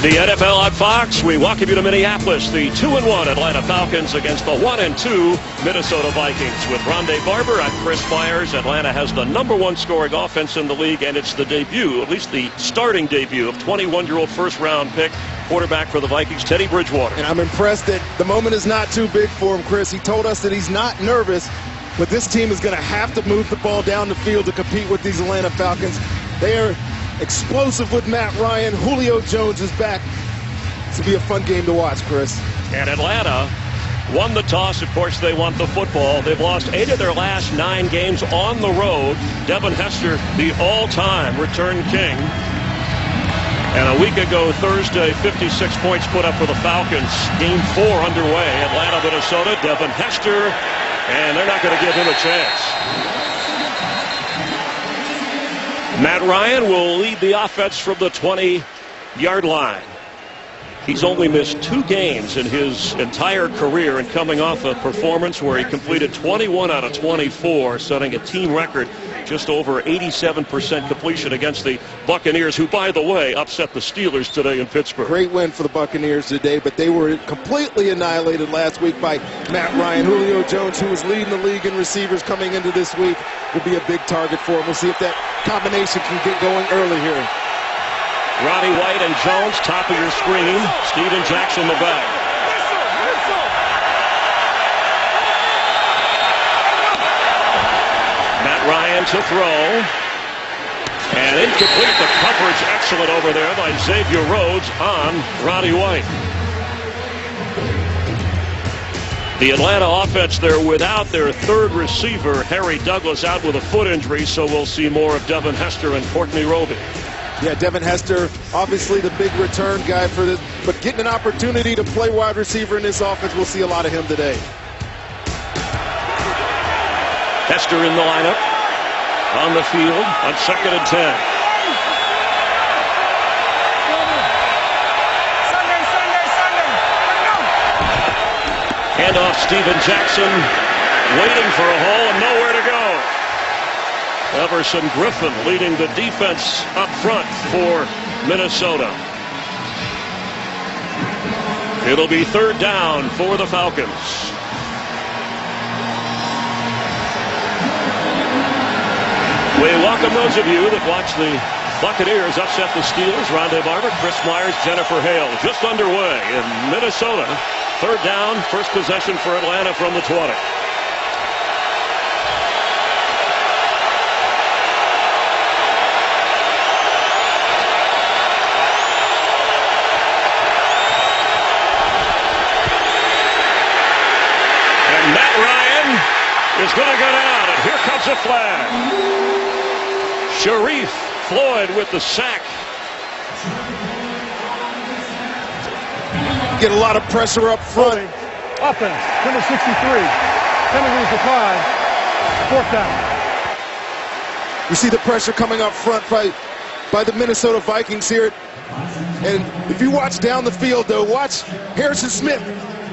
The NFL on Fox. We welcome you to Minneapolis. The 2-1 Atlanta Falcons against the 1-2 Minnesota Vikings. With Rondé Barber, I'm Chris Myers. Atlanta has the #1 scoring offense in the league, and it's the debut, at least the starting debut, of 21-year-old first-round pick quarterback for the Vikings, Teddy Bridgewater. And I'm impressed that the moment is not too big for him, Chris. He told us that he's not nervous, but this team is going to have to move the ball down the field to compete with these Atlanta Falcons. They are explosive with Matt Ryan. Julio Jones is back. This will be a fun game to watch, Chris. And Atlanta won the toss. Of course, they want the football. They've lost 8 of their last 9 games on the road. Devin Hester, the all-time return king. And a week ago, Thursday, 56 points put up for the Falcons. Game 4 underway. Atlanta, Minnesota. Devin Hester. And they're not going to give him a chance. Matt Ryan will lead the offense from the 20-yard line. He's only missed 2 games in his entire career, and coming off a performance where he completed 21 out of 24, setting a team record just over 87% completion against the Buccaneers, who, by the way, upset the Steelers today in Pittsburgh. Great win for the Buccaneers today, but they were completely annihilated last week by Matt Ryan. Julio Jones, who was leading the league in receivers coming into this week, will be a big target for him. We'll see if that combination can get going early here. Roddy White and Jones, top of your screen. Steven Jackson, the back. Matt Ryan to throw. And incomplete. The coverage excellent over there by Xavier Rhodes on Roddy White. The Atlanta offense, they're without their third receiver, Harry Douglas, out with a foot injury, so we'll see more of Devin Hester and Courtney Roby. Yeah, Devin Hester, obviously the big return guy for this, but getting an opportunity to play wide receiver in this offense, we'll see a lot of him today. Hester in the lineup on the field on 2nd and 10. Hand off Steven Jackson, waiting for a hole and nowhere to go. Everson Griffin leading the defense up front for Minnesota. It'll be 3rd down for the Falcons. We welcome those of you that watch the Buccaneers upset the Steelers. Rondé Barber, Chris Myers, Jennifer Hale. Just underway in Minnesota. 3rd down, first possession for Atlanta from the 20. Is going to go down, and here comes a flag. Sharif Floyd with the sack. Get a lot of pressure up front. Offense, number 63. Penalties applied. 4th down. You see the pressure coming up front by the Minnesota Vikings here. And if you watch down the field, though, watch Harrison Smith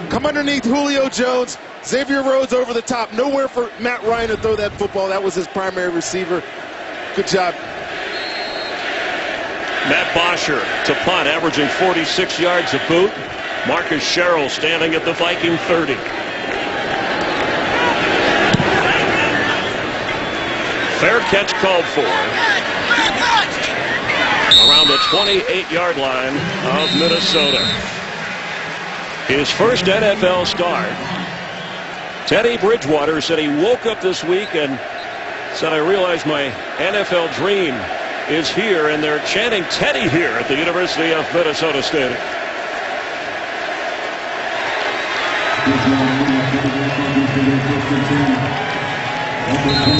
come underneath Julio Jones. Xavier Rhodes over the top. Nowhere for Matt Ryan to throw that football. That was his primary receiver. Good job. Matt Bosher to punt, averaging 46 yards a boot. Marcus Sherrill standing at the Viking 30. Fair catch called for around the 28-yard line of Minnesota. His first NFL start. Teddy Bridgewater said he woke up this week and said, I realized my NFL dream is here, and they're chanting Teddy here at the University of Minnesota Stadium.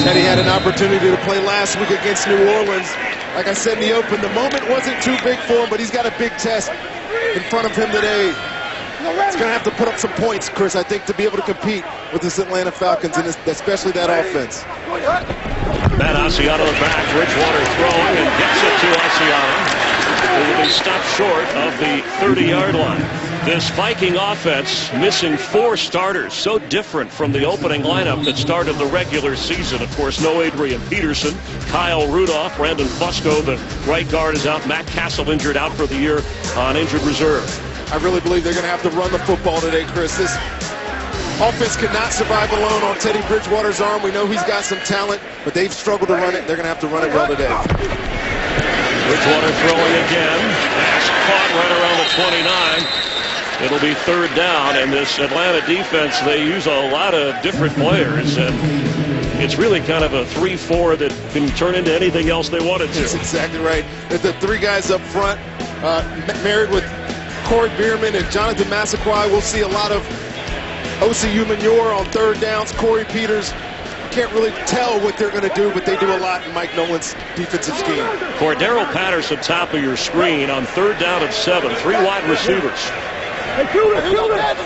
Teddy had an opportunity to play last week against New Orleans. Like I said in the open, the moment wasn't too big for him, but he's got a big test in front of him today. He's going to have to put up some points, Chris, I think, to be able to compete with this Atlanta Falcons, and especially that offense. Matt Asiata back. Bridgewater throwing and gets it to Asiata. It will be he stopped short of the 30-yard line. This Viking offense missing 4 starters, so different from the opening lineup that started the regular season. Of course, no Adrian Peterson, Kyle Rudolph, Brandon Fusco, the right guard, is out. Matt Castle injured, out for the year on injured reserve. I really believe they're going to have to run the football today, Chris. This offense cannot survive alone on Teddy Bridgewater's arm. We know he's got some talent, but they've struggled to run it. They're going to have to run it well today. Bridgewater throwing again. Pass caught right around the 29. It'll be 3rd down, and this Atlanta defense, they use a lot of different players, and it's really kind of a 3-4 that can turn into anything else they wanted to. That's exactly right. The 3 guys up front, married with Corey Bierman and Jonathan Massaquoi. We'll see a lot of OCU manure on 3rd downs. Corey Peters, can't really tell what they're going to do, but they do a lot in Mike Nolan's defensive scheme. Cordero Patterson, top of your screen on 3rd down and 7. 3 wide receivers. Hey, kill it! Pass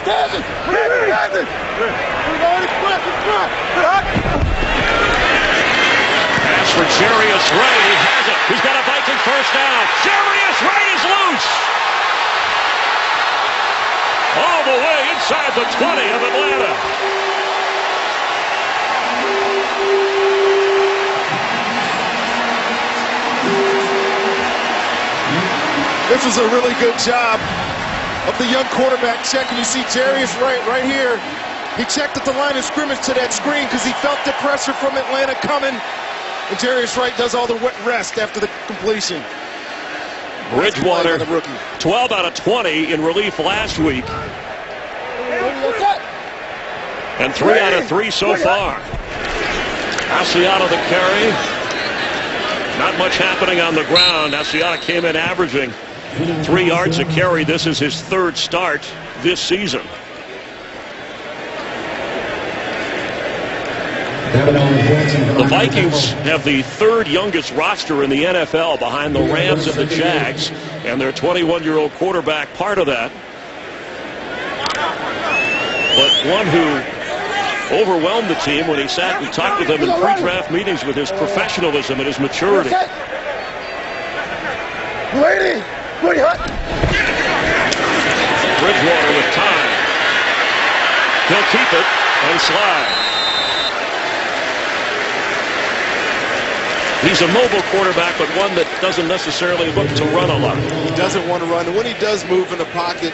for Jarius Ray. He has it. He's got a Viking first down. Jarius Ray is loose. All the way inside the 20 of Atlanta. This was a really good job of the young quarterback check, and you see Jarius right here. He checked at the line of scrimmage to that screen because he felt the pressure from Atlanta coming, and Jarius Wright does all the wet rest after the completion. Bridgewater, 12 out of 20 in relief last week, and 3 out of 3 so far. Asiata the carry. Not much happening on the ground. Asiata came in averaging 3 yards a carry. This is his 3rd start this season. The Vikings have the 3rd youngest roster in the NFL behind the Rams and the Jags, and their 21-year-old quarterback part of that. But one who overwhelmed the team when he sat and talked with them in pre-draft meetings with his professionalism and his maturity. Bridgewater with time. He'll keep it and slide. He's a mobile quarterback, but one that doesn't necessarily look to run a lot. He doesn't want to run, and when he does move in the pocket,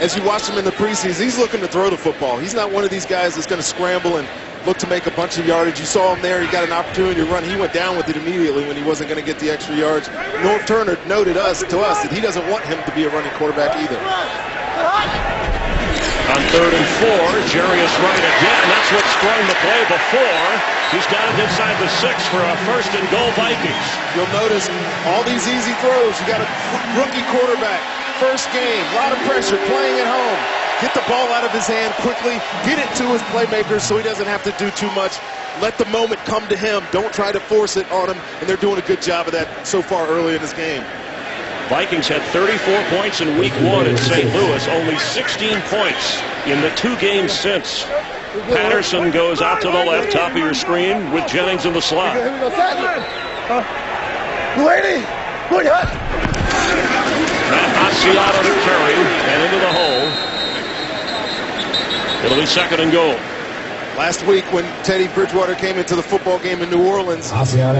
as you watch him in the preseason, he's looking to throw the football. He's not one of these guys that's going to scramble and look to make a bunch of yardage. You saw him there. He got an opportunity to run. He went down with it immediately when he wasn't going to get the extra yards. Norm Turner noted to us that he doesn't want him to be a running quarterback either. On 3rd and 4, Jarius Wright again. That's what sprung the play before. He's got it inside the 6 for a 1st and goal Vikings. You'll notice all these easy throws. You got a rookie quarterback. 1st game, a lot of pressure, playing at home. Get the ball out of his hand quickly, get it to his playmakers so he doesn't have to do too much. Let the moment come to him. Don't try to force it on him, and they're doing a good job of that so far early in this game. Vikings had 34 points in week 1 in St. Louis, only 16 points in the 2 games since. Patterson goes out to the left, top of your screen, with Jennings in the slot. Asiata to carry and into the hole. It'll be 2nd and goal. Last week when Teddy Bridgewater came into the football game in New Orleans,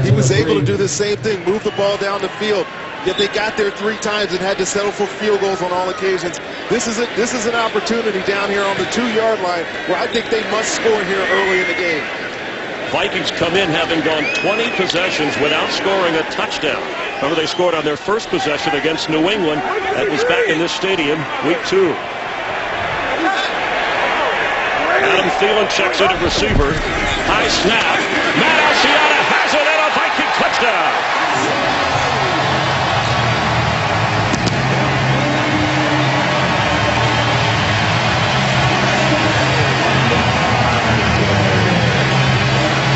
he was able to do the same thing, move the ball down the field. Yet they got there 3 times and had to settle for field goals on all occasions. This is an opportunity down here on the 2-yard line where I think they must score here early in the game. Vikings come in having gone 20 possessions without scoring a touchdown. Remember, they scored on their first possession against New England. That was back in this stadium, week 2. Adam Thielen checks in at receiver. High snap. Matt Asiata has it, and a Viking touchdown.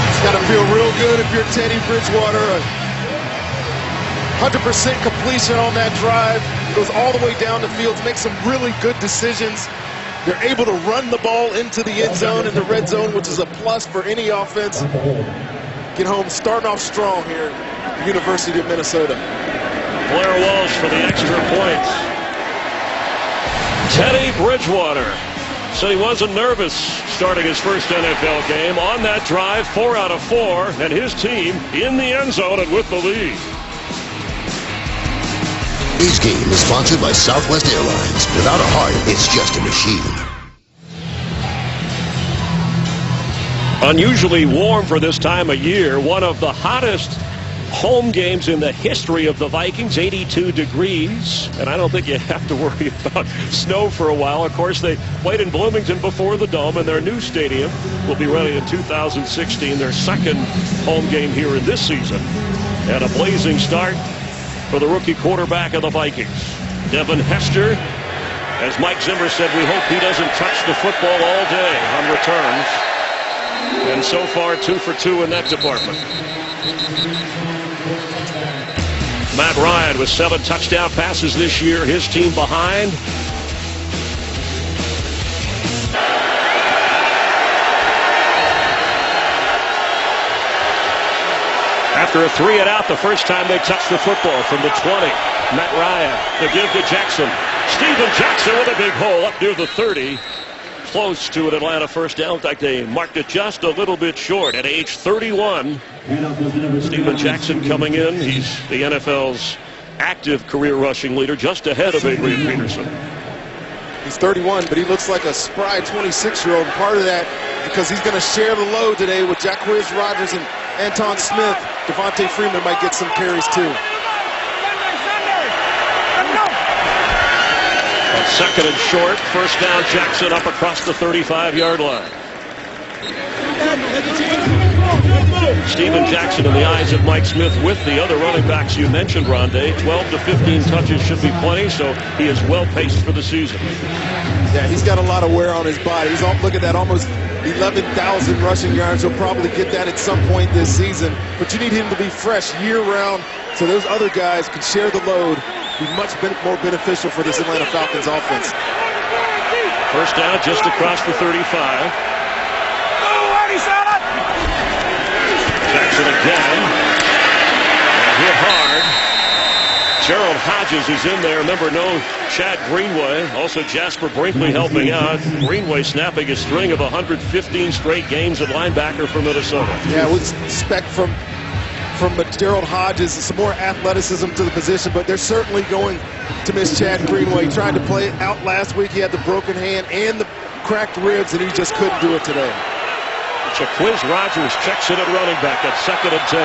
It's got to feel real good if you're Teddy Bridgewater. 100% completion on that drive. Goes all the way down the field to make some really good decisions. They're able to run the ball into the end zone and the red zone, which is a plus for any offense. Get home starting off strong here at the University of Minnesota. Blair Walsh for the extra point. Teddy Bridgewater said he wasn't nervous starting his first NFL game. On that drive, 4 out of 4, and his team in the end zone and with the lead. This game is sponsored by Southwest Airlines. Without a heart, it's just a machine. Unusually warm for this time of year. One of the hottest home games in the history of the Vikings, 82 degrees. And I don't think you have to worry about snow for a while. Of course, they played in Bloomington before the Dome, and their new stadium will be ready in 2016, their second home game here in this season. And a blazing start for the rookie quarterback of the Vikings, Devin Hester. As Mike Zimmer said, we hope he doesn't touch the football all day on returns. And so far, 2 for 2 in that department. Matt Ryan with 7 touchdown passes this year. His team behind. After a 3-and-out the first time they touched the football from the 20. Matt Ryan, the give to Jackson. Steven Jackson with a big hole up near the 30. Close to an Atlanta first down. In fact, they marked it just a little bit short at age 31. Steven Jackson coming in. He's the NFL's active career rushing leader, just ahead of Adrian Peterson. He's 31, but he looks like a spry 26-year-old. Part of that because he's going to share the load today with Jacquizz Rodgers and Anton Smith. Devontae Freeman might get some carries too. Second and short. First down, Jackson up across the 35-yard line. Steven Jackson in the eyes of Mike Smith with the other running backs you mentioned, Rondé. 12 to 15 touches should be plenty, so he is well paced for the season. Yeah, he's got a lot of wear on his body. He's look at that, almost 11,000 rushing yards. He'll probably get that at some point this season. But you need him to be fresh year-round so those other guys can share the load. Be much more beneficial for this Atlanta Falcons offense. First down just across the 35. Jackson again. Hit hard. Gerald Hodges is in there. Remember, no Chad Greenway. Also Jasper Brinkley helping out. Greenway snapping a string of 115 straight games at linebacker for Minnesota. Yeah, we expect from Gerald Hodges some more athleticism to the position, but they're certainly going to miss Chad Greenway. He tried to play it out last week. He had the broken hand and the cracked ribs, and he just couldn't do it today. Jacquizz Rodgers checks in at running back at 2nd and 10.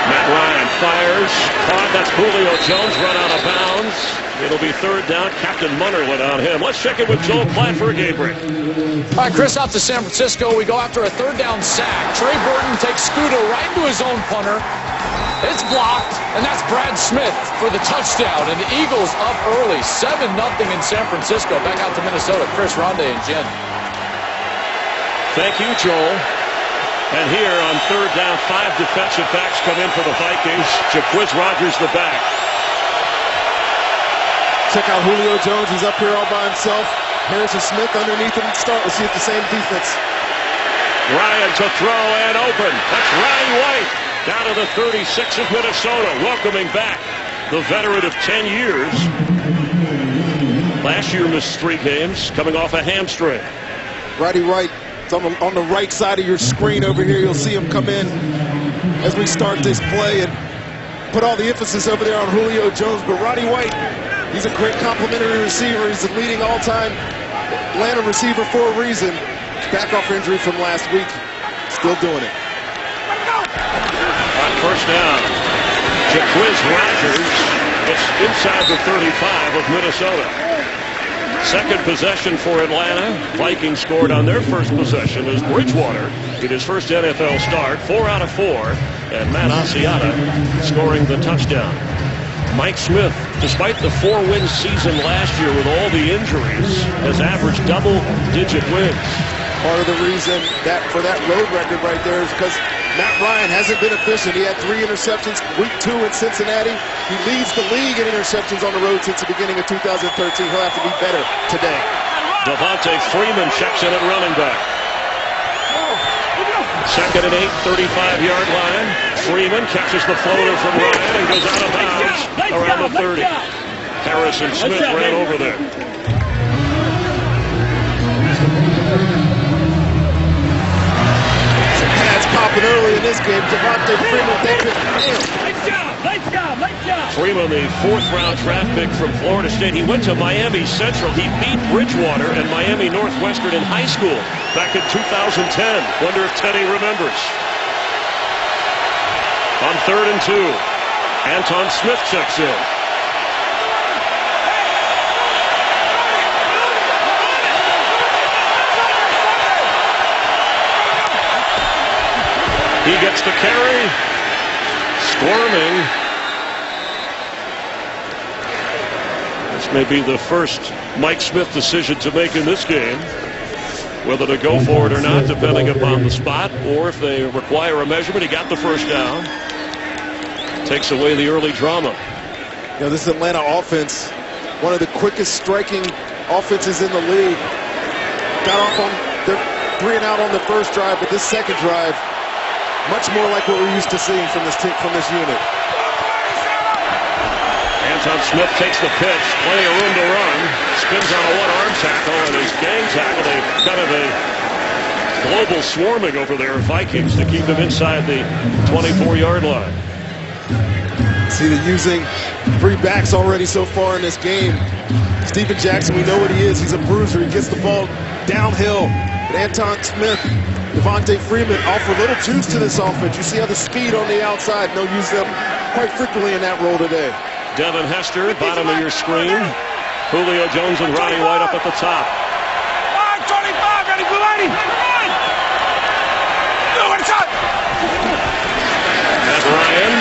Matt Ryan fires. Caught. That's Julio Jones run out of bounds. It'll be 3rd down. Captain Munnerlyn on him. Let's check it with Joel Platt for a game break. All right, Chris, out to San Francisco. We go after a 3rd down sack. Trey Burton takes Scooter right into his own punter. It's blocked, and that's Brad Smith for the touchdown. And the Eagles up early, 7-0 in San Francisco. Back out to Minnesota. Chris, Rondé, and Jen. Thank you, Joel. And here on 3rd down, 5 defensive backs come in for the Vikings. Jacquizz Rodgers the back. Check out Julio Jones. He's up here all by himself. Harrison Smith underneath him to start. Let's see if the same defense. Ryan to throw and open. That's Ryan White down to the 36 of Minnesota. Welcoming back the veteran of 10 years. Last year missed 3 games, coming off a hamstring. Roddy White. It's on the right side of your screen over here. You'll see him come in as we start this play and put all the emphasis over there on Julio Jones. But Roddy White, he's a great complimentary receiver. He's the leading all-time Atlanta receiver for a reason. Back off injury from last week. Still doing it. On first down, Jacquizz Rodgers gets inside the 35 of Minnesota. Second possession for Atlanta. Vikings scored on their first possession as Bridgewater in his first NFL start. 4 out of 4. And Matt Asiata scoring the touchdown. Mike Smith, despite the 4-win season last year with all the injuries, has averaged double-digit wins. Part of the reason that for that road record right there is because Matt Ryan hasn't been efficient. He had 3 interceptions week 2 in Cincinnati. He leads the league in interceptions on the road since the beginning of 2013. He'll have to be better today. Devontae Freeman checks in at running back. Second and 8, 35-yard line. Freeman catches the floater from Ryan and goes out of bounds around the 30. Harrison Smith ran over there. Some pads popping early in this game. Devontae Freeman thinks it. Freeman, the fourth-round draft pick from Florida State. He went to Miami Central. He beat Bridgewater and Miami Northwestern in high school back in 2010. Wonder if Teddy remembers. On 3rd and 2, Anton Smith checks in. He gets the carry. Squirming. This may be the first Mike Smith decision to make in this game. Whether to go for it or not, depending upon the spot, or if they require a measurement. He got the first down. Takes away the early drama. You know, this Atlanta offense, one of the quickest striking offenses in the league. Got off on their 3 and out on the first drive, but this second drive, much more like what we're used to seeing from this unit. Anton Smith takes the pitch, plenty of room to run, spins on a one-arm tackle, and his gang tackle, a kind of a global swarming over there of Vikings to keep him inside the 24-yard line. See, they're using 3 backs already so far in this game. Steven Jackson, we know what he is. He's a bruiser. He gets the ball downhill. But Anton Smith, Devontae Freeman offer little juice to this offense. You see how the speed on the outside, and they'll use them quite frequently in that role today. Devin Hester, bottom of your screen. Julio Jones and Roddy White up at the top. 25, ready for lady. And Ryan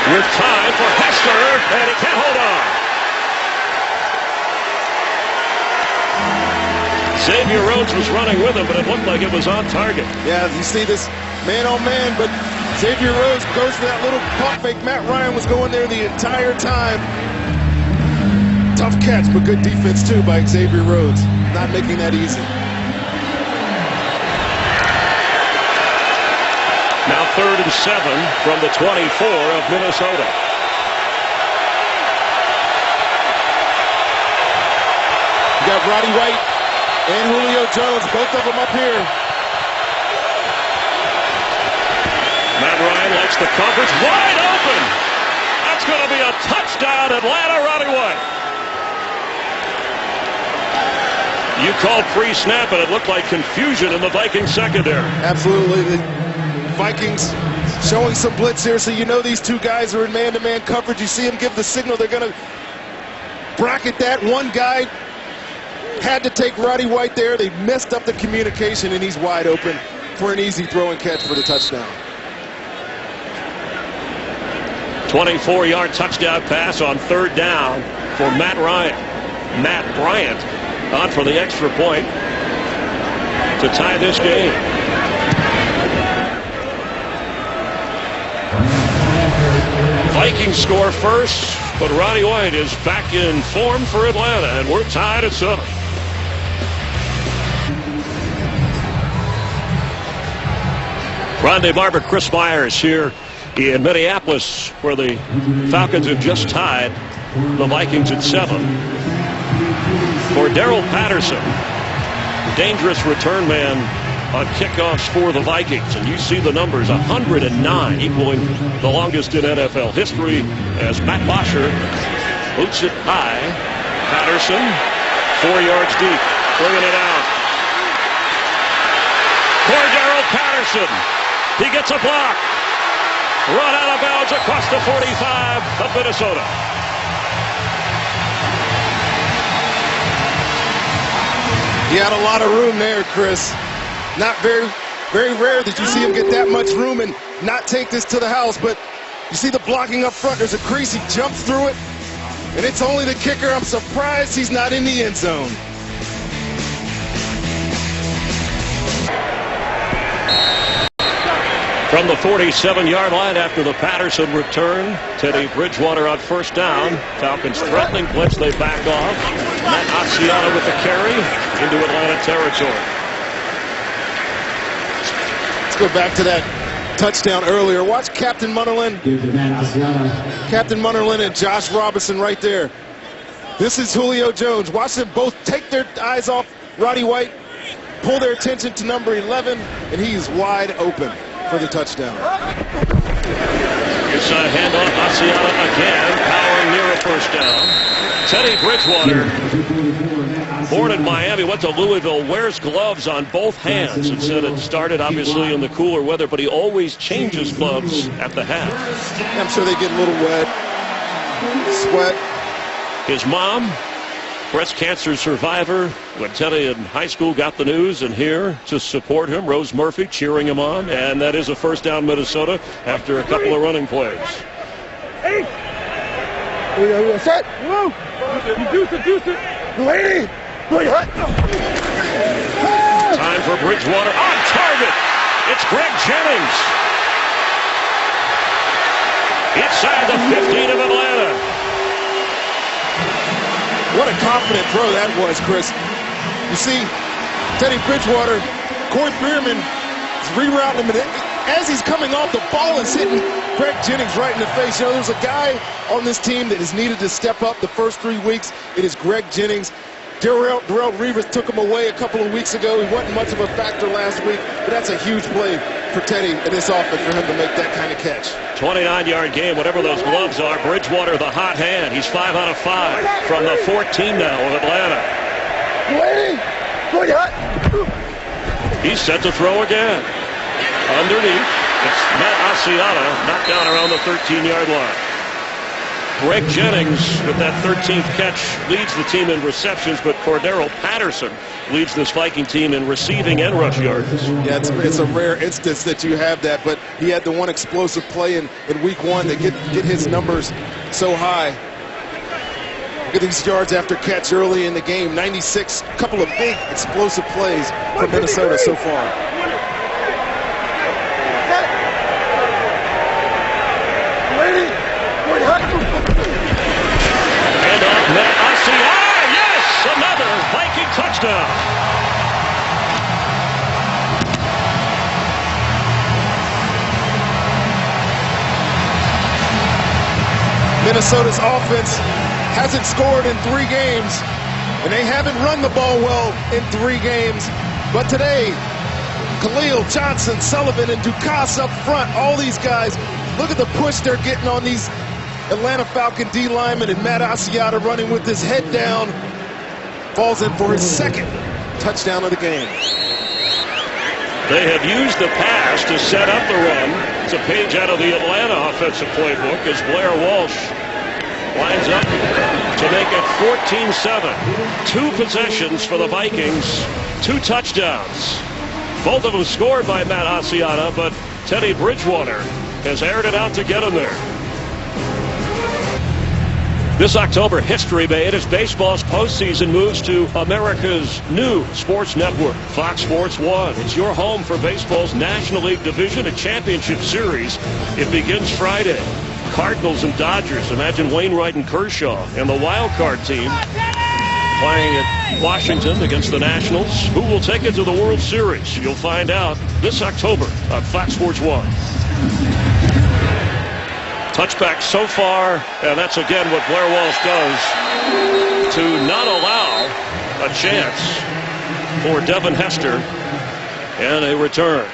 with time for Hester, and he can't hold on. Xavier Rhodes was running with him, but it looked like it was on target. Yeah, you see this man-on-man, but Xavier Rhodes goes for that little pump fake. Matt Ryan was going there the entire time. Tough catch, but good defense, too, by Xavier Rhodes. Not making that easy. Now 3rd and 7 from the 24 of Minnesota. You got Roddy White and Julio Jones, both of them up here. Matt Ryan likes the coverage, wide open. That's going to be a touchdown, Atlanta. Roddy White. You called pre-snap, and it looked like confusion in the Vikings secondary. Absolutely. The Vikings showing some blitz here, so you know these 2 guys are in man-to-man coverage. You see them give the signal. They're going to bracket that. One guy had to take Roddy White there. They messed up the communication, and he's wide open for an easy throw and catch for the touchdown. 24-yard touchdown pass on 3rd down for Matt Ryan. Matt Bryant on for the extra point to tie this game. Vikings score first, but Roddy White is back in form for Atlanta, and we're tied at 7. Rondé Barber, Chris Myers here in Minneapolis, where the Falcons have just tied the Vikings at 7. For Darrell Patterson, dangerous return man on kickoffs for the Vikings. And you see the numbers, 109, equaling the longest in NFL history, as Matt Bosher boots it high. Patterson, 4 yards deep, bringing it out. For Darrell Patterson, he gets a block. Run out of bounds across the 45 of Minnesota. He had a lot of room there, Chris. Not very rare that you see him get that much room and not take this to the house, but you see the blocking up front. There's a crease. He jumps through it, and it's only the kicker. I'm surprised he's not in the end zone. From the 47-yard line after the Patterson return, Teddy Bridgewater on 1st down. Falcons threatening blitz, they back off. Matt Asiata with the carry into Atlanta territory. Let's go back to that touchdown earlier. Watch Captain Munnerlyn. Captain Munnerlyn and Josh Robinson right there. This is Julio Jones. Watch them both take their eyes off Roddy White, pull their attention to number 11, and he's wide open for the touchdown. It's a handoff. Asiata again, powering near a first down. Teddy Bridgewater, born in Miami, went to Louisville, wears gloves on both hands. It said it started obviously in the cooler weather, but he always changes gloves at the half. I'm sure they get a little wet, sweat. His mom, breast cancer survivor, when Teddy in high school got the news, and here to support him, Rose Murphy cheering him on, and that is a first down Minnesota after a couple of running plays. Hey! Set! Whoa! Deuce it! Lady! Time for Bridgewater on target. It's Greg Jennings. Inside the 15 of Atlanta. What a confident throw that was, Chris. You see, Teddy Bridgewater, Corey Bierman is rerouting him. As he's coming off, the ball is hitting Greg Jennings right in the face. You know, there's a guy on this team that is needed to step up the first 3 weeks. It is Greg Jennings. Darrell Reeves took him away a couple of weeks ago. He wasn't much of a factor last week, but that's a huge play for Teddy in this offense for him to make that kind of catch. 29-yard game, whatever those gloves are. Bridgewater, the hot hand. He's 5 out of 5 from the 14 now of Atlanta. He's set to throw again. Underneath, it's Matt Asiata, knocked down around the 13-yard line. Greg Jennings, with that 13th catch, leads the team in receptions, but Cordero Patterson leads this Viking team in receiving and rush yards. Yeah, it's a rare instance that you have that, but he had the one explosive play in week 1 to get his numbers so high. Look at these yards after catch early in the game. 96, a couple of big explosive plays for Minnesota so far. And off Matt Asiata, yes, another Viking touchdown. Minnesota's offense hasn't scored in 3 games, and they haven't run the ball well in 3 games. But today, Khalil, Johnson, Sullivan, and Dukas up front, all these guys, look at the push they're getting on these Atlanta Falcon D linemen, and Matt Asiata running with his head down, falls in for his 2nd touchdown of the game. They have used the pass to set up the run. It's a page out of the Atlanta offensive playbook as Blair Walsh lines up to make it 14-7. 2 possessions for the Vikings, 2 touchdowns. Both of them scored by Matt Asiata, but Teddy Bridgewater has aired it out to get him there. This October, history made as baseball's postseason moves to America's new sports network, Fox Sports 1. It's your home for baseball's National League Division and Championship Series. It begins Friday. Cardinals and Dodgers. Imagine Wainwright and Kershaw and the wild card team playing at Washington against the Nationals. Who will take it to the World Series? You'll find out this October on Fox Sports 1. Touchback so far, and that's again what Blair Walsh does to not allow a chance for Devin Hester and a return.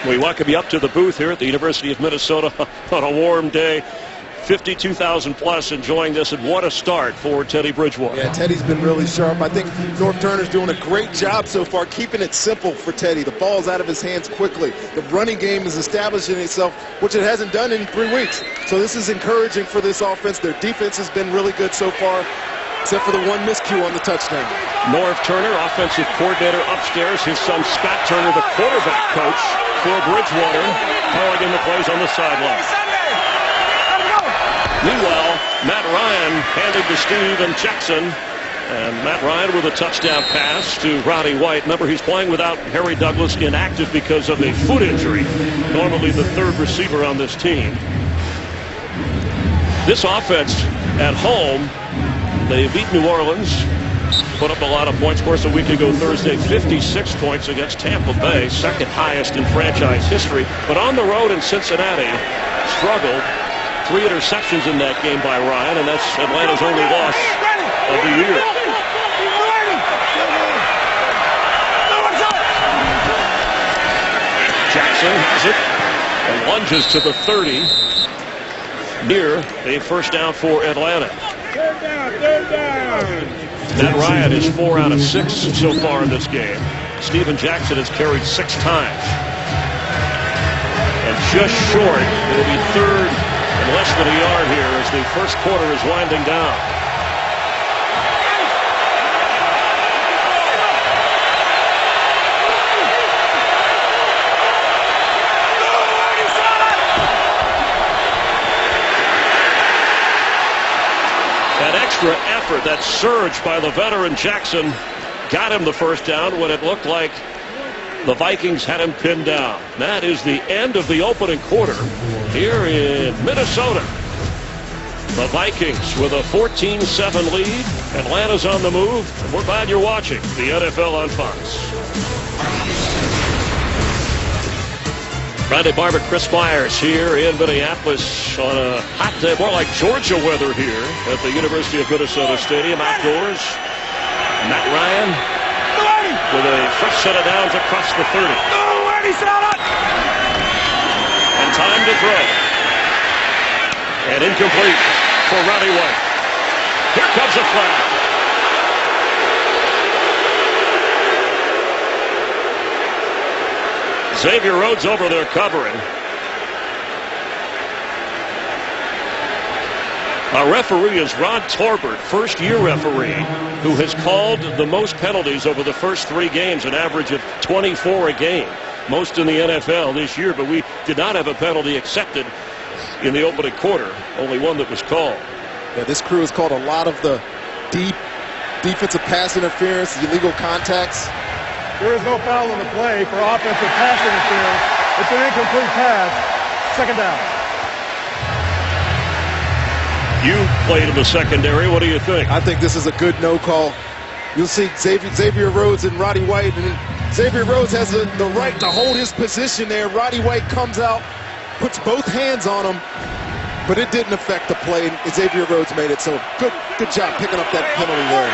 We welcome you up to the booth here at the University of Minnesota on a warm day. 52,000 plus enjoying this, and what a start for Teddy Bridgewater. Yeah, Teddy's been really sharp. I think North Turner's doing a great job so far keeping it simple for Teddy. The ball's out of his hands quickly. The running game is establishing itself, which it hasn't done in 3 weeks. So this is encouraging for this offense. Their defense has been really good so far, except for the one miscue on the touchdown. North Turner, offensive coordinator upstairs. His son Scott Turner, the quarterback coach for Bridgewater, calling in the plays on the sideline. Meanwhile, Matt Ryan handed to Steven Jackson. And Matt Ryan with a touchdown pass to Roddy White. Remember, he's playing without Harry Douglas, inactive because of a foot injury. Normally the 3rd receiver on this team. This offense at home, they beat New Orleans put up a lot of points. Of course, a week ago Thursday, 56 points against Tampa Bay, second highest in franchise history. But on the road in Cincinnati, struggled. 3 interceptions in that game by Ryan, and that's Atlanta's only loss of the year. Jackson has it and lunges to the 30, near a first down for Atlanta. Third down. Matt Ryan is 4 out of 6 so far in this game. Steven Jackson has carried 6 times. And just short, it'll be third and less than a yard here as the first quarter is winding down. That extra effort, that surge by the veteran Jackson got him the first down when it looked like the Vikings had him pinned down. That is the end of the opening quarter here in Minnesota. The Vikings with a 14-7 lead. Atlanta's on the move. We're glad you're watching the NFL on Fox. Friday Barber, Chris Myers here in Minneapolis on a hot day, more like Georgia weather here at the University of Minnesota Stadium outdoors. Matt Ryan with a fresh set of downs across the 30. And time to throw. And incomplete for Roddy White. Here comes a flag. Xavier Rhodes over there covering. Our referee is Rod Torbert, first-year referee, who has called the most penalties over the first 3 games, an average of 24 a game, most in the NFL this year. But we did not have a penalty accepted in the opening quarter, only one that was called. Yeah, this crew has called a lot of the deep defensive pass interference, illegal contacts. There is no foul on the play for offensive pass interference. It's an incomplete pass. Second down. You played in the secondary. What do you think? I think this is a good no call. You'll see Xavier Rhodes and Roddy White. And Xavier Rhodes has the right to hold his position there. Roddy White comes out, puts both hands on him, but it didn't affect the play. And Xavier Rhodes made it. So good job picking up that penalty there.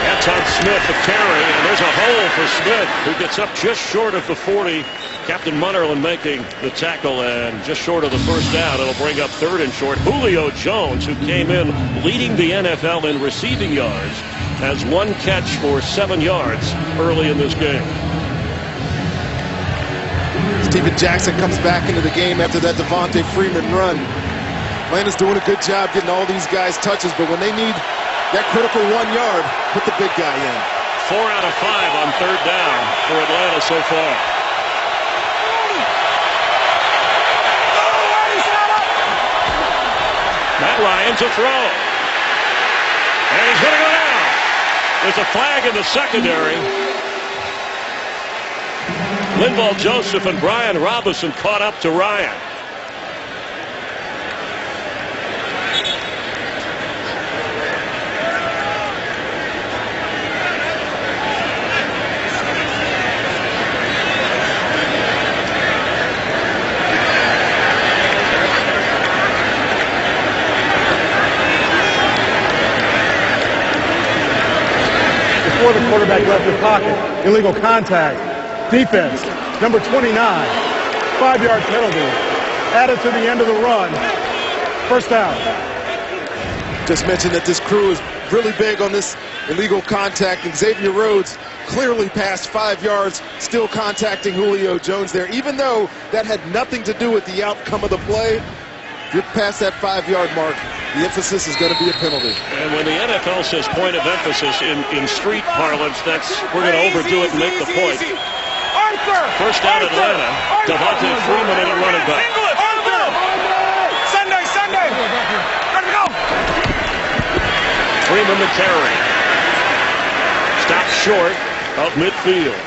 Anton Smith, the carry, and there's a hole for Smith, who gets up just short of the 40. Captain Munnerlyn making the tackle, and just short of the first down. It'll bring up third and short. Julio Jones, who came in leading the NFL in receiving yards, has 1 catch for 7 yards early in this game. Steven Jackson comes back into the game after that Devontae Freeman run. Atlanta's doing a good job getting all these guys touches, but when they need that critical 1 yard, put the big guy in. 4 out of 5 on third down for Atlanta so far. Matt Ryan to throw. And he's going to go down. There's a flag in the secondary. Linval Joseph and Brian Robinson caught up to Ryan. Before the quarterback left the pocket, illegal contact. Defense, number 29, 5-yard penalty. Added to the end of the run. First down. Just mentioned that this crew is really big on this illegal contact, and Xavier Rhodes clearly past 5 yards, still contacting Julio Jones there, even though that had nothing to do with the outcome of the play. If you're past that 5-yard mark, the emphasis is going to be a penalty. And when the NFL says point of emphasis in street parlance, that's we're going to overdo it and make the point. First down Atlanta. Devontae Freeman in at running back. Sunday. Ready to go. Freeman the carry. Stopped short of midfield.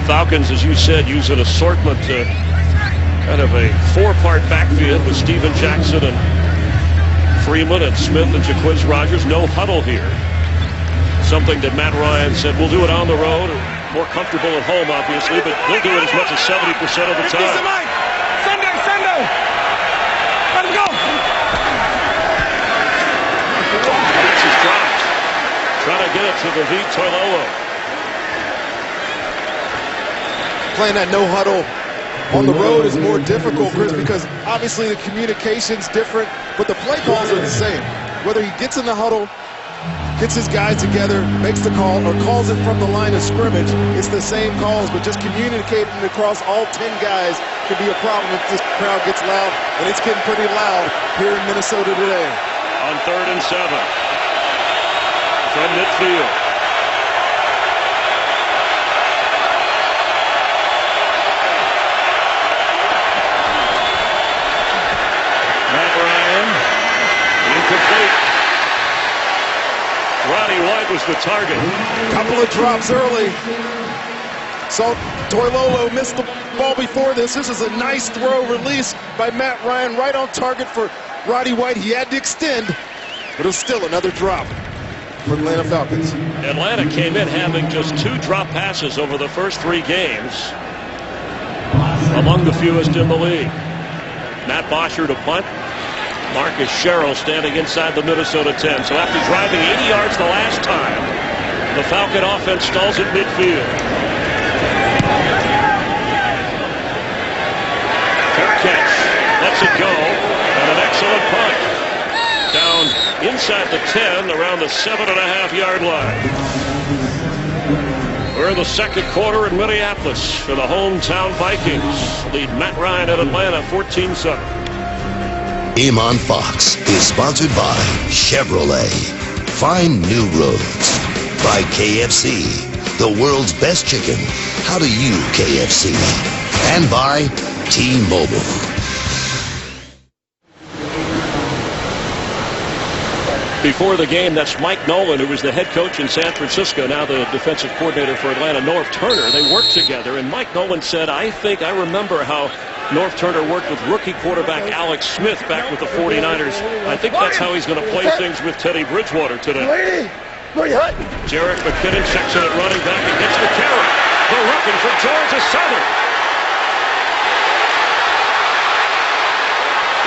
Falcons, as you said, use an assortment Kind of a four-part backfield with Steven Jackson and Freeman and Smith and Jaquiz Rogers. No huddle here. Something that Matt Ryan said, we'll do it on the road. More comfortable at home, obviously, but he'll do it as much as 70% of the time. Sunday! Let him go! This is dropped. Trying to get it to the V. Toilolo. Playing that no huddle on the road is more difficult, Chris, because obviously the communication's different, but the play calls are the same. Whether he gets in the huddle, gets his guys together, makes the call, or calls it from the line of scrimmage, it's the same calls, but just communicating across all 10 guys could be a problem if this crowd gets loud, and it's getting pretty loud here in Minnesota today. On 3rd and 7 from midfield. Matt Ryan, incomplete. Roddy White was the target. Couple of drops early. Saw Toilolo missed the ball before this. This is a nice throw release by Matt Ryan, right on target for Roddy White. He had to extend, but it was still another drop for Atlanta Falcons. Atlanta came in having just 2 drop passes over the first 3 games, among the fewest in the league. Matt Bosher to punt. Marcus Sherrill standing inside the Minnesota 10. So after driving 80 yards the last time, the Falcon offense stalls at midfield. Fair catch. Lets it go. And an excellent punt. Down inside the 10, around the 7.5-yard line. We're in the second quarter in Minneapolis for the hometown Vikings. Lead Matt Ryan at Atlanta 14-7. Game on Fox is sponsored by Chevrolet. Find new roads. By KFC, the world's best chicken. How do you, KFC? And by T-Mobile. Before the game, that's Mike Nolan, who was the head coach in San Francisco, now the defensive coordinator for Atlanta. North Turner, they worked together, and Mike Nolan said, I remember how North Turner worked with rookie quarterback Alex Smith back with the 49ers. I think that's how he's going to play things with Teddy Bridgewater today. Jerick McKinnon checks in at running back and gets the carry. The rookie from Georgia Southern.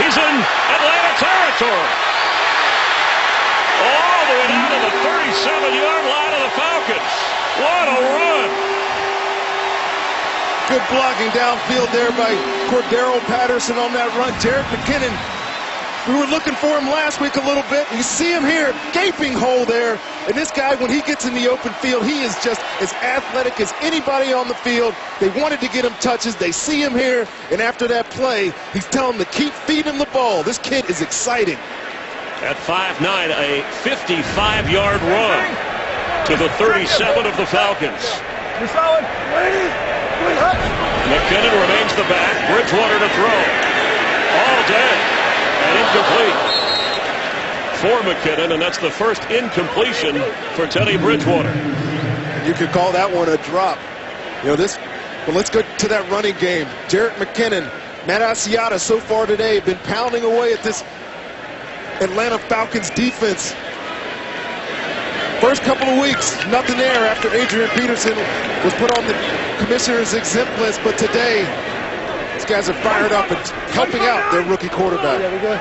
He's in Atlanta territory. All the way down to the 37-yard line of the Falcons. What a run. Good blocking downfield there by Cordero Patterson on that run. Jerick McKinnon, we were looking for him last week a little bit. You see him here, gaping hole there. And this guy, when he gets in the open field, he is just as athletic as anybody on the field. They wanted to get him touches. They see him here, and after that play, he's telling them to keep feeding him the ball. This kid is exciting. At 5'9", a 55-yard run to the 37 of the Falcons. You're solid. McKinnon remains the back. Bridgewater to throw. All day. And incomplete for McKinnon, and that's the first incompletion for Teddy Bridgewater. You could call that one a drop. But let's go to that running game. Jerick McKinnon, Matt Asiata so far today have been pounding away at this Atlanta Falcons defense. First couple of weeks, nothing there after Adrian Peterson was put on the commissioner's exempt list, but today, these guys are fired up and helping out their rookie quarterback. Yeah, we good.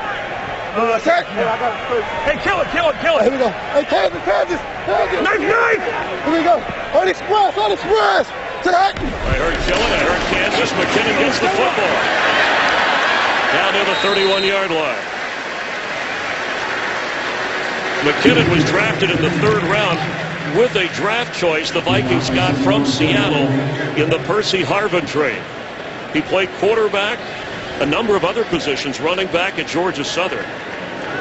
Hey, kill it. Here we go. Hey, Kansas. Knife. Here we go. On express. Attack. I heard kill it. I heard Kansas. McKinnon gets the football. Down to the 31-yard line. McKinnon was drafted in the 3rd round with a draft choice the Vikings got from Seattle in the Percy Harvin trade. He played quarterback, a number of other positions, running back at Georgia Southern.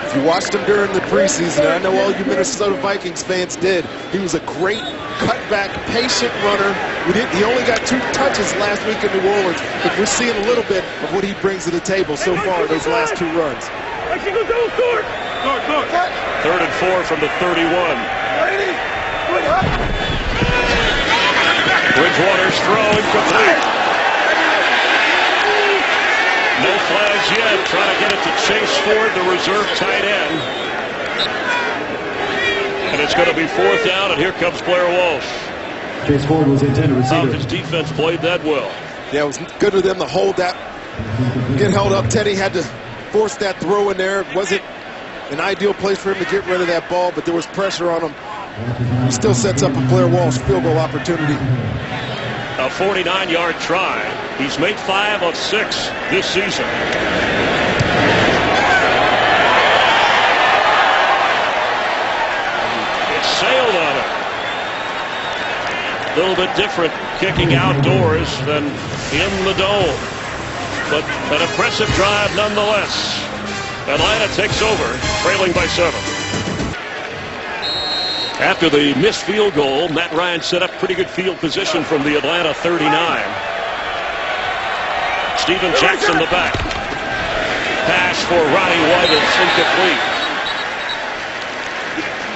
If you watched him during the preseason, and I know all you Minnesota Vikings fans did, he was a great cutback, patient runner. He only got 2 touches last week in New Orleans, but we're seeing a little bit of what he brings to the table so far in those last 2 runs. 3rd and 4 from the 31. Bridgewater's throw incomplete. No flags yet. Trying to get it to Chase Ford, the reserve tight end. And it's going to be 4th down, and here comes Blair Walsh. Chase Ford was the intended receiver. Falcons defense played that well. Yeah, it was good of them to hold that, get held up. Teddy had to force that throw in there. It wasn't an ideal place for him to get rid of that ball, but there was pressure on him. He still sets up a Blair Walsh field goal opportunity. A 49-yard try. He's made 5 of 6 this season. It sailed on him. A little bit different kicking outdoors than in the dome. But an impressive drive nonetheless. Atlanta takes over, trailing by 7. After the missed field goal, Matt Ryan set up pretty good field position from the Atlanta 39. Steven Jackson the back. Pass for Ronnie White is incomplete.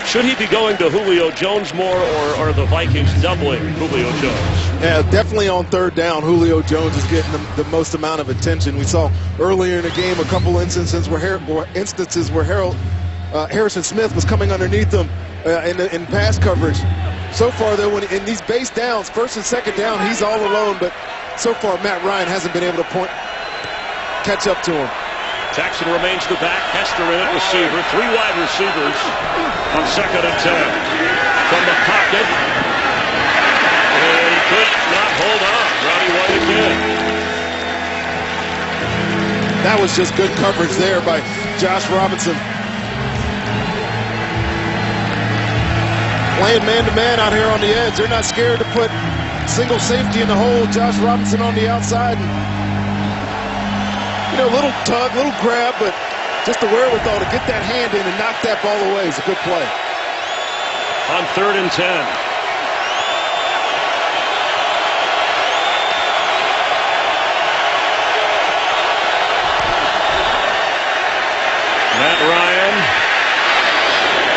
Should he be going to Julio Jones more, or are the Vikings doubling Julio Jones? Yeah, definitely on 3rd down, Julio Jones is getting the most amount of attention. We saw earlier in the game a couple instances where Harrison Smith was coming underneath him in pass coverage. So far, though, when in these base downs, 1st and 2nd down, he's all alone. But so far, Matt Ryan hasn't been able to catch up to him. Jackson remains the back. Hester in at receiver. 3 wide receivers on 2nd and 10. From the pocket. And he could not hold on. Ronnie White again. That was just good coverage there by Josh Robinson. Playing man-to-man out here on the edge. They're not scared to put single safety in the hole. Josh Robinson on the outside. And, little tug, little grab, but just the wherewithal to get that hand in and knock that ball away is a good play. On 3rd and 10. Matt Ryan.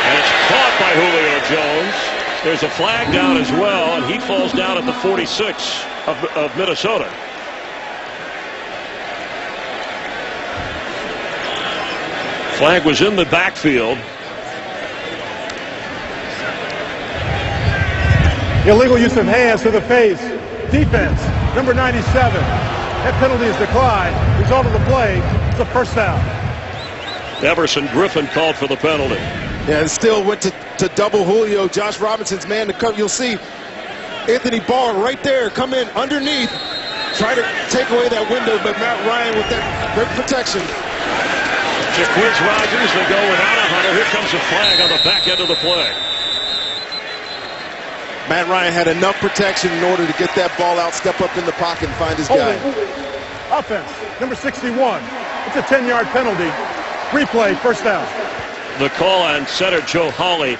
And it's caught by Julio Jones. There's a flag down as well, and he falls down at the 46 of Minnesota. Flag was in the backfield. Illegal use of hands to the face. Defense, number 97. That penalty is declined. Result of the play is a 1st down. Everson Griffin called for the penalty. Yeah, it still went to double Julio. Josh Robinson's man to cover. You'll see Anthony Barr right there come in underneath. Try to take away that window, but Matt Ryan with that great protection. Jaquiz Rogers, they go without a huddle. Here comes a flag on the back end of the play. Matt Ryan had enough protection in order to get that ball out, step up in the pocket, and find his guy. Offense, number 61. It's a 10-yard penalty. Replay, 1st down. The call on center Joe Hawley.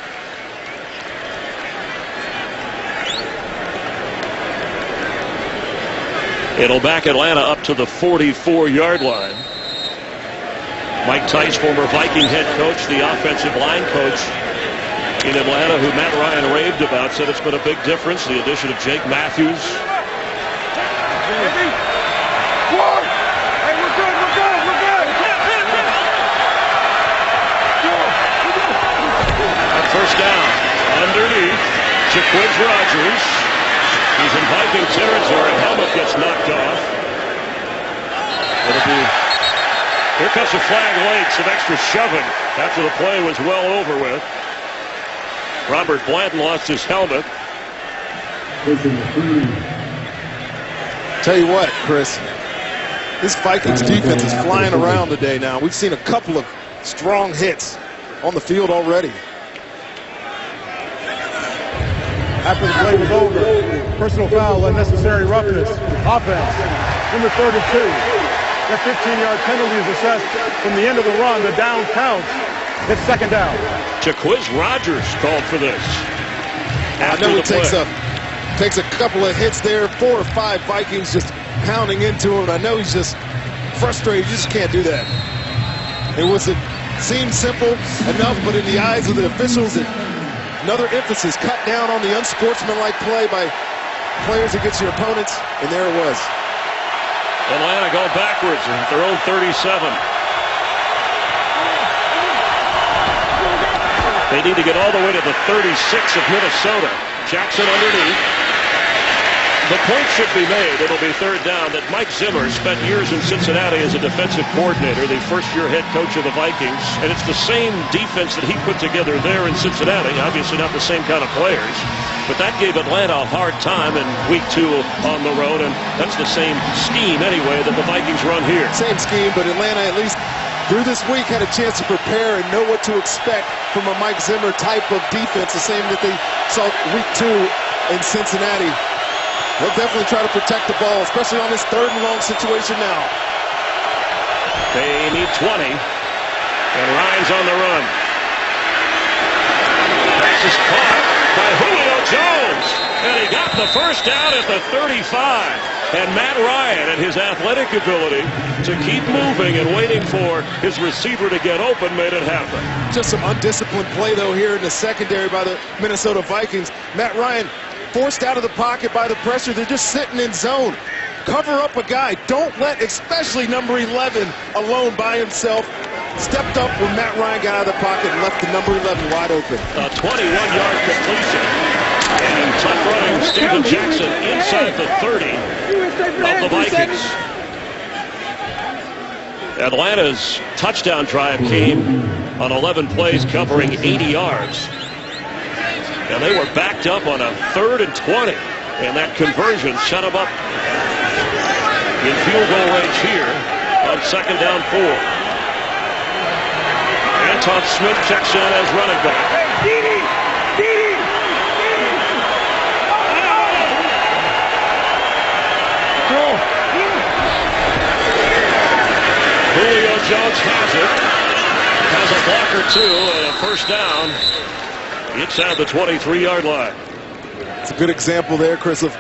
It'll back Atlanta up to the 44-yard line. Mike Tice, former Viking head coach, the offensive line coach in Atlanta, who Matt Ryan raved about, said it's been a big difference. The addition of Jake Matthews. On 1st down, underneath, Jaquiz Rogers. He's in Viking territory. Helmet gets knocked off. It'll be... Here comes a flag late, some extra shoving after the play was well over with. Robert Blanton lost his helmet. Tell you what, Chris, this Vikings defense is flying around today now. We've seen a couple of strong hits on the field already. After the play was over, personal foul, unnecessary roughness. Offense, number 32. That 15-yard penalty is assessed from the end of the run. The down counts. It's 2nd down. Jaquiz Rogers called for this. I know it takes a couple of hits there. 4 or 5 Vikings just pounding into him. I know he's just frustrated. You just can't do that. It seemed simple enough, but in the eyes of the officials, another emphasis cut down on the unsportsmanlike play by players against your opponents, and there it was. Atlanta going backwards at their own 37. They need to get all the way to the 36 of Minnesota. Jackson underneath. The point should be made, it'll be third down, that Mike Zimmer spent years in Cincinnati as a defensive coordinator, the first-year head coach of the Vikings, and it's the same defense that he put together there in Cincinnati, obviously not the same kind of players, but that gave Atlanta a hard time in week 2 on the road, and that's the same scheme anyway that the Vikings run here. Same scheme, but Atlanta at least through this week had a chance to prepare and know what to expect from a Mike Zimmer type of defense, the same that they saw week 2 in Cincinnati. They'll definitely try to protect the ball, especially on this 3rd and long situation now. They need 20, and Ryan's on the run. Pass is caught by Julio Jones, and he got the first down at the 35. And Matt Ryan and his athletic ability to keep moving and waiting for his receiver to get open made it happen. Just some undisciplined play, though, here in the secondary by the Minnesota Vikings. Matt Ryan forced out of the pocket by the pressure. They're just sitting in zone. Cover up a guy. Don't let, especially number 11, alone by himself. Stepped up when Matt Ryan got out of the pocket and left the number 11 wide open. A 21-yard completion. And tough running Steven Jackson inside the 30 of the Vikings. Atlanta's touchdown drive came on 11 plays covering 80 yards. And they were backed up on a 3rd and 20. And that conversion set them up in field goal range here on 2nd down 4. Anton Smith checks in as running back. Julio Jones has it. Has a block or 2 and a first down. Inside the 23-yard line. It's a good example there, Chris, of,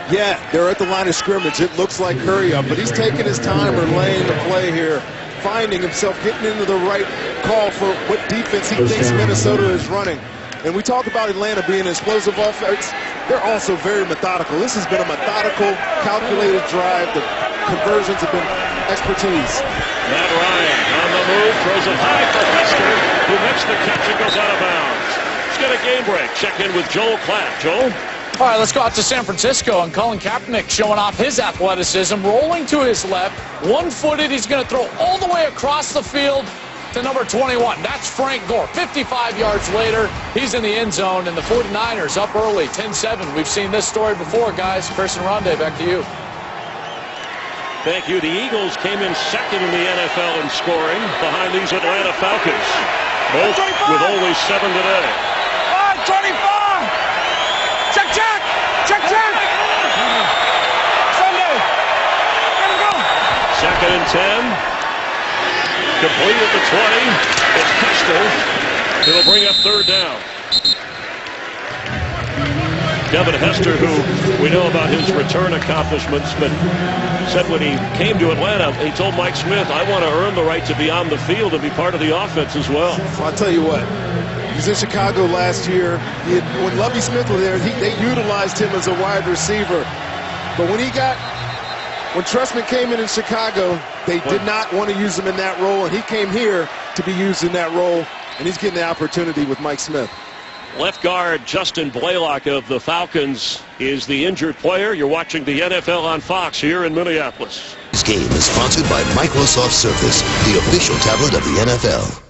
yeah, they're at the line of scrimmage. It looks like hurry up, but he's taking his time or laying the play here, finding himself, getting into the right call for what defense he thinks Minnesota is running. And we talk about Atlanta being an explosive offense. They're also very methodical. This has been a methodical, calculated drive. The conversions have been expertise. Matt Ryan on the move, throws it high for Hester, who makes the catch and goes out of bounds. Get a game break. Check in with Joel Klatt. Joel? All right, let's go out to San Francisco, and Colin Kaepernick showing off his athleticism, rolling to his left, one-footed. He's going to throw all the way across the field to number 21. That's Frank Gore. 55 yards later, he's in the end zone, and the 49ers up early, 10-7. We've seen this story before, guys. Chris and Rondé, back to you. Thank you. The Eagles came in 2nd in the NFL in scoring behind these Atlanta Falcons, both with only 7 today. 25! Check, check! Check, check! Sunday! Here we go! 2nd and 10. Complete at the 20. It's Hester. It'll bring up 3rd down. Devin Hester, who we know about his return accomplishments, but said when he came to Atlanta, he told Mike Smith, I want to earn the right to be on the field and be part of the offense as well. I'll tell you what. He was in Chicago last year. When Lovie Smith was there, they utilized him as a wide receiver. But when Trestman came in Chicago, they did not want to use him in that role, and he came here to be used in that role, and he's getting the opportunity with Mike Smith. Left guard Justin Blaylock of the Falcons is the injured player. You're watching the NFL on Fox here in Minneapolis. This game is sponsored by Microsoft Surface, the official tablet of the NFL.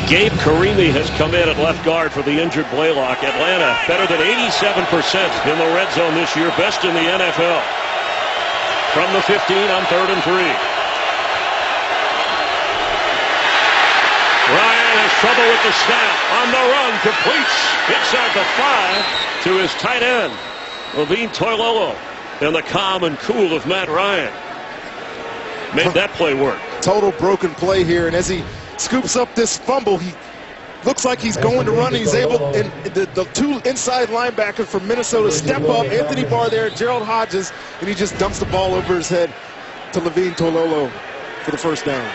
Gabe Karimi has come in at left guard for the injured Blaylock. Atlanta better than 87% in the red zone this year, best in the NFL. From the 15 on 3rd and 3. Ryan has trouble with the snap. On the run, completes inside the 5 to his tight end, Levine Toilolo. And the calm and cool of Matt Ryan made that play work. Total broken play here, and as he scoops up this fumble, he looks like he's going to run. He's able, and the 2 inside linebackers from Minnesota step up. Anthony Barr there, Gerald Hodges, and he just dumps the ball over his head to Levine Toilolo for the first down.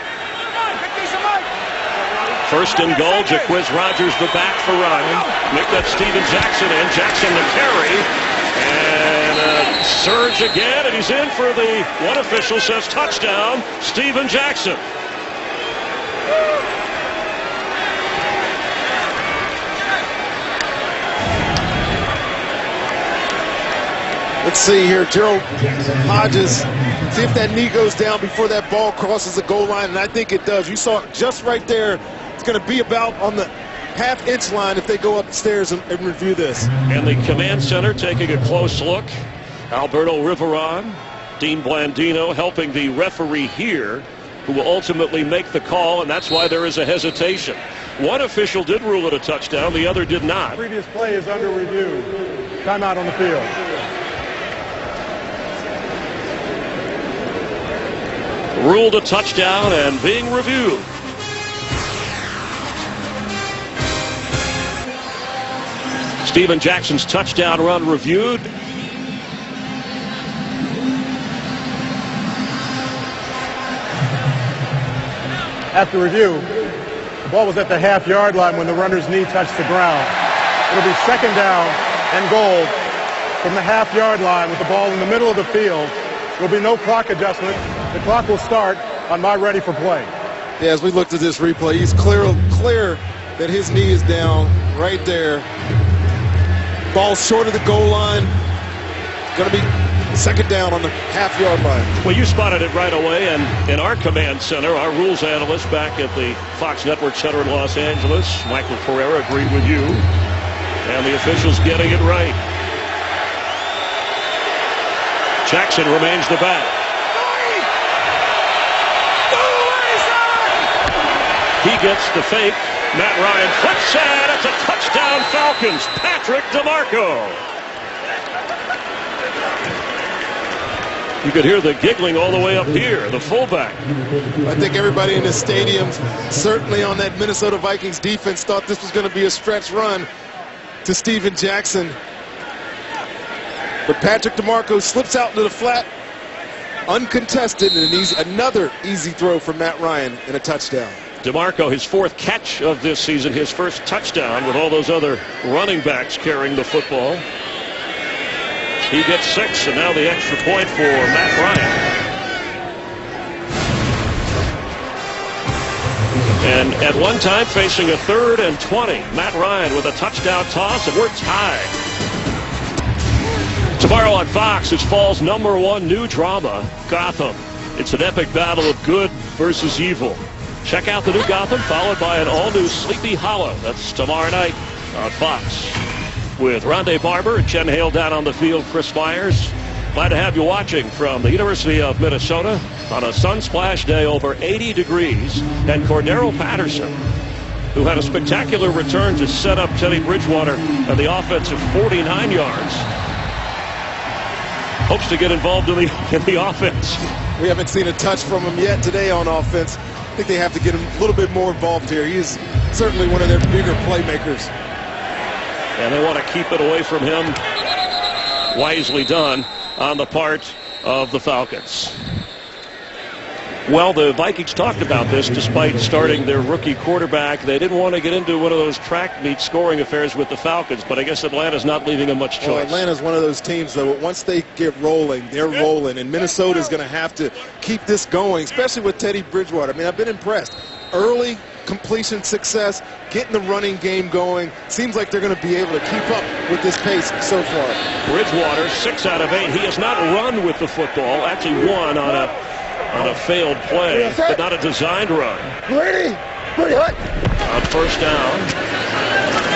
1st and goal. Jaquiz Rogers the back for Ryan. Make that Steven Jackson in. Jackson the carry. And a Surge again, and he's in for the, one official says touchdown, Steven Jackson. Let's see here, Gerald Hodges, see if that knee goes down before that ball crosses the goal line, and I think it does. You saw it just right there. It's going to be about on the half-inch line if they go upstairs and review this. And the command center taking a close look. Alberto Riveron, Dean Blandino helping the referee here, who will ultimately make the call, and that's why there is a hesitation. One official did rule it a touchdown, the other did not. Previous play is under review. Timeout on the field. Ruled a touchdown and being reviewed. Steven Jackson's touchdown run reviewed. After review, the ball was at the half-yard line when the runner's knee touched the ground. It'll be second down and goal from the half-yard line with the ball in the middle of the field. There'll be no clock adjustment. The clock will start on my ready for play. Yeah, as we looked at this replay, he's clear that his knee is down right there. Ball short of the goal line. Going to be second down on the half-yard line. Well, you spotted it right away, and in our command center, our rules analyst back at the Fox Network Center in Los Angeles, Michael Pereira, agreed with you, and the officials getting it right. Jackson remains the back. He gets the fake. Matt Ryan flips it. It's a touchdown, Falcons. Patrick DeMarco. You could hear the giggling all the way up here, the fullback. I think everybody in the stadium, certainly on that Minnesota Vikings defense, thought this was going to be a stretch run to Steven Jackson. But Patrick DeMarco slips out into the flat, uncontested, and another easy throw from Matt Ryan and a touchdown. DeMarco, his fourth catch of this season, his first touchdown with all those other running backs carrying the football. He gets 6, and now the extra point for Matt Ryan. And at one time facing a 3rd and 20. Matt Ryan with a touchdown toss, and we're tied. Tomorrow on Fox, it's fall's #1 new drama, Gotham. It's an epic battle of good versus evil. Check out the new Gotham, followed by an all-new Sleepy Hollow. That's tomorrow night on Fox. With Rondé Barber, Jen Hale down on the field, Chris Myers. Glad to have you watching from the University of Minnesota on a sunsplash day, over 80 degrees. And Cordero Patterson, who had a spectacular return to set up Teddy Bridgewater and the offense of 49 yards. Hopes to get involved in the offense. We haven't seen a touch from him yet today on offense. I think they have to get him a little bit more involved here. He is certainly one of their bigger playmakers. And they want to keep it away from him. Wisely done on the part of the Falcons. Well, the Vikings talked about this despite starting their rookie quarterback. They didn't want to get into one of those track meet scoring affairs with the Falcons, but I guess Atlanta's not leaving them much choice. Well, Atlanta's one of those teams, though, once they get rolling, they're rolling, and Minnesota's going to have to keep this going, especially with Teddy Bridgewater. I mean, I've been impressed. Early completion success, getting the running game going. Seems like they're going to be able to keep up with this pace so far. Bridgewater, 6 out of 8. He has not run with the football, actually one on a failed play, but not a designed run. Pretty hot. On first down,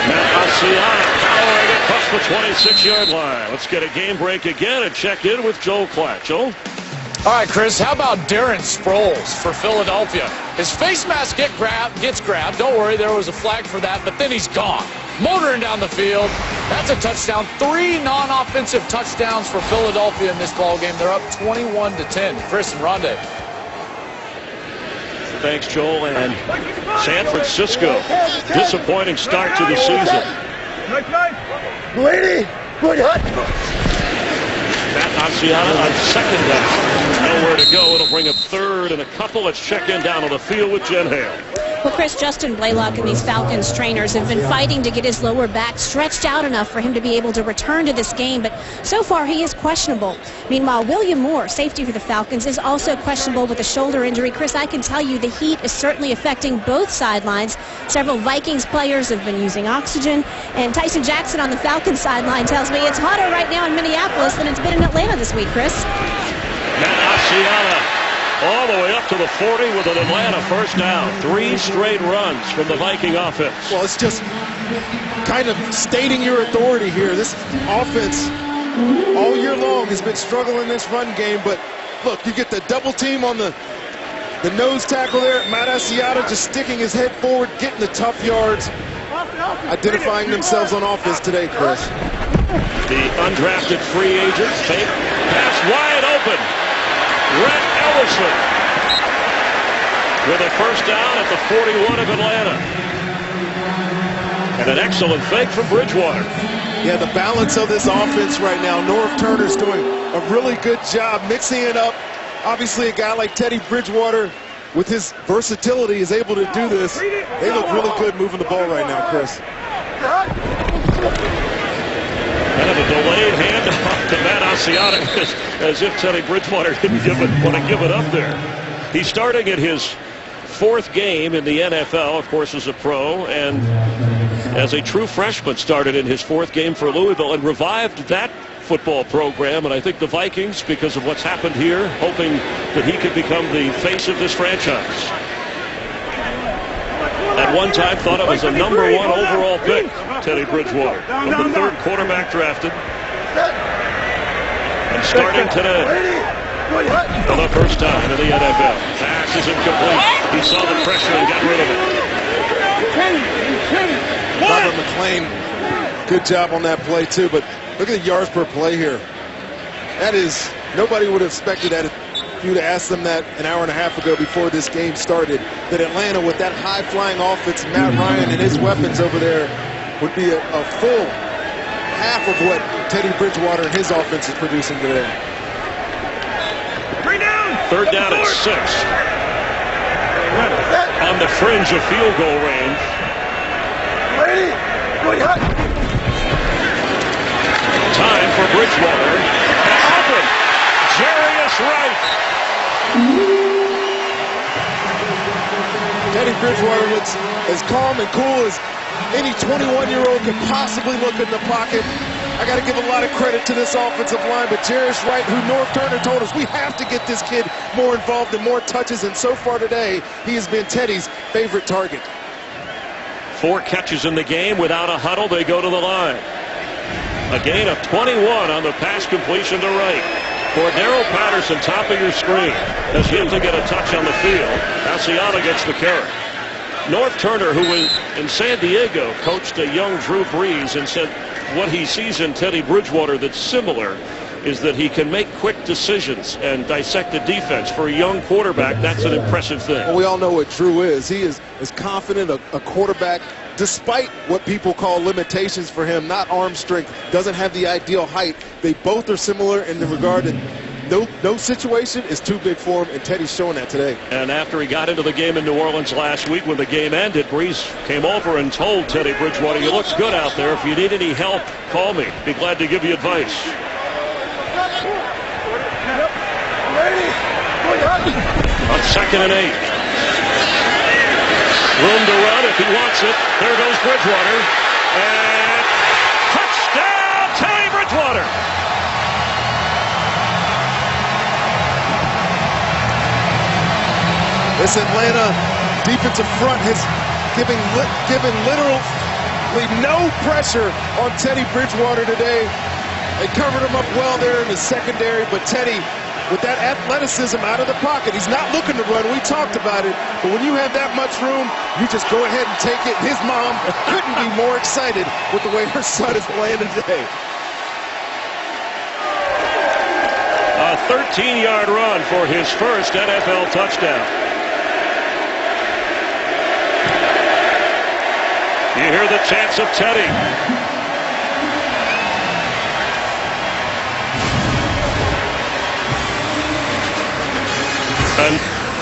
Matt Asiata powering it across the 26-yard line. Let's get a game break again and check in with Joel Klatt. Joel? All right, Chris, how about Darren Sproles for Philadelphia? His face mask gets grabbed. Don't worry, there was a flag for that, but then he's gone. Motoring down the field. That's a touchdown. 3 non-offensive touchdowns for Philadelphia in this ballgame. They're up 21-10. Chris and Rondé. Thanks, Joel. And San Francisco, disappointing start to the season. Matt Asiata on second down. Nowhere to go. It'll bring up 3rd and a couple. Let's check in down on the field with Jen Hale. Well, Chris, Justin Blaylock and these Falcons trainers have been fighting to get his lower back stretched out enough for him to be able to return to this game, but so far he is questionable. Meanwhile, William Moore, safety for the Falcons, is also questionable with a shoulder injury. Chris, I can tell you the heat is certainly affecting both sidelines. Several Vikings players have been using oxygen, and Tyson Jackson on the Falcons sideline tells me it's hotter right now in Minneapolis than it's been in Atlanta this week, Chris. All the way up to the 40 with an Atlanta first down. 3 straight runs from the Viking offense. Well, it's just kind of stating your authority here. This offense all year long has been struggling in this run game, but look, you get the double team on the nose tackle there. Matt Asiata just sticking his head forward, getting the tough yards, identifying themselves on offense today, Chris. The undrafted free agent, fake pass wide open. Rhett Ellison with a first down at the 41 of Atlanta. And an excellent fake from Bridgewater. Yeah, the balance of this offense right now. North Turner's doing a really good job mixing it up. Obviously, a guy like Teddy Bridgewater, with his versatility, is able to do this. They look really good moving the ball right now, Chris. Kind of a delayed handoff to Matt Asiata, as if Teddy Bridgewater didn't want to give it up there. He's starting at his 4th game in the NFL, of course, as a pro, and as a true freshman started in his 4th game for Louisville and revived that football program. And I think the Vikings, because of what's happened here, hoping that he could become the face of this franchise. At one time thought it was a #1 overall pick, Teddy Bridgewater, from the 3rd quarterback drafted. And starting today for the first time in the NFL. Pass is incomplete. He saw the pressure and got rid of it. Robert McClain, good job on that play too, but look at the yards per play here. That is, nobody would have expected that. If you would have asked them that an hour and a half ago before this game started, that Atlanta, with that high-flying offense, Matt Ryan and his weapons over there, would be a full half of what Teddy Bridgewater and his offense is producing today. 3rd down at 6. On the fringe of field goal range. Time for Bridgewater. Open. Jarius Wright. Teddy Bridgewater looks as calm and cool as any 21-year-old could possibly look in the pocket. I got to give a lot of credit to this offensive line, but Jarius Wright, who North Turner told us we have to get this kid more involved and more touches, and so far today, he has been Teddy's favorite target. 4 catches in the game. Without a huddle, they go to the line. A gain of 21 on the pass completion to Wright. Cordero Patterson, top of your screen, has yet to get a touch on the field. Asiata gets the carry. North Turner, who was in San Diego, coached a young Drew Brees and said what he sees in Teddy Bridgewater that's similar is that he can make quick decisions and dissect the defense. For a young quarterback, that's an impressive thing. Well, we all know what Drew is. He is as confident a quarterback, despite what people call limitations for him, not arm strength, doesn't have the ideal height. They both are similar in the regard that no situation is too big for him, and Teddy's showing that today. And after he got into the game in New Orleans last week, when the game ended, Brees came over and told Teddy Bridgewater, "You looks good out there. If you need any help, call me. Be glad to give you advice." On 2nd and 8. Room to run if he wants it. There goes Bridgewater. And touchdown, Teddy Bridgewater. This Atlanta defensive front has given literally no pressure on Teddy Bridgewater today. They covered him up well there in the secondary, but Teddy, with that athleticism out of the pocket, he's not looking to run. We talked about it, but when you have that much room, you just go ahead and take it. His mom couldn't be more excited with the way her son is playing today. A 13-yard run for his first NFL touchdown. You hear the chants of Teddy. And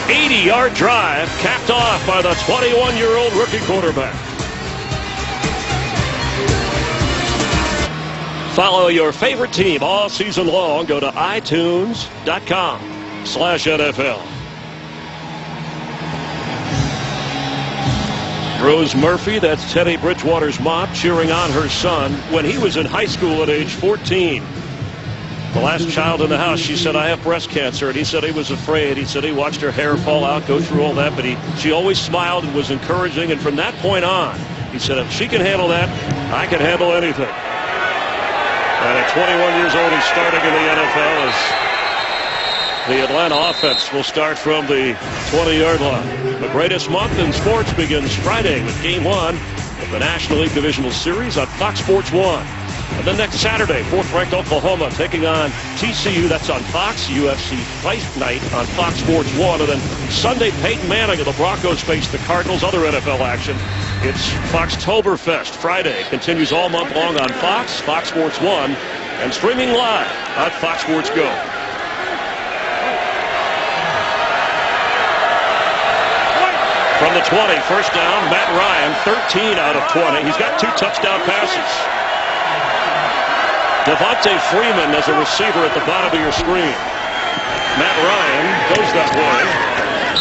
80-yard drive capped off by the 21-year-old rookie quarterback. Follow your favorite team all season long. Go to itunes.com/NFL. Rose Murphy, that's Teddy Bridgewater's mom, cheering on her son when he was in high school at age 14. The last child in the house, she said, I have breast cancer. And he said he was afraid. He said he watched her hair fall out, go through all that. But she always smiled and was encouraging. And from that point on, he said, if she can handle that, I can handle anything. And at 21 years old, he's starting in the NFL as the Atlanta offense will start from the 20-yard line. The greatest month in sports begins Friday with Game 1 of the National League Divisional Series on Fox Sports 1. And then next Saturday, 4th-ranked Oklahoma taking on TCU. That's on Fox. UFC Fight Night on Fox Sports 1. And then Sunday, Peyton Manning of the Broncos face the Cardinals. Other NFL action. It's Foxtoberfest. Friday continues all month long on Fox, Fox Sports 1, and streaming live on Fox Sports Go. From the 20, first down, Matt Ryan, 13 out of 20. He's got 2 touchdown passes. Devontae Freeman as a receiver at the bottom of your screen. Matt Ryan goes that way.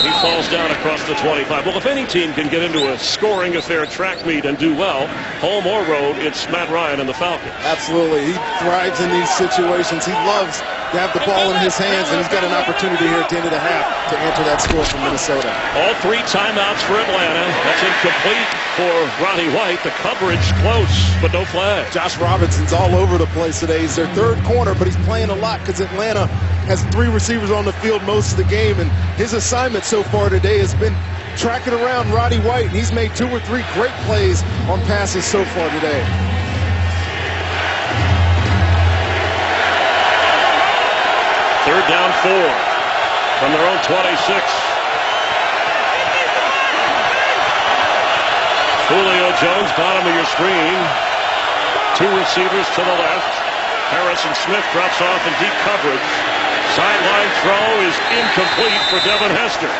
He falls down across the 25. Well, if any team can get into a scoring affair track meet and do well, home or road, it's Matt Ryan and the Falcons. Absolutely. He thrives in these situations. He loves to have the ball in his hands, and he's got an opportunity here at the end of the half to answer that score from Minnesota. All 3 timeouts for Atlanta. That's incomplete for Ronnie White. The coverage close, but no flag. Josh Robinson's all over the place today. He's their 3rd corner, but he's playing a lot because Atlanta has 3 receivers on the field most of the game, and his assignment so far today has been tracking around Roddy White, and he's made 2 or 3 great plays on passes so far today. Third down 4 from their own 26. Julio Jones, bottom of your screen. 2 receivers to the left. Harrison Smith drops off in deep coverage. Sideline throw is incomplete for Devin Hester.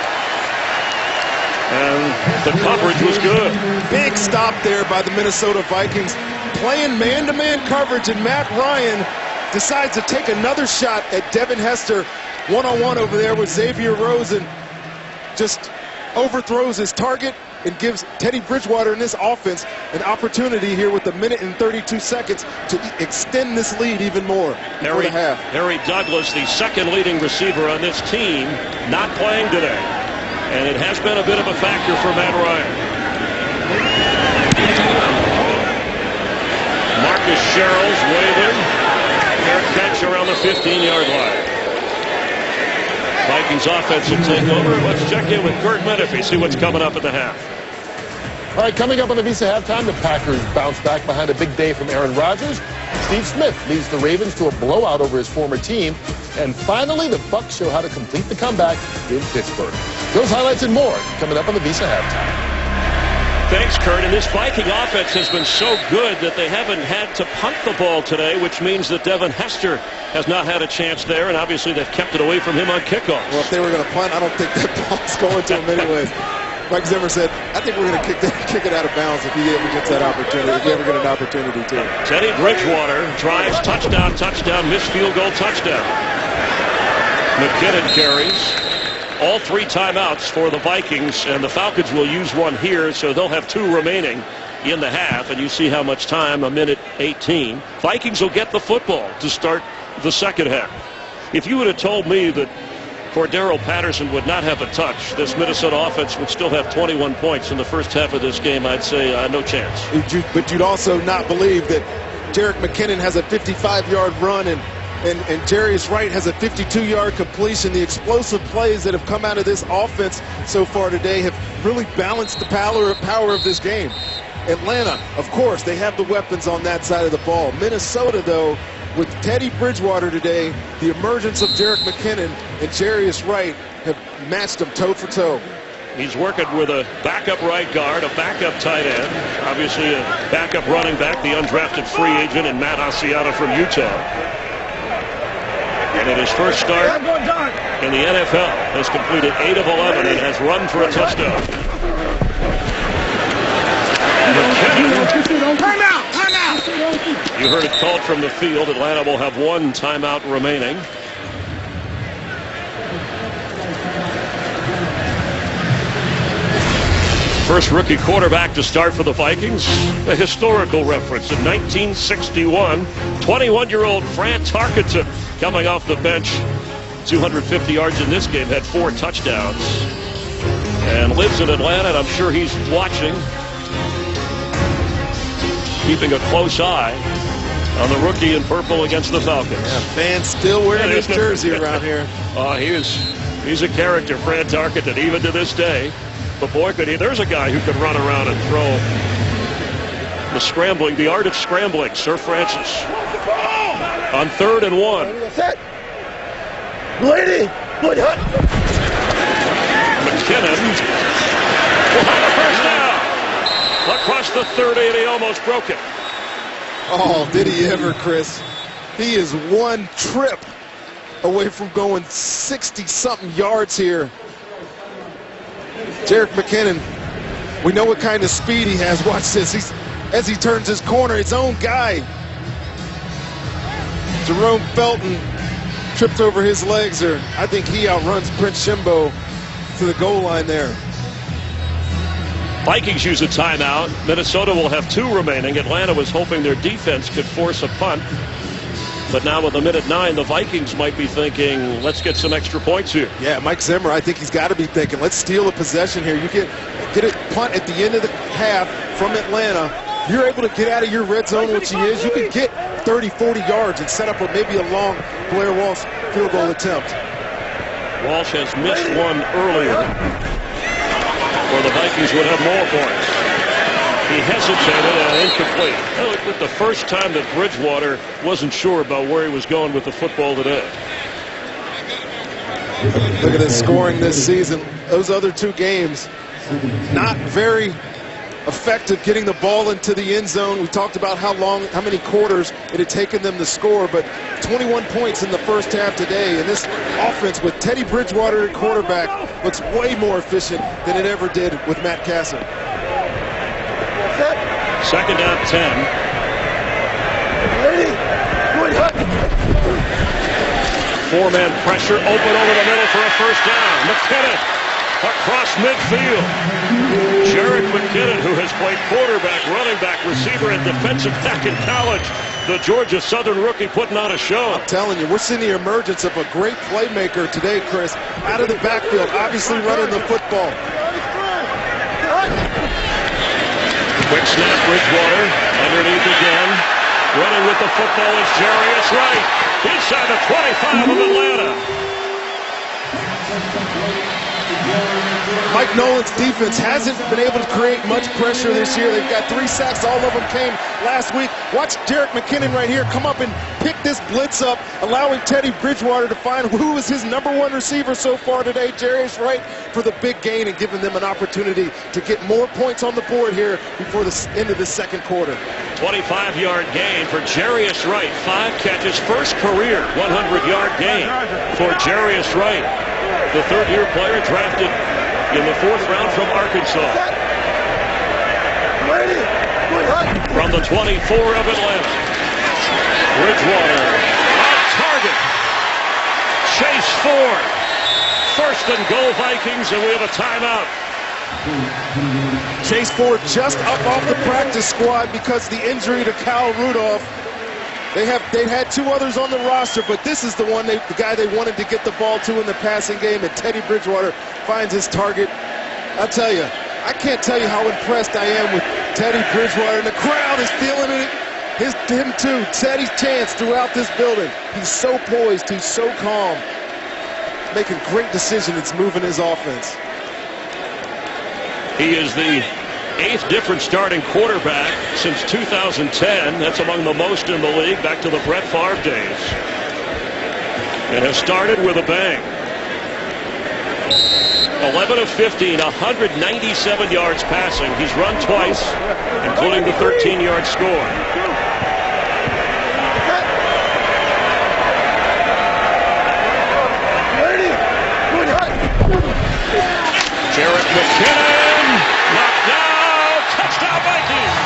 And the coverage was good. Big stop there by the Minnesota Vikings. Playing man-to-man coverage, and Matt Ryan decides to take another shot at Devin Hester one-on-one over there with Xavier Rose, and just overthrows his target and gives Teddy Bridgewater in this offense an opportunity here with 1 minute and 32 seconds to extend this lead even more. Harry Douglas, the 2nd leading receiver on this team, not playing today. And it has been a bit of a factor for Matt Ryan. Marcus Sherrill's waving. Fair catch around the 15-yard line. Vikings offense will take over. Let's check in with Kurt Menefee, see what's coming up at the half. All right, coming up on the Visa halftime, the Packers bounce back behind a big day from Aaron Rodgers. Steve Smith leads the Ravens to a blowout over his former team. And finally, the Bucs show how to complete the comeback in Pittsburgh. Those highlights and more coming up on the Visa halftime. Thanks, Kurt. And this Viking offense has been so good that they haven't had to punt the ball today, which means that Devin Hester has not had a chance there, and obviously they've kept it away from him on kickoffs. Well, if they were going to punt, I don't think that ball's going to him anyways. Mike Zimmer said, I think we're going to kick it out of bounds if he ever gets that opportunity, if he ever get an opportunity to. Teddy Bridgewater drives, touchdown, missed field goal, touchdown. McKinnon carries. All 3 timeouts for the Vikings, and the Falcons will use one here, so they'll have 2 remaining in the half, and you see how much time, 1 minute 18. Vikings will get the football to start the second half. If you would have told me that Cordero Patterson would not have a touch, this Minnesota offense would still have 21 points in the first half of this game, I'd say no chance. But you'd also not believe that Jerick McKinnon has a 55-yard run and Jarius Wright has a 52-yard completion. The explosive plays that have come out of this offense so far today have really balanced the power of this game. Atlanta, of course, they have the weapons on that side of the ball. Minnesota, though, with Teddy Bridgewater today, the emergence of Jerick McKinnon and Jarius Wright have matched them toe for toe. He's working with a backup right guard, a backup tight end, obviously a backup running back, the undrafted free agent, and Matt Asiata from Utah. And in his first start in the NFL, has completed 8 of 11 and has run for a touchdown. You heard it called from the field. Atlanta will have 1 timeout remaining. First rookie quarterback to start for the Vikings. A historical reference in 1961. 21-year-old Fran Tarkenton coming off the bench. 250 yards in this game, had 4 touchdowns. And lives in Atlanta, and I'm sure he's watching. Keeping a close eye on the rookie in purple against the Falcons. Yeah, fans still wearing his jersey around here. He's a character, Fran Tarkenton, even to this day. But boy, there's a guy who could run around and throw. The art of scrambling, Sir Francis. On 3rd and 1. Lady, good hut. McKinnon will have a first down. Across the 30, and he almost broke it. Oh, did he ever, Chris? He is 1 trip away from going 60-something yards here. Jerick McKinnon, we know what kind of speed he has. Watch this. As he turns his corner, his own guy, Jerome Felton, tripped over his legs, or I think he outruns Prince Shimbo to the goal line there. Vikings use a timeout. Minnesota will have 2 remaining. Atlanta was hoping their defense could force a punt. But now with 1:09, the Vikings might be thinking, let's get some extra points here. Yeah, Mike Zimmer, I think he's got to be thinking, let's steal a possession here. You get a punt at the end of the half from Atlanta. You're able to get out of your red zone, which he is. You can get 30, 40 yards and set up maybe a long Blair Walsh field goal attempt. Walsh has missed one earlier, where the Vikings would have more points. He hesitated and incomplete. That was the first time that Bridgewater wasn't sure about where he was going with the football today. Look at his scoring this season. Those other 2 games, not very effective getting the ball into the end zone. We talked about how many quarters it had taken them to score, but 21 points in the first half today. And this offense with Teddy Bridgewater at quarterback looks way more efficient than it ever did with Matt Casser. 2nd down 10. Four-man pressure, open over the middle for a first down. McKinnon across midfield. Jerick McKinnon, who has played quarterback, running back, receiver, and defensive back in college. The Georgia Southern rookie putting on a show. I'm telling you, we're seeing the emergence of a great playmaker today, Chris. Out of the backfield, obviously running the football. Quick snap, Bridgewater, underneath again. Running with the football is Jarius Wright. Inside the 25 of Atlanta. Mike Nolan's defense hasn't been able to create much pressure this year. They've got 3 sacks. All of them came last week. Watch Jerick McKinnon right here come up and pick this blitz up, allowing Teddy Bridgewater to find who is his #1 receiver so far today, Jarius Wright, for the big gain and giving them an opportunity to get more points on the board here before the end of the 2nd quarter. 25-yard gain for Jarius Wright. 5 catches, first career 100-yard gain for Jarius Wright, the 3rd-year player drafted in the 4th round from Arkansas. From the 24 of Atlanta. Bridgewater on target. Chase Ford. 1st and goal Vikings, and we have a timeout. Chase Ford just up off the practice squad because the injury to Kyle Rudolph. They'd had 2 others on the roster, but this is the guy they wanted to get the ball to in the passing game, and Teddy Bridgewater finds his target. I'll tell you, I can't tell you how impressed I am with Teddy Bridgewater, and the crowd is feeling it. Him too. Teddy's chance throughout this building. He's so poised. He's so calm. Making great decisions, moving his offense. He is the 8th different starting quarterback since 2010. That's among the most in the league, back to the Brett Favre days. And has started with a bang. 11 of 15, 197 yards passing. He's run twice, including the 13-yard score. McKinnon knocked down. Touchdown Vikings.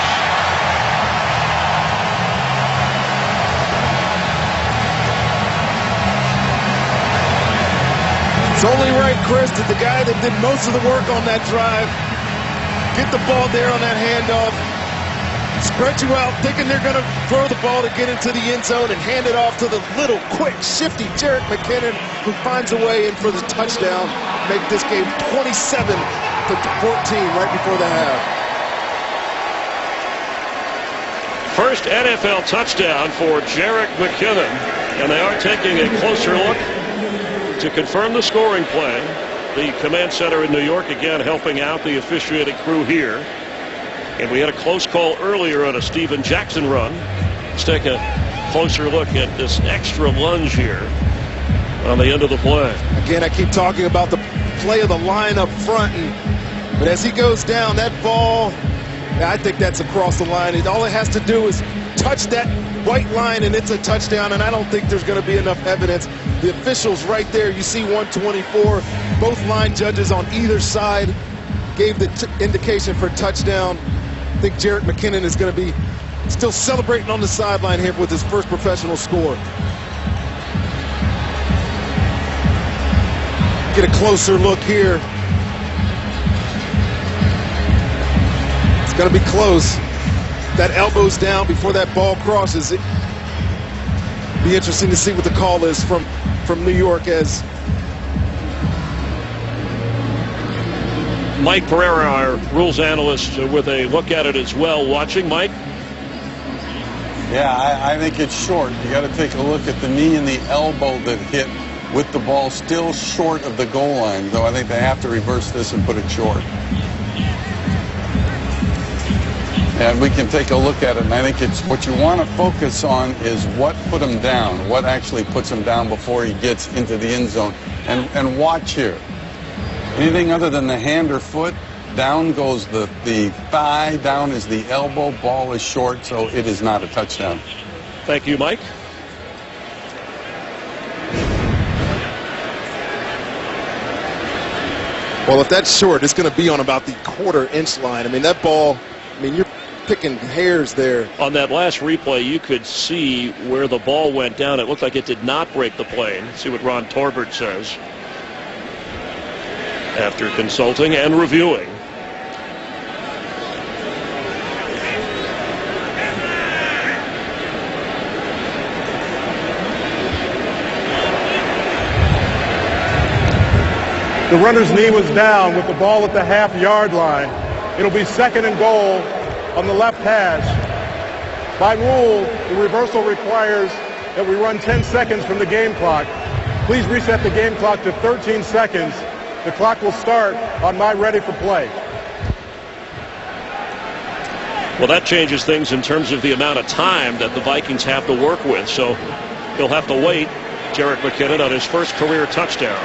It's only right, Chris, that the guy that did most of the work on that drive get the ball there on that handoff, spread you out, thinking they're going to throw the ball to get into the end zone and hand it off to the little, quick, shifty Jerick McKinnon, who finds a way in for the touchdown, make this game 27-14 right before the half. First NFL touchdown for Jerick McKinnon, and they are taking a closer look to confirm the scoring play. The command center in New York again helping out the officiating crew here. And we had a close call earlier on a Steven Jackson run. Let's take a closer look at this extra lunge here on the end of the play. Again, I keep talking about the play of the line up front, but as he goes down, that ball, I think that's across the line. All it has to do is touch that white line and it's a touchdown, and I don't think there's going to be enough evidence. The officials right there, you see 124, both line judges on either side gave the indication for touchdown. I think Jerick McKinnon is going to be still celebrating on the sideline here with his first professional score. Get a closer look here. It's going to be close. That elbow's down before that ball crosses. It'd be interesting to see what the call is from New York as Mike Pereira, our rules analyst, with a look at it as well. Watching, Mike? Yeah, I think it's short. You got to take a look at the knee and the elbow that hit with the ball still short of the goal line. Though I think they have to reverse this and put it short. And we can take a look at it, and I think it's what you want to focus on is what put him down, what actually puts him down before he gets into the end zone. And watch here. Anything other than the hand or foot, down goes the thigh, down is the elbow, ball is short, so it is not a touchdown. Thank you, Mike. Well, if that's short, it's going to be on about the quarter-inch line. I mean, that ball, you're picking hairs there. On that last replay, you could see where the ball went down. It looked like it did not break the plane. See what Ron Torbert says after consulting and reviewing. The runner's knee was down with the ball at the half-yard line. It'll be 2nd and goal on the left hash. By rule, the reversal requires that we run 10 seconds from the game clock. Please reset the game clock to 13 seconds. The clock will start on my ready for play. Well, that changes things in terms of the amount of time that the Vikings have to work with. So he'll have to wait, Jerick McKinnon, on his first career touchdown.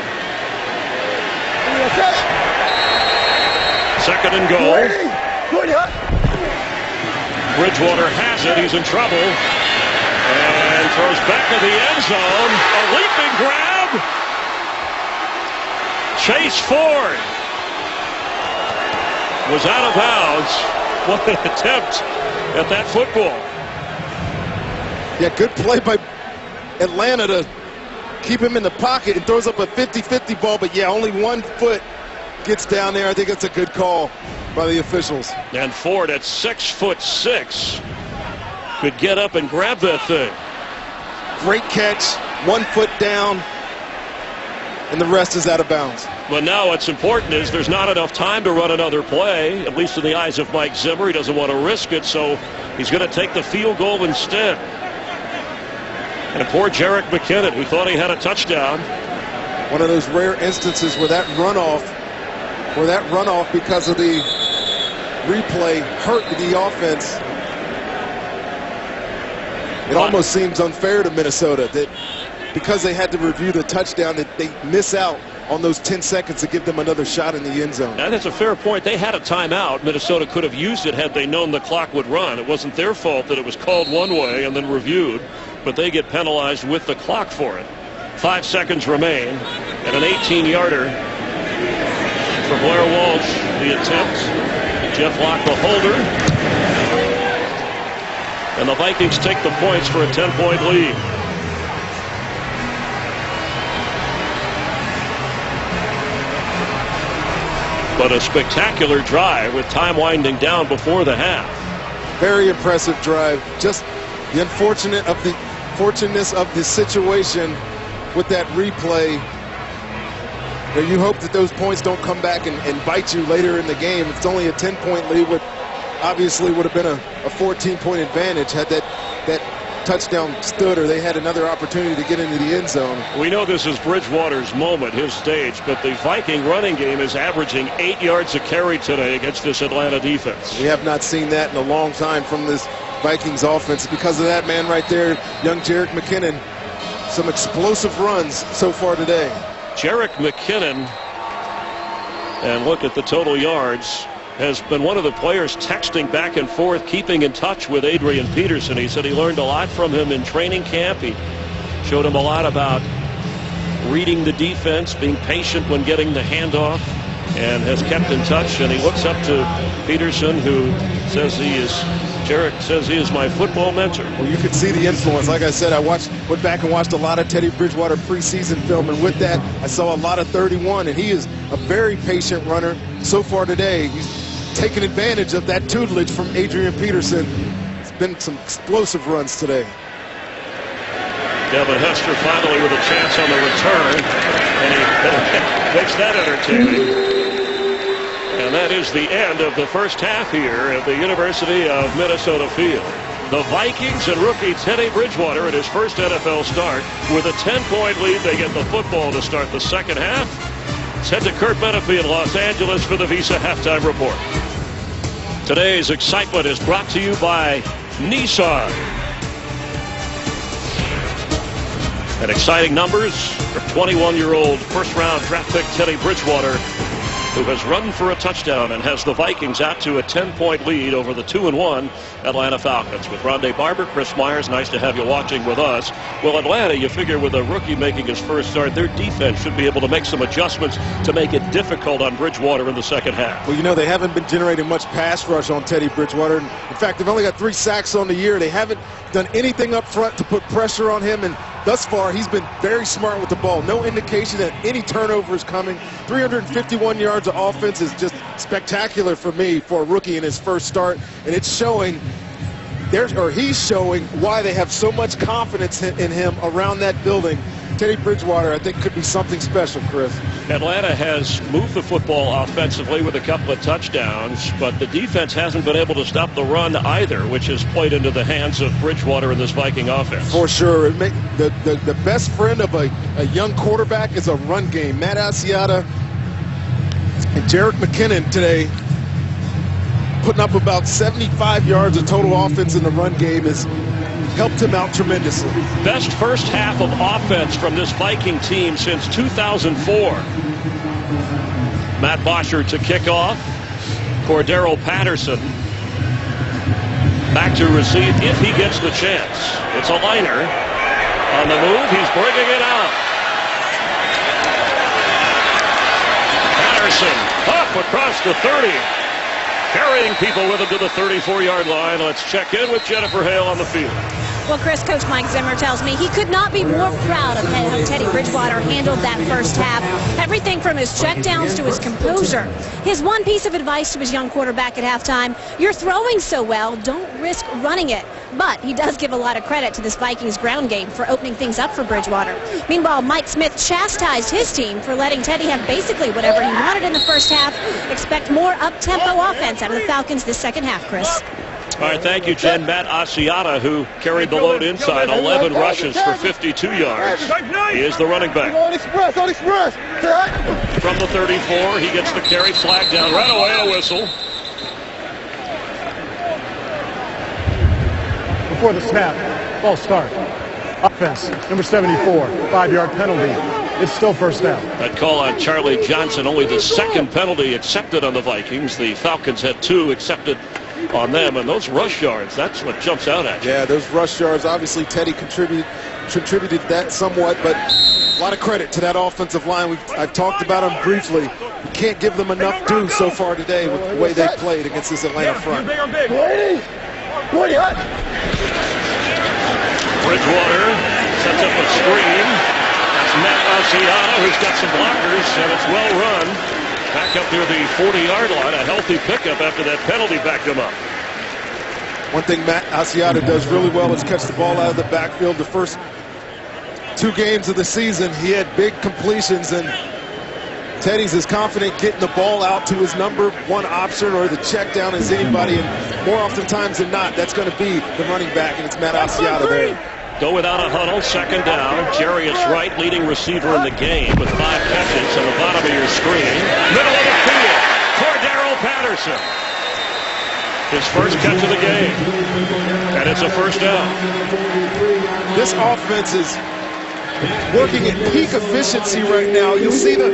2nd and goal. Bridgewater has it. He's in trouble. And throws back to the end zone. A leaping grab. Chase Ford was out of bounds. What an attempt at that football. Yeah, good play by Atlanta to keep him in the pocket, and throws up a 50-50 ball, but yeah, only 1 foot gets down there. I think it's a good call by the officials. And Ford at 6'6" could get up and grab that thing. Great catch, 1 foot down, and the rest is out of bounds. But now what's important is there's not enough time to run another play, at least in the eyes of Mike Zimmer. He doesn't want to risk it, so he's going to take the field goal instead. And poor Jerick McKinnon, who thought he had a touchdown. One of those rare instances where that runoff because of the replay hurt the offense. It almost seems unfair to Minnesota that because they had to review the touchdown that they miss out on those 10 seconds to give them another shot in the end zone. And that's a fair point. They had a timeout. Minnesota could have used it had they known the clock would run. It wasn't their fault that it was called one way and then reviewed, but they get penalized with the clock for it. 5 seconds remain, and an 18-yarder for Blair Walsh, the attempt. Jeff Locke, the holder. And the Vikings take the points for a 10-point lead. But a spectacular drive with time winding down before the half. Very impressive drive. Just the unfortunateness of the situation with that replay. You hope that those points don't come back and bite you later in the game. It's only a 10-point lead, which obviously would have been a 14-point advantage had that touchdown stood, or they had another opportunity to get into the end zone. We know this is Bridgewater's moment, his stage, but the Viking running game is averaging 8 yards a carry today against this Atlanta defense. We have not seen that in a long time from this Vikings offense. Because of that man right there, young Jerick McKinnon, some explosive runs so far today. Jerick McKinnon, and look at the total yards, has been one of the players texting back and forth, keeping in touch with Adrian Peterson. He said he learned a lot from him in training camp. He showed him a lot about reading the defense, being patient when getting the handoff, and has kept in touch. And he looks up to Peterson, who says Jerick says he is my football mentor. Well, you could see the influence. Like I said, I went back and watched a lot of Teddy Bridgewater preseason film, and with that, I saw a lot of 31, and he is a very patient runner. So far today, he's taken advantage of that tutelage from Adrian Peterson. It's been some explosive runs today. Devin Hester finally with a chance on the return, and he makes that entertaining. And that is the end of the first half here at the University of Minnesota Field. The Vikings and rookie Teddy Bridgewater at his first NFL start with a 10-point lead. They get the football to start the second half. Let's head to Kurt Menefee in Los Angeles for the Visa Halftime Report. Today's excitement is brought to you by Nissan. And exciting numbers for 21-year-old first-round draft pick Teddy Bridgewater, who has run for a touchdown and has the Vikings out to a 10-point lead over the 2-1 Atlanta Falcons. With Rondé Barber, Chris Myers, nice to have you watching with us. Well, Atlanta, you figure with a rookie making his first start, their defense should be able to make some adjustments to make it difficult on Bridgewater in the second half. Well, you know, they haven't been generating much pass rush on Teddy Bridgewater. In fact, they've only got 3 sacks on the year. They haven't done anything up front to put pressure on him, and thus far, he's been very smart with the ball. No indication that any turnover is coming. 351 yards of offense is just spectacular for me for a rookie in his first start, and it's showing he's showing why they have so much confidence in him around that building. Teddy Bridgewater, I think, could be something special, Chris. Atlanta has moved the football offensively with a couple of touchdowns, but the defense hasn't been able to stop the run either, which has played into the hands of Bridgewater in this Viking offense. For sure. The best friend of a young quarterback is a run game. Matt Asiata and Jerick McKinnon today putting up about 75 yards of total offense in the run game has helped him out tremendously. Best first half of offense from this Viking team since 2004. Matt Bosher to kick off. Cordero Patterson back to receive if he gets the chance. It's a liner. On the move, he's bringing it out. Patterson up across the 30. Carrying people with him to the 34-yard line. Let's check in with Jennifer Hale on the field. Well, Chris, Coach Mike Zimmer tells me he could not be more proud of how Teddy Bridgewater handled that first half. Everything from his checkdowns to his composure. His one piece of advice to his young quarterback at halftime: you're throwing so well, don't risk running it. But he does give a lot of credit to this Vikings ground game for opening things up for Bridgewater. Meanwhile, Mike Smith chastised his team for letting Teddy have basically whatever he wanted in the first half. Expect more up-tempo offense out of the Falcons this second half, Chris. All right, thank you, Jen. Matt Asiata, who carried the load inside, 11 rushes for 52 yards. He is the running back. From the 34, he gets the carry, flag down, right away, and a whistle. Before the snap, false start. Offense, number 74, 5-yard penalty. It's still first down. That call on Charlie Johnson, only the second penalty accepted on the Vikings. The Falcons had 2 accepted on them, and those rush yards, that's what jumps out at you. Yeah, those rush yards, obviously Teddy contributed that somewhat, but a lot of credit to that offensive line. I've talked about them briefly. You can't give them enough due so far today with the way they played against this Atlanta front. Bridgewater sets up a screen. That's Matt Asiata, who's got some blockers, and it's well run. Back up near the 40-yard line. A healthy pickup after that penalty backed him up. One thing Matt Asiata does really well is catch the ball out of the backfield. The first 2 games of the season, he had big completions, and Teddy's as confident getting the ball out to his number 1 option or the check down as anybody, and more oftentimes than not, that's going to be the running back, and it's Matt Asiata there. Go without a huddle, second down. Jarius Wright, leading receiver in the game with 5 catches on the bottom of your screen. Middle of the field, Cordero Patterson. His first catch of the game, and it's a first down. This offense is working at peak efficiency right now. You'll see the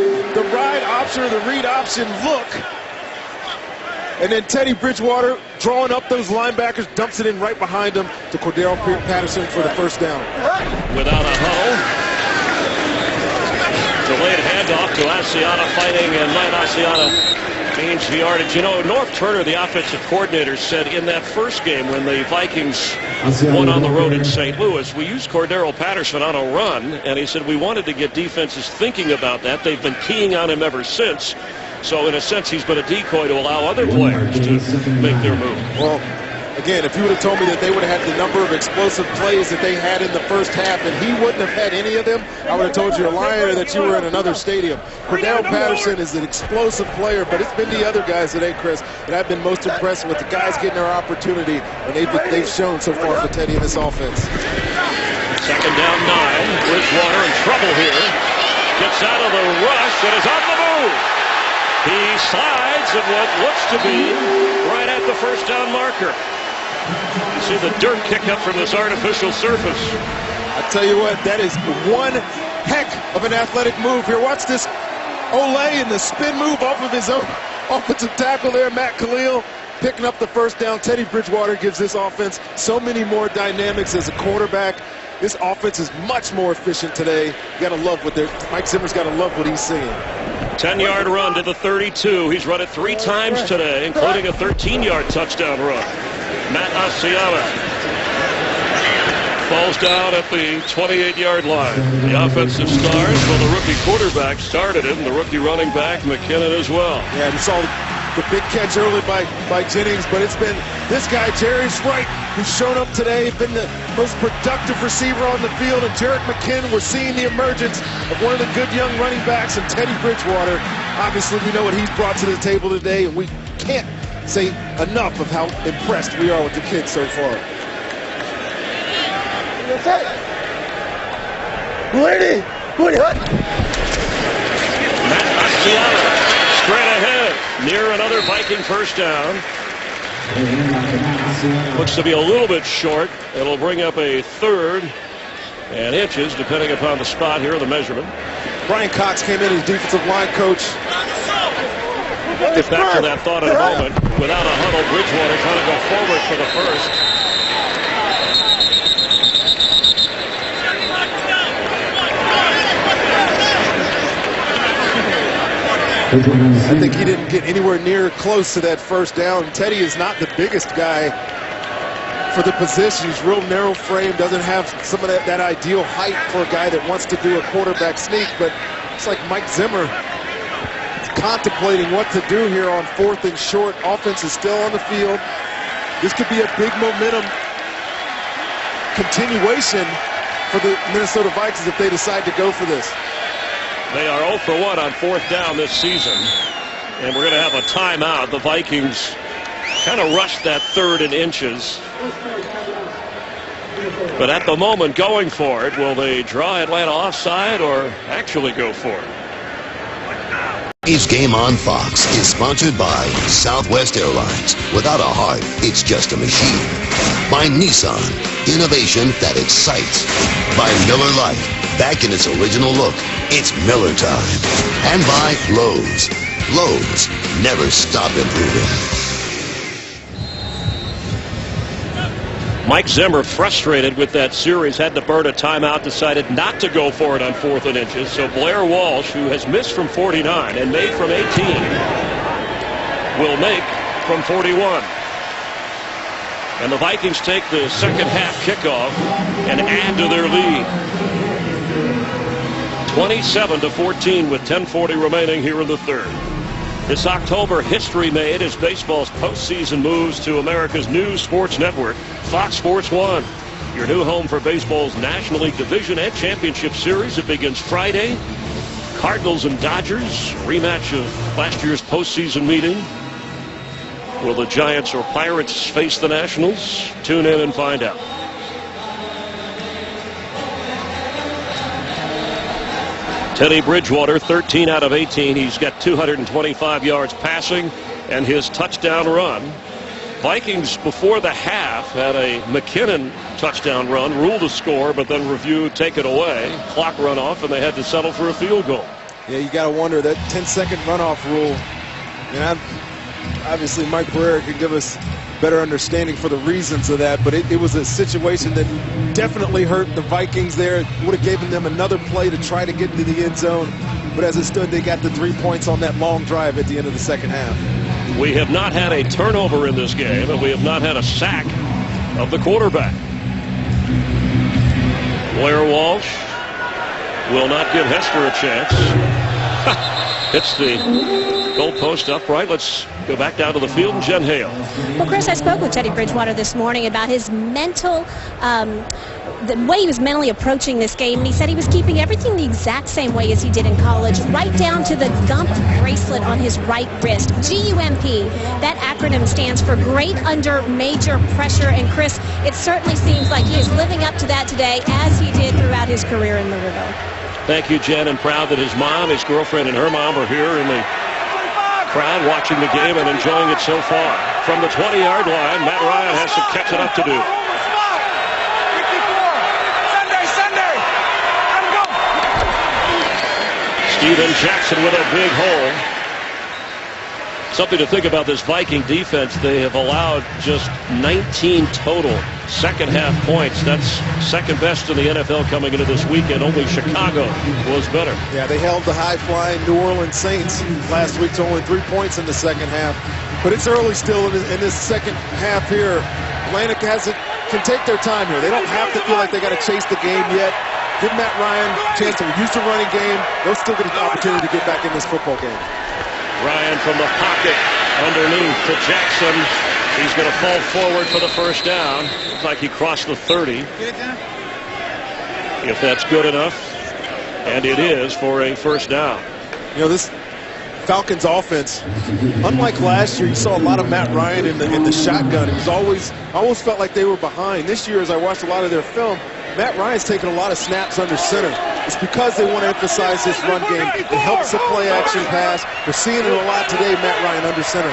ride option or the read option look. And then Teddy Bridgewater drawing up those linebackers, dumps it in right behind him to Cordero Patterson for the first down. Without a huddle. Delayed handoff to Asiata fighting, and Matt Asiata gains the yardage. You know, North Turner, the offensive coordinator, said in that first game when the Vikings won on the road in St. Louis, we used Cordero Patterson on a run, and he said we wanted to get defenses thinking about that. They've been keying on him ever since. So in a sense, he's been a decoy to allow other players to make their move. Well, again, if you would have told me that they would have had the number of explosive plays that they had in the first half and he wouldn't have had any of them, I would have told you a liar or that you were in another stadium. Cordero Patterson is an explosive player, but it's been the other guys today, Chris, that I've been most impressed with. The guys getting their opportunity, and they've shown so far for Teddy in this offense. Second down 9. Bridgewater in trouble here. Gets out of the rush and is on the move. He slides at what looks to be right at the first down marker. You see the dirt kick up from this artificial surface. I tell you what, that is one heck of an athletic move here. Watch this Olay and the spin move off of his own offensive tackle there, Matt Khalil, picking up the first down. Teddy Bridgewater gives this offense so many more dynamics as a quarterback. This offense is much more efficient today. You gotta love what Mike Zimmer's gotta love what he's seeing. 10-yard run to the 32. He's run it 3 times today, including a 13-yard touchdown run. Matt Asiata falls down at the 28-yard line. The offensive stars, well, the rookie quarterback started it, and the rookie running back, McKinnon, as well. Yeah, we saw the big catch early by Jennings, but it's been this guy, Jarius Wright, who's shown up today, been the most productive receiver on the field, and Jerick McKinnon, we're seeing the emergence of one of the good young running backs, and Teddy Bridgewater. Obviously, we know what he's brought to the table today, and we can't say enough of how impressed we are with the kid so far. Matt Asiata straight ahead, near another Viking first down. Looks to be a little bit short. It'll bring up a 3rd and inches, depending upon the spot here, the measurement. Brian Cox came in as defensive line coach. We'll get back to that thought in a moment. Without a huddle, Bridgewater trying to go forward for the first. I think he didn't get anywhere near close to that first down. Teddy is not the biggest guy for the position. He's real narrow frame, doesn't have some of that ideal height for a guy that wants to do a quarterback sneak, but it's like Mike Zimmer is contemplating what to do here on 4th and short. Offense is still on the field. This could be a big momentum continuation for the Minnesota Vikings if they decide to go for this. They are 0 for 1 on 4th down this season, and we're going to have a timeout. The Vikings kind of rushed that 3rd and inches, but at the moment going for it. Will they draw Atlanta offside or actually go for it? Today's Game on Fox is sponsored by Southwest Airlines. Without a heart, it's just a machine. By Nissan, innovation that excites. By Miller Lite, back in its original look. It's Miller time. And by Lowe's. Lowe's, never stop improving. Mike Zimmer, frustrated with that series, had to burn a timeout, decided not to go for it on 4th and inches. So Blair Walsh, who has missed from 49 and made from 18, will make from 41. And the Vikings take the second half kickoff and add to their lead. 27-14 with 10:40 remaining here in the third. This October, history made as baseball's postseason moves to America's new sports network, Fox Sports 1. Your new home for baseball's National League Division and Championship Series. It begins Friday. Cardinals and Dodgers, rematch of last year's postseason meeting. Will the Giants or Pirates face the Nationals? Tune in and find out. Teddy Bridgewater, 13 out of 18. He's got 225 yards passing and his touchdown run. Vikings before the half had a McKinnon touchdown run, ruled a score, but then reviewed, take it away. Clock run off, and they had to settle for a field goal. Yeah, you got to wonder that 10-second runoff rule. And obviously Mike Barrera can give us better understanding for the reasons of that, but it was a situation that definitely hurt the Vikings there. It would have given them another play to try to get into the end zone, but as it stood, they got the 3 points on that long drive at the end of the second half. We have not had a turnover in this game, and we have not had a sack of the quarterback. Blair Walsh will not give Hester a chance. Hits the goalpost upright. Let's go back down to the field and Jen Hale. Well, Chris, I spoke with Teddy Bridgewater this morning about his mental, the way he was mentally approaching this game, and he said he was keeping everything the exact same way as he did in college, right down to the gump bracelet on his right wrist. GUMP. That acronym stands for Great Under Major Pressure. And Chris, it certainly seems like he is living up to that today, as he did throughout his career in Louisville. Thank you, Jen, and proud that his mom, his girlfriend, and her mom are here in the crowd watching the game and enjoying it so far. From the 20-yard line, Matt Ryan has some catching up to do. Steven Jackson with a big hole. Something to think about this Viking defense. They have allowed just 19 total second half points. That's second best in the NFL coming into this weekend. Only Chicago was better. Yeah, they held the high-flying New Orleans Saints last week to only 3 points in the second half. But it's early still in this second half here. Atlanta can take their time here. They don't have to feel like they got to chase the game yet. Give Matt Ryan a chance to use the running game. They'll still get an opportunity to get back in this football game. Ryan from the pocket underneath to Jackson. He's going to fall forward for the first down. Looks like he crossed the 30. If that's good enough. And it is for a first down. You know, this Falcons offense, unlike last year, you saw a lot of Matt Ryan in the shotgun. It was always felt like they were behind. This year, as I watched a lot of their film, Matt Ryan's taken a lot of snaps under center. It's because they want to emphasize this run game. It helps the play action pass. We're seeing it a lot today, Matt Ryan under center.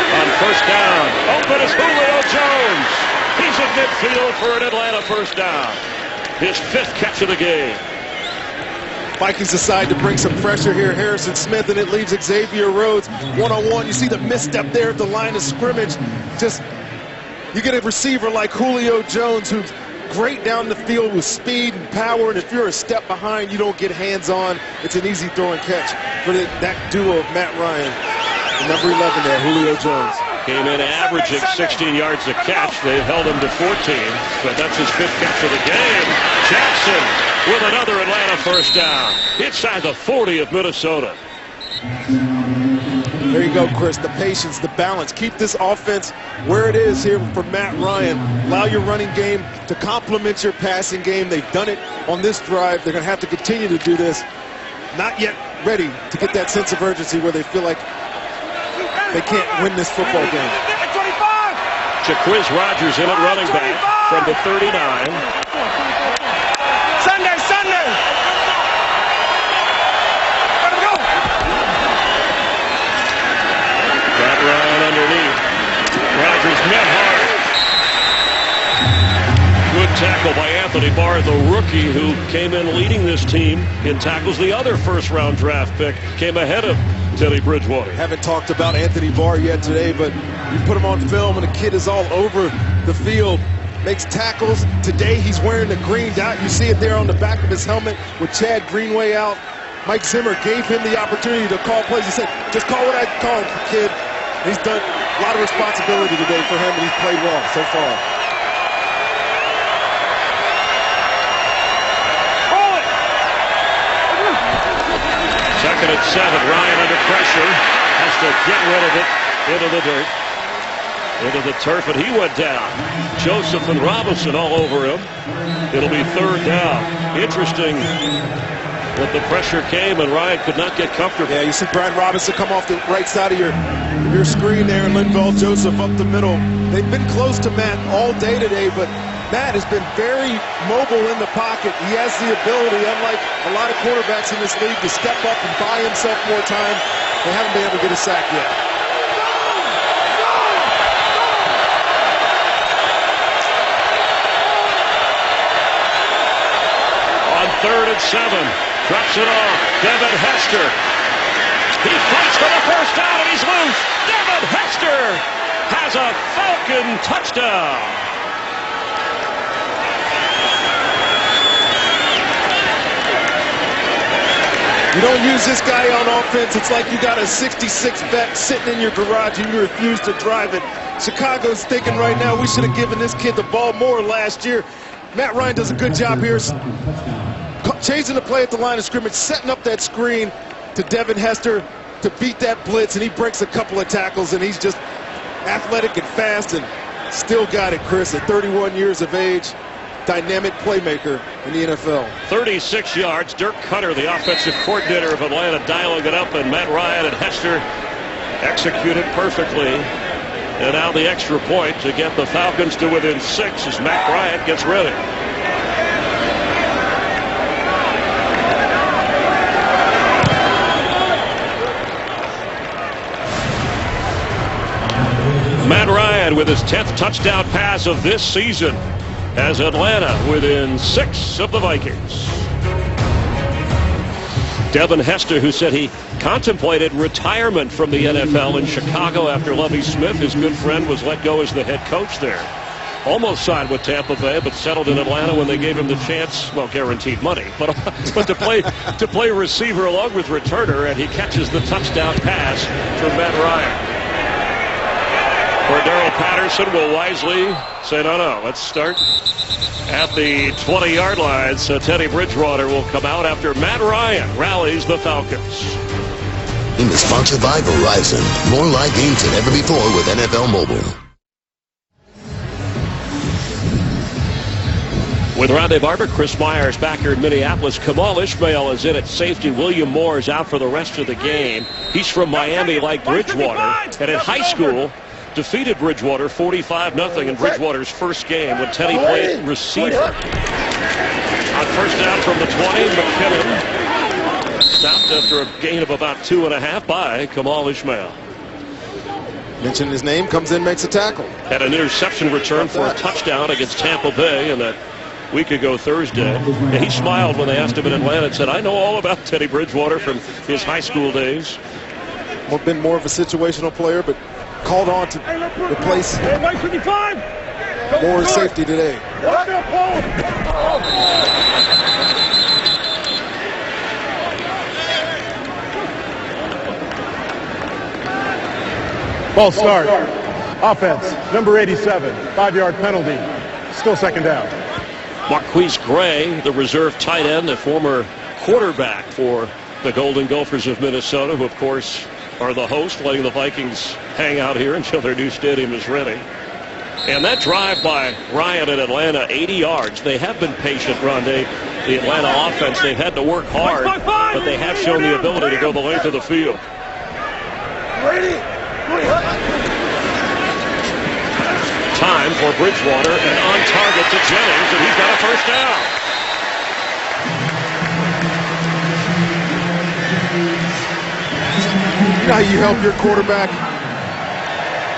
On first down, open is Julio Jones. He's in midfield for an Atlanta first down. His 5th catch of the game. Vikings decide to bring some pressure here. Harrison Smith, and it leaves Xavier Rhodes one-on-one. You see the misstep there at the line of scrimmage. You get a receiver like Julio Jones, who's great down the field with speed and power, and if you're a step behind, you don't get hands-on. It's an easy throw and catch for that duo of Matt Ryan and number 11 there, Julio Jones. Came in averaging 16 yards a catch. They've held him to 14, but that's his 5th catch of the game. Jackson with another Atlanta first down inside the 40 of Minnesota. There you go, Chris. The patience, the balance. Keep this offense where it is here for Matt Ryan. Allow your running game to complement your passing game. They've done it on this drive. They're going to have to continue to do this. Not yet ready to get that sense of urgency where they feel like they can't win this football game. Jaquiz Rogers in at running back from the 39. Sunday. Let him go. Matt Ryan underneath. Rogers met hard. Good tackle by Anthony Barr, the rookie who came in leading this team in tackles. The other first-round draft pick came ahead of Teddy Bridgewater. Haven't talked about Anthony Barr yet today, but you put him on film and the kid is all over the field. Makes tackles. Today he's wearing the green dot. You see it there on the back of his helmet with Chad Greenway out. Mike Zimmer gave him the opportunity to call plays. He said, just call what I call, kid. And he's done a lot of responsibility today for him, and he's played well so far. Second and 7. Ryan under pressure. Has to get rid of it into the dirt. Into the turf, and he went down. Joseph and Robinson all over him. It'll be third down. Interesting that the pressure came and Ryan could not get comfortable. Yeah, you see Brian Robinson come off the right side of your screen there, and Linval Joseph up the middle. They've been close to Matt all day today, but Matt has been very mobile in the pocket. He has the ability, unlike a lot of quarterbacks in this league, to step up and buy himself more time. They haven't been able to get a sack yet. Third and 7. Drops it off. Devin Hester. He fights for the first down and he's loose. Devin Hester has a Falcon touchdown. You don't use this guy on offense. It's like you got a 66 bet sitting in your garage and you refuse to drive it. Chicago's thinking right now we should have given this kid the ball more last year. Matt Ryan does a good job here. Changing the play at the line of scrimmage, setting up that screen to Devin Hester to beat that blitz, and he breaks a couple of tackles, and he's just athletic and fast and still got it, Chris, at 31 years of age. Dynamic playmaker in the NFL. 36 yards. Dirk Cutter, the offensive coordinator of Atlanta, dialing it up, and Matt Ryan and Hester executed perfectly. And now the extra point to get the Falcons to within 6 as Matt Ryan gets ready. Matt Ryan with his 10th touchdown pass of this season as Atlanta within 6 of the Vikings. Devin Hester, who said he contemplated retirement from the NFL in Chicago after Lovie Smith, his good friend, was let go as the head coach there. Almost signed with Tampa Bay, but settled in Atlanta when they gave him the chance, well, guaranteed money, but to play receiver along with returner, and he catches the touchdown pass from Matt Ryan. Cordero Patterson will wisely say, no, let's start at the 20-yard line. So Teddy Bridgewater will come out after Matt Ryan rallies the Falcons. Game is sponsored by Verizon. More live games than ever before with NFL Mobile. With Rondé Barber, Chris Myers back here in Minneapolis. Kamal Ishmael is in at safety. William Moore is out for the rest of the game. He's from Miami like Bridgewater. And in high school, defeated Bridgewater 45-0 in Bridgewater's first game when Teddy played receiver. On first down from the 20, McKinnon stopped after a gain of about 2.5 by Kamal Ishmael. Mention his name, comes in, makes a tackle. Had an interception return for a touchdown against Tampa Bay in that week ago Thursday. And he smiled when they asked him in Atlanta and said, I know all about Teddy Bridgewater from his high school days. Well, been more of a situational player, but called on to replace Moore's safety today. Ball start. Offense, number 87, 5-yard penalty. Still second down. Marquise Gray, the reserve tight end, the former quarterback for the Golden Gophers of Minnesota, who, of course, are the host, letting the Vikings hang out here until their new stadium is ready. And that drive by Ryan in Atlanta, 80 yards. They have been patient, Rondé. The Atlanta offense, they've had to work hard, but they have shown the ability to go the length of the field. Time for Bridgewater, and on target to Jennings, and he's got a first down. You know how you help your quarterback?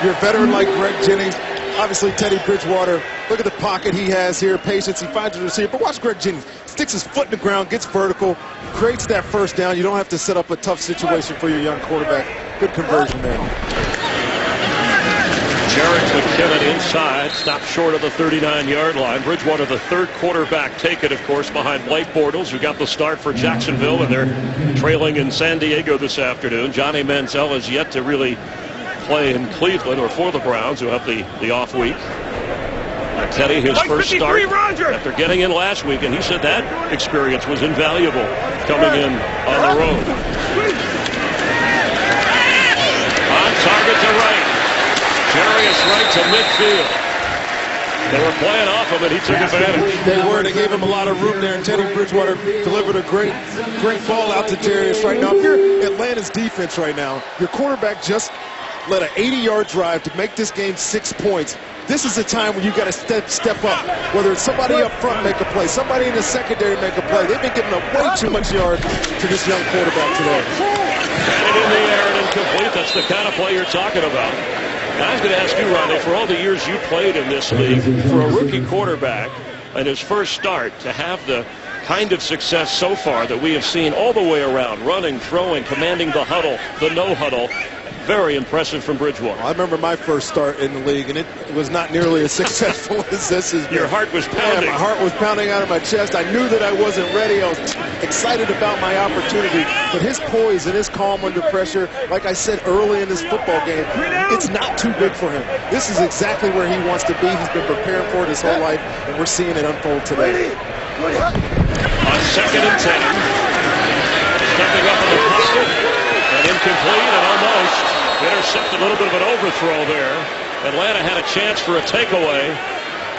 You're a veteran like Greg Jennings. Obviously, Teddy Bridgewater. Look at the pocket he has here. Patience. He finds his receiver. But watch Greg Jennings. sticks his foot in the ground, gets vertical, creates that first down. You don't have to set up a tough situation for your young quarterback. Good conversion there. Jarek McKinnon inside, stopped short of the 39-yard line. Bridgewater, the third quarterback taken, of course, behind Blake Bortles, who got the start for Jacksonville, and they're trailing in San Diego this afternoon. Johnny Manziel has yet to really play in Cleveland or for the Browns, who have the off week. Teddy, his first start after getting in last week, and he said that experience was invaluable coming in on the road. On target to right. Jarius right to midfield. They were playing off him, and he took advantage. They were. They gave him a lot of room there, and Teddy Bridgewater delivered a great ball out to Jarius right now. If you're Atlanta's defense right now, your quarterback just led an 80-yard drive to make this game 6 points. This is a time when you got to step up. Whether it's somebody up front make a play, somebody in the secondary make a play. They've been giving up way too much yards to this young quarterback today. And in the air and incomplete. That's the kind of play you're talking about. Now, I was going to ask you, Ronnie, for all the years you played in this league, for a rookie quarterback and his first start to have the kind of success so far that we have seen all the way around, running, throwing, commanding the huddle, the no huddle. Very impressive from Bridgewater. I remember my first start in the league, and it was not nearly as successful as this has been. Your heart was pounding. Yeah, my heart was pounding out of my chest. I knew that I wasn't ready. I was excited about my opportunity. But his poise and his calm under pressure, like I said early in this football game, it's not too big for him. This is exactly where he wants to be. He's been preparing for it his whole life, and we're seeing it unfold today. On 2nd and 10, stepping up in the pocket, and incomplete, and almost intercepted. A little bit of an overthrow there. Atlanta had a chance for a takeaway,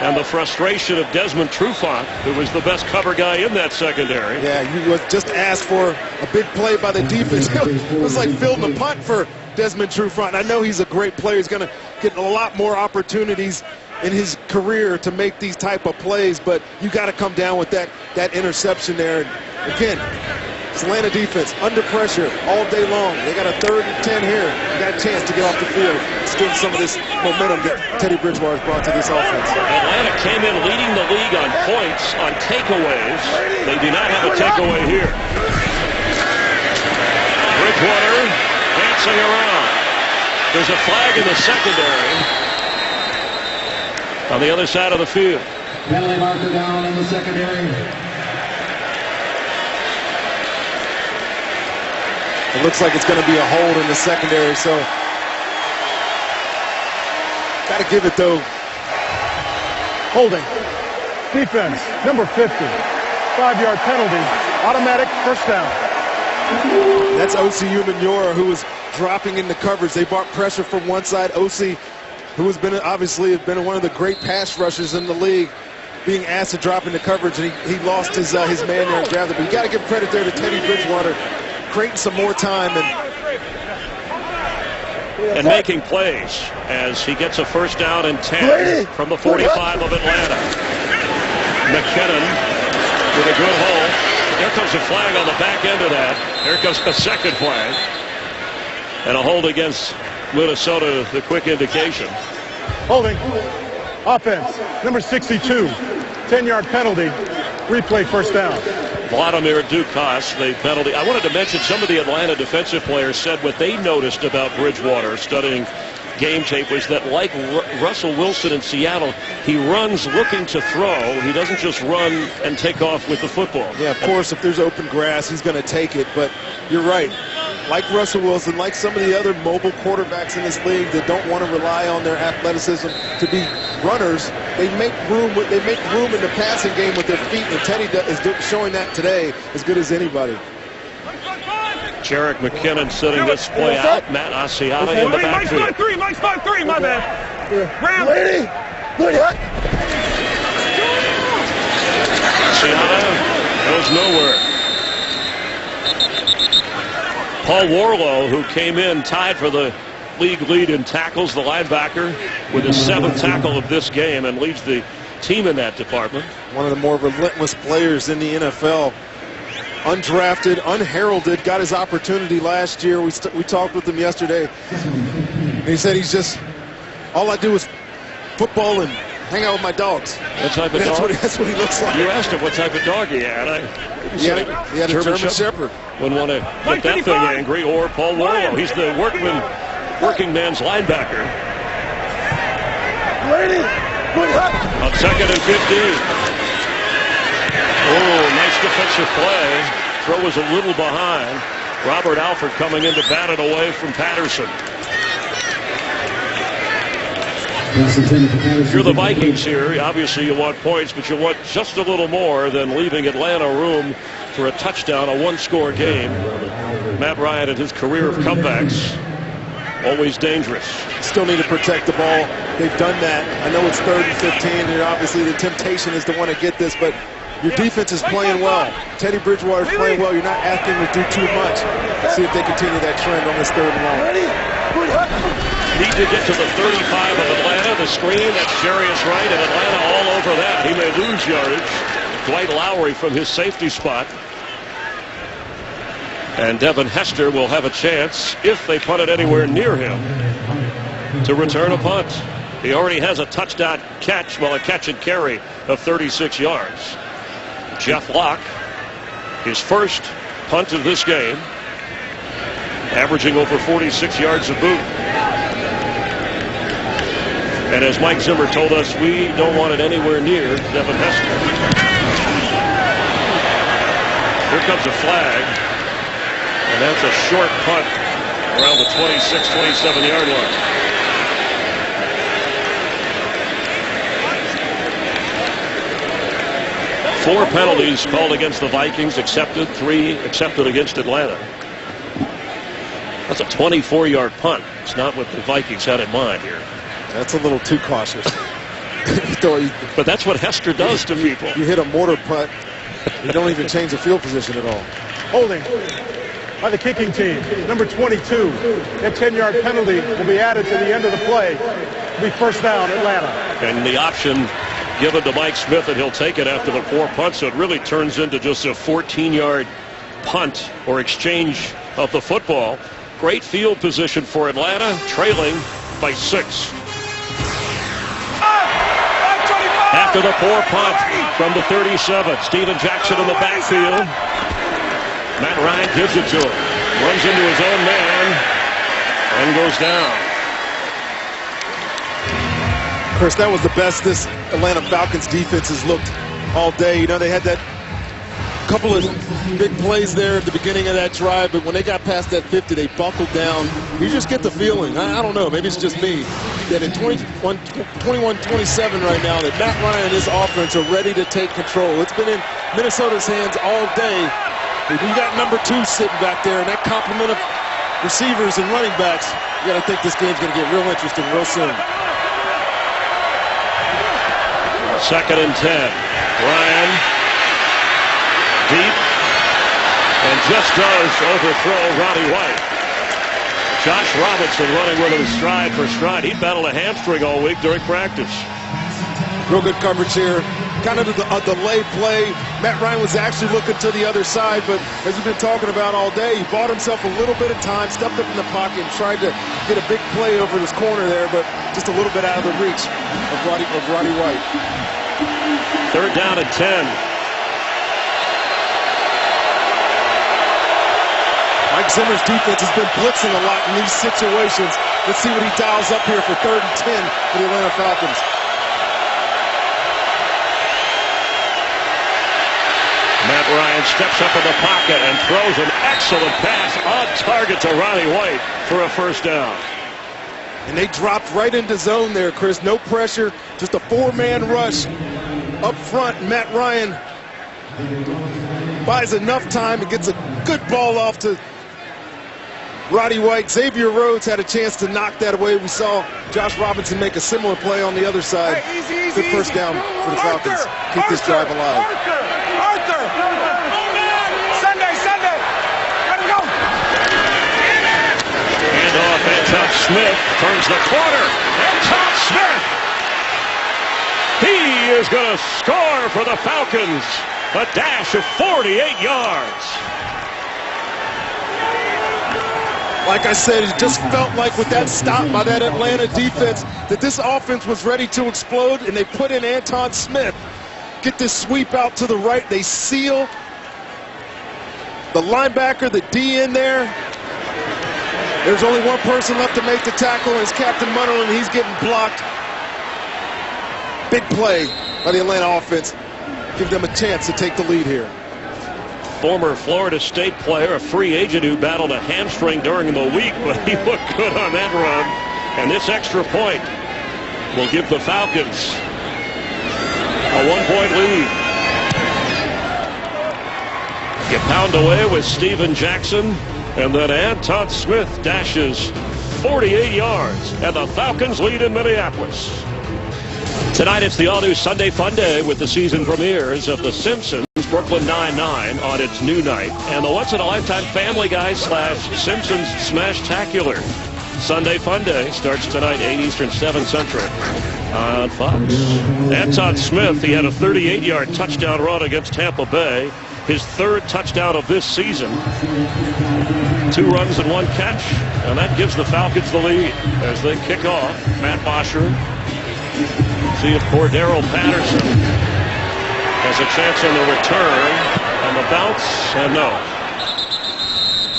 and the frustration of Desmond Trufant, who was the best cover guy in that secondary. Yeah, you was just asked for a big play by the defense. It was like fielding a punt for Desmond Trufant. I know he's a great player. He's going to get a lot more opportunities in his career to make these type of plays, but you got to come down with that interception there. And again, Atlanta defense under pressure all day long. They got a 3rd and 10 here. You got a chance to get off the field. It's getting some of this momentum that Teddy Bridgewater has brought to this offense. Atlanta came in leading the league on points, on takeaways. They do not have a takeaway here. Bridgewater dancing around. There's a flag in the secondary on the other side of the field. Penalty marker down in the secondary. It looks like it's going to be a hold in the secondary, so got to give it, though. Holding. Defense, number 50. 5-yard penalty. Automatic first down. That's O.C. Umenyiora, who was dropping into coverage. They brought pressure from one side. O.C., who has been obviously one of the great pass rushers in the league, being asked to drop into coverage, and he lost his man there and grabbed it. But you got to give credit there to Teddy Bridgewater, creating some more time and making plays as he gets a first down and 10 from the 45 of Atlanta. McKinnon with a good hold. There comes a flag on the back end of that. There comes a second flag. And a hold against Minnesota, the quick indication. Holding. Offense, number 62. 10-yard penalty. Replay first down. Vladimir Dukas, the penalty. I wanted to mention some of the Atlanta defensive players said what they noticed about Bridgewater studying game tape was that, like Russell Wilson in Seattle, he runs looking to throw. He doesn't just run and take off with the football. Yeah, of course, if there's open grass, he's going to take it. But you're right. Like Russell Wilson, like some of the other mobile quarterbacks in this league that don't want to rely on their athleticism to be runners, they make room in the passing game with their feet, and Teddy is showing that today as good as anybody. Jarek McKinnon setting this play out. Matt Asiata in the backfield. Mike's 5'3", my bad. Asiata goes nowhere. Paul Warlow, who came in tied for the league lead in tackles, the linebacker, with his 7th tackle of this game, and leads the team in that department. One of the more relentless players in the NFL. Undrafted, unheralded, got his opportunity last year. We talked with him yesterday. And he said he's just, all I do is football and hang out with my dogs. What type of dog? That's what he looks like. You asked him what type of dog he had. He had a German Shepherd. Wouldn't want to get that thing angry. Or Paul Warlow. He's the working man's linebacker. On 2nd and 15. Oh, nice defensive play. Throw was a little behind. Robert Alford coming in to bat it away from Patterson. If you're the Vikings here, obviously you want points, but you want just a little more than leaving Atlanta room for a touchdown, a one-score game. Matt Ryan and his career of comebacks, always dangerous. Still need to protect the ball. They've done that. I know it's 3rd and 15, and obviously the temptation is to want to get this, but your defense is playing well. Teddy Bridgewater is playing well. You're not asking him to do too much. Let's see if they continue that trend on this 3rd and long. Need to get to the 35 of Atlanta. The screen, that's Jarius Wright, and Atlanta all over that. He may lose yardage. Dwight Lowry from his safety spot. And Devin Hester will have a chance, if they punt it anywhere near him, to return a punt. He already has a touchdown catch, a catch and carry of 36 yards. Jeff Locke, his first punt of this game, averaging over 46 yards a boot. And as Mike Zimmer told us, we don't want it anywhere near Devin Hester. Here comes a flag, and that's a short punt around the 26, 27-yard line. Four penalties called against the Vikings, accepted. 3 accepted against Atlanta. That's a 24-yard punt. It's not what the Vikings had in mind here. That's a little too cautious. But that's what Hester does to people. You hit a mortar punt, you don't even change the field position at all. Holding by the kicking team. Number 22. That 10-yard penalty will be added to the end of the play. It'll be first down, Atlanta. And the option given to Mike Smith, and he'll take it after the 4 punts, so it really turns into just a 14-yard punt or exchange of the football. Great field position for Atlanta, trailing by 6. After the 4 punt from the 37, Steven Jackson in the backfield. Matt Ryan gives it to him. Runs into his own man and goes down. Chris, that was the best this Atlanta Falcons defense has looked all day. You know, they had that couple of big plays there at the beginning of that drive, but when they got past that 50, they buckled down. You just get the feeling, I don't know, maybe it's just me, that in 21-27 right now, that Matt Ryan and his offense are ready to take control. It's been in Minnesota's hands all day. But we got number 2 sitting back there, and that complement of receivers and running backs, you got to think this game's going to get real interesting real soon. 2nd and 10. Ryan deep, and just does overthrow Ronnie White. Josh Robinson running with him stride for stride. He battled a hamstring all week during practice. Real good coverage here. Kind of a delay play. Matt Ryan was actually looking to the other side, but as we've been talking about all day, he bought himself a little bit of time, stepped up in the pocket, and tried to get a big play over this corner there, but just a little bit out of the reach of Ronnie White. 3rd down and 10. Mike Zimmer's defense has been blitzing a lot in these situations. Let's see what he dials up here for 3rd and 10 for the Atlanta Falcons. Matt Ryan steps up in the pocket and throws an excellent pass on target to Ronnie White for a first down. And they dropped right into zone there, Chris. No pressure, just a 4-man rush up front. Matt Ryan buys enough time and gets a good ball off to Roddy White. Xavier Rhodes had a chance to knock that away. We saw Josh Robinson make a similar play on the other side. Good first down for the Falcons. Keep this drive alive. Arthur! Sunday! Let him go! Hand off, Anton Smith turns the corner. Anton Smith! He is going to score for the Falcons. A dash of 48 yards. Like I said, it just felt like with that stop by that Atlanta defense that this offense was ready to explode, and they put in Anton Smith. Get this sweep out to the right. They seal the linebacker, the D in there. There's only one person left to make the tackle, and it's Captain Munnerlyn. He's getting blocked. Big play by the Atlanta offense. Give them a chance to take the lead here. Former Florida State player, a free agent who battled a hamstring during the week, but he looked good on that run. And this extra point will give the Falcons a 1-point lead. You pound away with Steven Jackson, and then Anton Smith dashes 48 yards, and the Falcons lead in Minneapolis. Tonight it's the all-new Sunday Fun Day with the season premieres of The Simpsons, Brooklyn Nine-Nine on its new night, and the once-in-a-lifetime Family Guy / Simpsons Smash-tacular. Sunday Fun Day starts tonight, 8 Eastern, 7 Central on Fox. Anton Smith, he had a 38-yard touchdown run against Tampa Bay, his 3rd touchdown of this season. 2 runs and 1 catch, and that gives the Falcons the lead as they kick off. Matt Bosher. See if Cordero Patterson has a chance on the return, on the bounce, and no.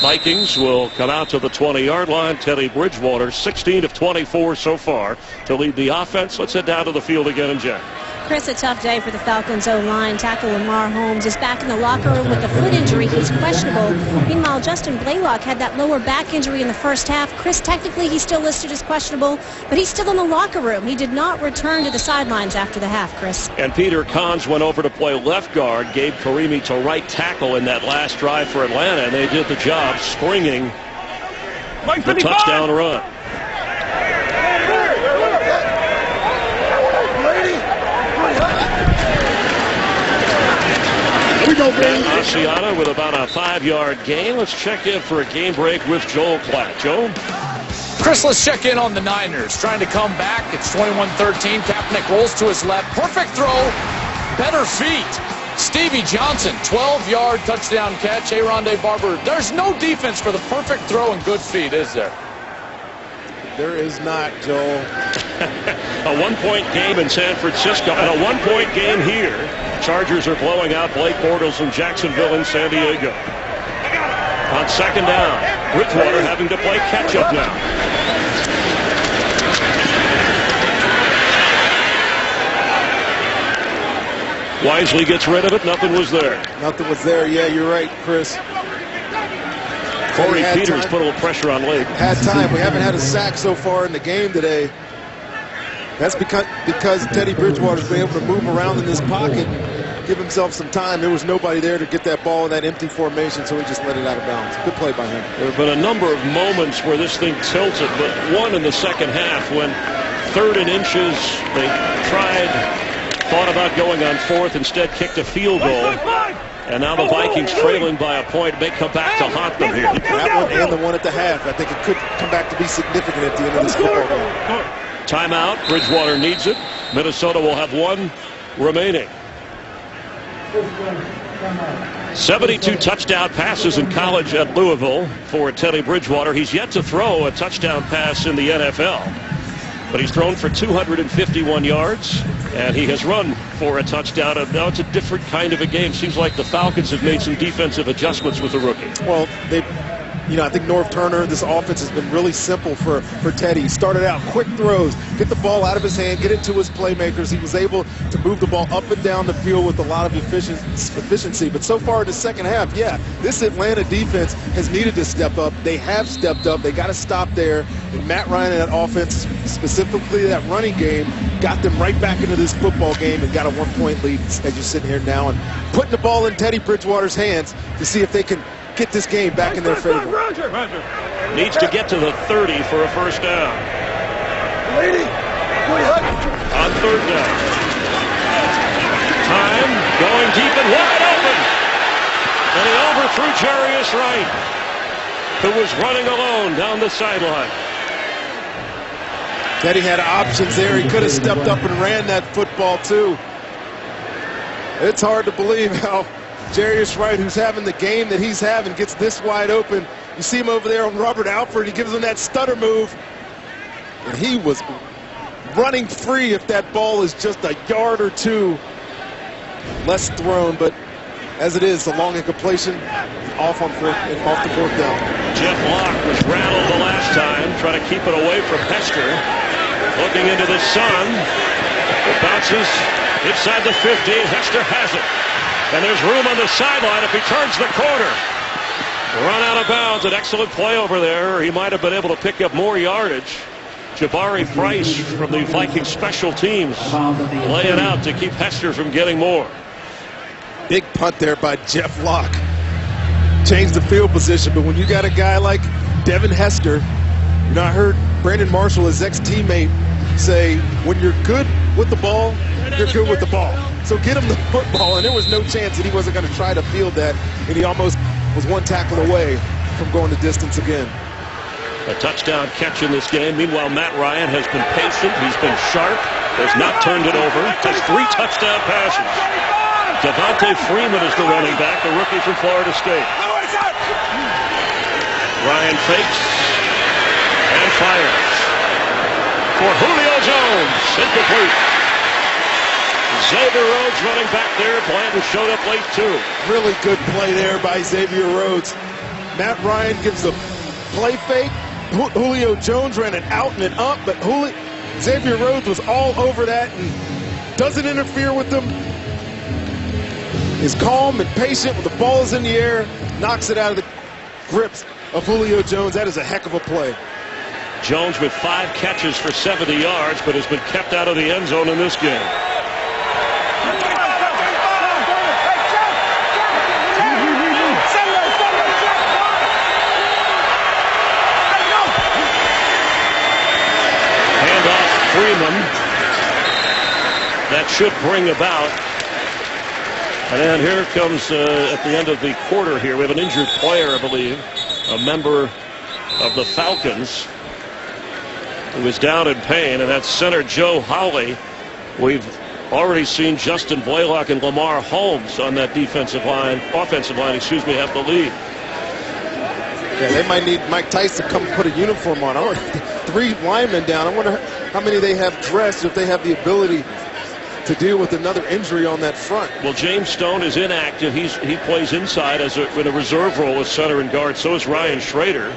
Vikings will come out to the 20-yard line. Teddy Bridgewater, 16 of 24 so far to lead the offense. Let's head down to the field again and Jen. Chris, a tough day for the Falcons O-line. Tackle Lamar Holmes is back in the locker room with a foot injury. He's questionable. Meanwhile, Justin Blaylock had that lower back injury in the first half. Chris, technically he's still listed as questionable, but he's still in the locker room. He did not return to the sidelines after the half, Chris. And Peter Kahns went over to play left guard, Gabe Karimi to right tackle in that last drive for Atlanta, and they did the job springing the touchdown run. Asiata with about a 5-yard gain. Let's check in for a game break with Joel Klatt. Joel? Chris, let's check in on the Niners. Trying to come back. It's 21-13. Kaepernick rolls to his left. Perfect throw. Better feet. Stevie Johnson, 12-yard touchdown catch. Aaronde Barber. There's no defense for the perfect throw and good feet, is there? There is not, Joel. A 1-point game in San Francisco and a 1-point game here. Chargers are blowing out Blake Bortles in Jacksonville and San Diego. On second down, Bridgewater having to play catch-up now. Wisely gets rid of it. Nothing was there. Nothing was there. Yeah, you're right, Chris. Corey Peters put a little pressure on late. Had time. We haven't had a sack so far in the game today. That's because Teddy Bridgewater's been able to move around in this pocket, give himself some time. There was nobody there to get that ball in that empty formation, so he just let it out of bounds. Good play by him. There have been a number of moments where this thing tilted, but one in the second half when 3rd and inches, they thought about going on 4th, instead kicked a field goal. And now the Vikings trailing by a point may come back to haunt them here. That one and the one at the half. I think it could come back to be significant at the end of this football game. Timeout. Bridgewater needs it. Minnesota will have 1 remaining. 72 touchdown passes in college at Louisville for Teddy Bridgewater. He's yet to throw a touchdown pass in the NFL. But he's thrown for 251 yards, and he has run for a touchdown. And now it's a different kind of a game. Seems like the Falcons have made some defensive adjustments with the rookie. Well, I think Norv Turner, this offense has been really simple for Teddy. He started out quick throws, get the ball out of his hand, get it to his playmakers. He was able to move the ball up and down the field with a lot of efficiency. But so far in the second half, this Atlanta defense has needed to step up. They have stepped up. They got to stop there. And Matt Ryan and that offense, specifically that running game, got them right back into this football game and got a 1-point lead as you're sitting here now and putting the ball in Teddy Bridgewater's hands to see if they can get this game back in their favor. Roger. Needs to get to the 30 for a first down. On 3rd down. Time going deep and wide open. And he overthrew Jarius Wright, who was running alone down the sideline. Teddy had options there. He could have stepped up and ran that football too. It's hard to believe how Jarius Wright, who's having the game that he's having, gets this wide open You see him over there on Robert Alford. He gives him that stutter move. And he was running free if that ball is just a yard or two less thrown. But as it is, a long incompletion off the fourth down. Jeff Locke was rattled the last time, trying to keep it away from Hester. Looking into the sun. It bounces inside the 50. Hester has it. And there's room on the sideline if he turns the corner. Run out of bounds. An excellent play over there. He might have been able to pick up more yardage. Jabari Price from the Vikings special teams lay it out to keep Hester from getting more. Big punt there by Jeff Locke. Changed the field position, but when you got a guy like Devin Hester, you know, I heard Brandon Marshall, his ex-teammate, say, when you're good with the ball, you're good with the ball. So get him the football, and there was no chance that he wasn't going to try to field that, and he almost was one tackle away from going the distance again. A touchdown catch in this game. Meanwhile, Matt Ryan has been patient. He's been sharp. Has not turned it over. Has 3 touchdown passes. Devontae Freeman is the running back, the rookie from Florida State. Ryan fakes and fires for Julio Jones. Incomplete. Xavier Rhodes running back there. Blanton showed up late too. Really good play there by Xavier Rhodes. Matt Ryan gives the play fake. Julio Jones ran it out and it up, but Xavier Rhodes was all over that and doesn't interfere with them. Is calm and patient when the ball is in the air, knocks it out of the grips of Julio Jones. That is a heck of a play. Jones with 5 catches for 70 yards, but has been kept out of the end zone in this game. Freeman. That should bring about. And then here comes at the end of the quarter here. We have an injured player, I believe. A member of the Falcons who is down in pain, and that's center Joe Hawley. We've already seen Justin Blaylock and Lamar Holmes on that offensive line, have the lead. Yeah, they might need Mike Tice to come put a uniform on. 3 linemen down. I wonder how many they have dressed, if they have the ability to deal with another injury on that front. Well, James Stone is inactive. He plays inside in a reserve role as center and guard. So is Ryan Schrader.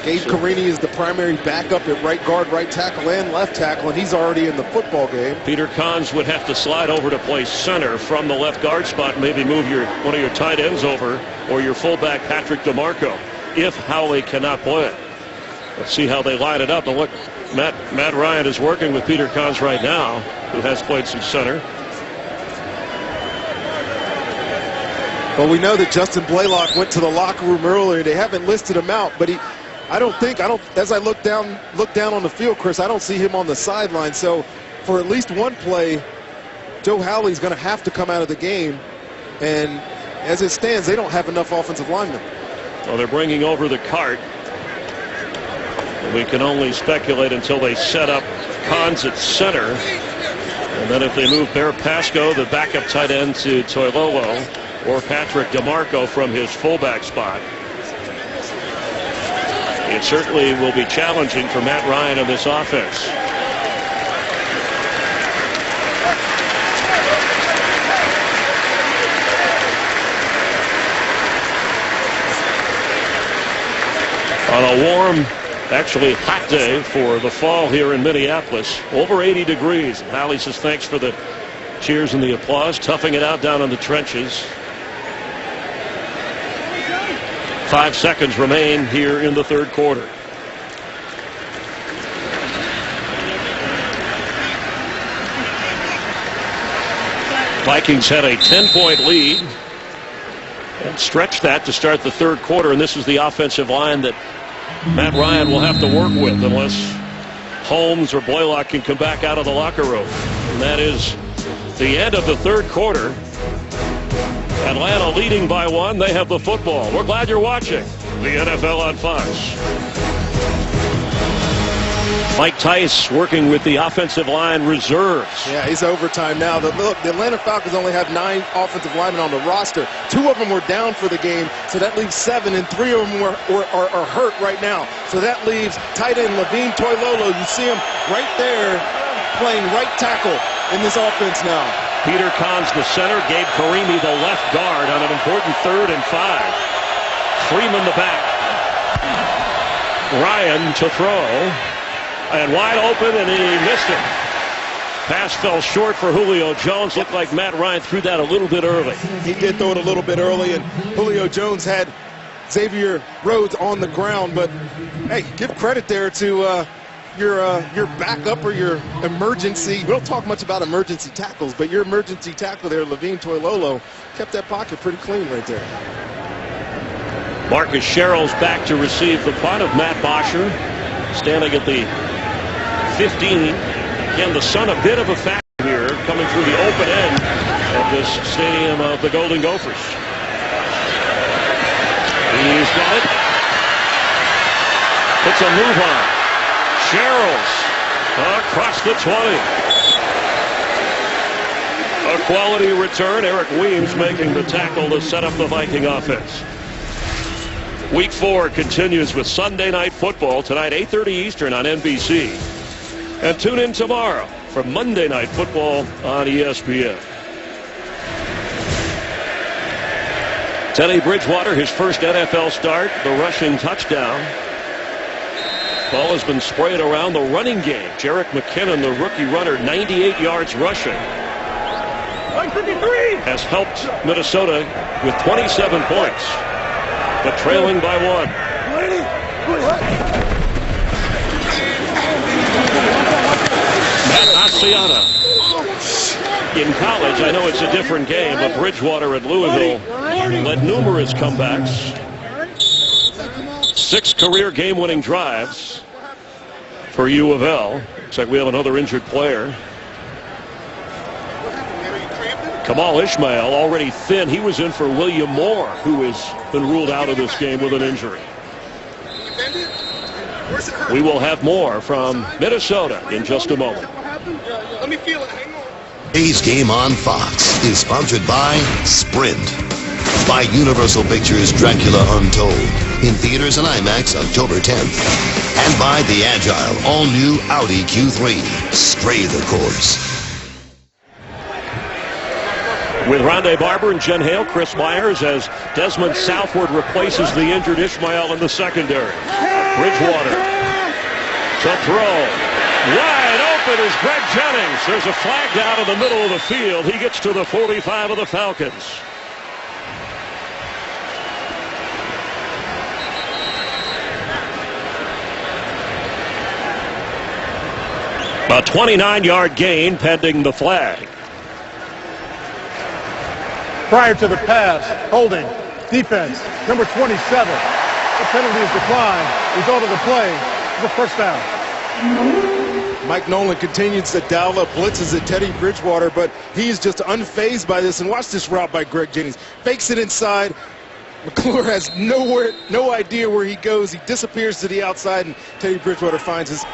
Gabe Carini is the primary backup at right guard, right tackle, and left tackle, and he's already in the football game. Peter Kahns would have to slide over to play center from the left guard spot and maybe move one of your tight ends over, or your fullback Patrick DeMarco, if Howley cannot play. Let's see how they line it up. And look, Matt Ryan is working with Peter Kahns right now, who has played some center. Well, we know that Justin Blaylock went to the locker room earlier. They haven't listed him out, but as I look down on the field, Chris, I don't see him on the sideline. So for at least one play, Joe Howley's going to have to come out of the game. And as it stands, they don't have enough offensive linemen. Well, they're bringing over the cart. We can only speculate until they set up Kahns at center. And then if they move Bear Pasco, the backup tight end, to Toilolo, or Patrick DeMarco from his fullback spot. It certainly will be challenging for Matt Ryan in this offense. On a warm, actually hot day for the fall here in Minneapolis, over 80 degrees. And Howley says thanks for the cheers and the applause, toughing it out down in the trenches. 5 seconds remain here in the third quarter. Vikings had a 10-point lead and stretched that to start the third quarter, and this is the offensive line that Matt Ryan will have to work with unless Holmes or Blaylock can come back out of the locker room. And that is the end of the third quarter. Atlanta leading by 1. They have the football. We're glad you're watching the NFL on Fox. Mike Tice working with the offensive line reserves. Yeah, he's overtime now. The Atlanta Falcons only have 9 offensive linemen on the roster. 2 of them were down for the game, so that leaves 7, and 3 of them are hurt right now. So that leaves tight end Levine Toilolo. You see him right there playing right tackle in this offense now. Peter Kahn's the center. Gabe Karimi the left guard on an important 3rd and 5. Freeman the back. Ryan to throw. And wide open, and he missed it. Pass fell short for Julio Jones. Looked like Matt Ryan threw that a little bit early. He did throw it a little bit early, and Julio Jones had Xavier Rhodes on the ground. But, hey, give credit there to your backup or your emergency. We don't talk much about emergency tackles, but your emergency tackle there, Levine Toilolo, kept that pocket pretty clean right there. Marcus Sherrill's back to receive the punt of Matt Bosher, standing at the 15. Again, the sun a bit of a factor here, coming through the open end of this stadium of the Golden Gophers. He's got it. It's a move on. Sherrill's across the 20. A quality return. Eric Weems making the tackle to set up the Viking offense. Week 4 continues with Sunday Night Football tonight, 8:30 Eastern on NBC. And tune in tomorrow for Monday Night Football on ESPN. Teddy Bridgewater, his first NFL start, the rushing touchdown. Ball has been sprayed around the running game. Jerick McKinnon, the rookie runner, 98 yards rushing, has helped Minnesota with 27 points, but trailing by 1. Matt Asiata. In college, I know it's a different game, but Bridgewater at Louisville led numerous comebacks. 6 career game-winning drives for U of L. Looks like we have another injured player. Kamal Ishmael already thin. He was in for William Moore, who has been ruled out of this game with an injury. We will have more from Minnesota in just a moment. Let me feel it. Hang on. Today's game on Fox is sponsored by Sprint. By Universal Pictures' Dracula Untold in theaters and IMAX October 10th. And by the agile, all-new Audi Q3. Stray the course. With Rondé Barber and Jen Hale, Chris Myers as Desmond Southward replaces the injured Ishmael in the secondary. Bridgewater to throw. Wide open is Greg Jennings. There's a flag down in the middle of the field. He gets to the 45 of the Falcons. A 29-yard gain pending the flag. Prior to the pass, holding, defense, number 27. The penalty is declined. Result of the play is a first down. Mike Nolan continues to dial up blitzes at Teddy Bridgewater, but he's just unfazed by this. And watch this route by Greg Jennings. Fakes it inside. McClure has no idea where he goes. He disappears to the outside, and Teddy Bridgewater finds his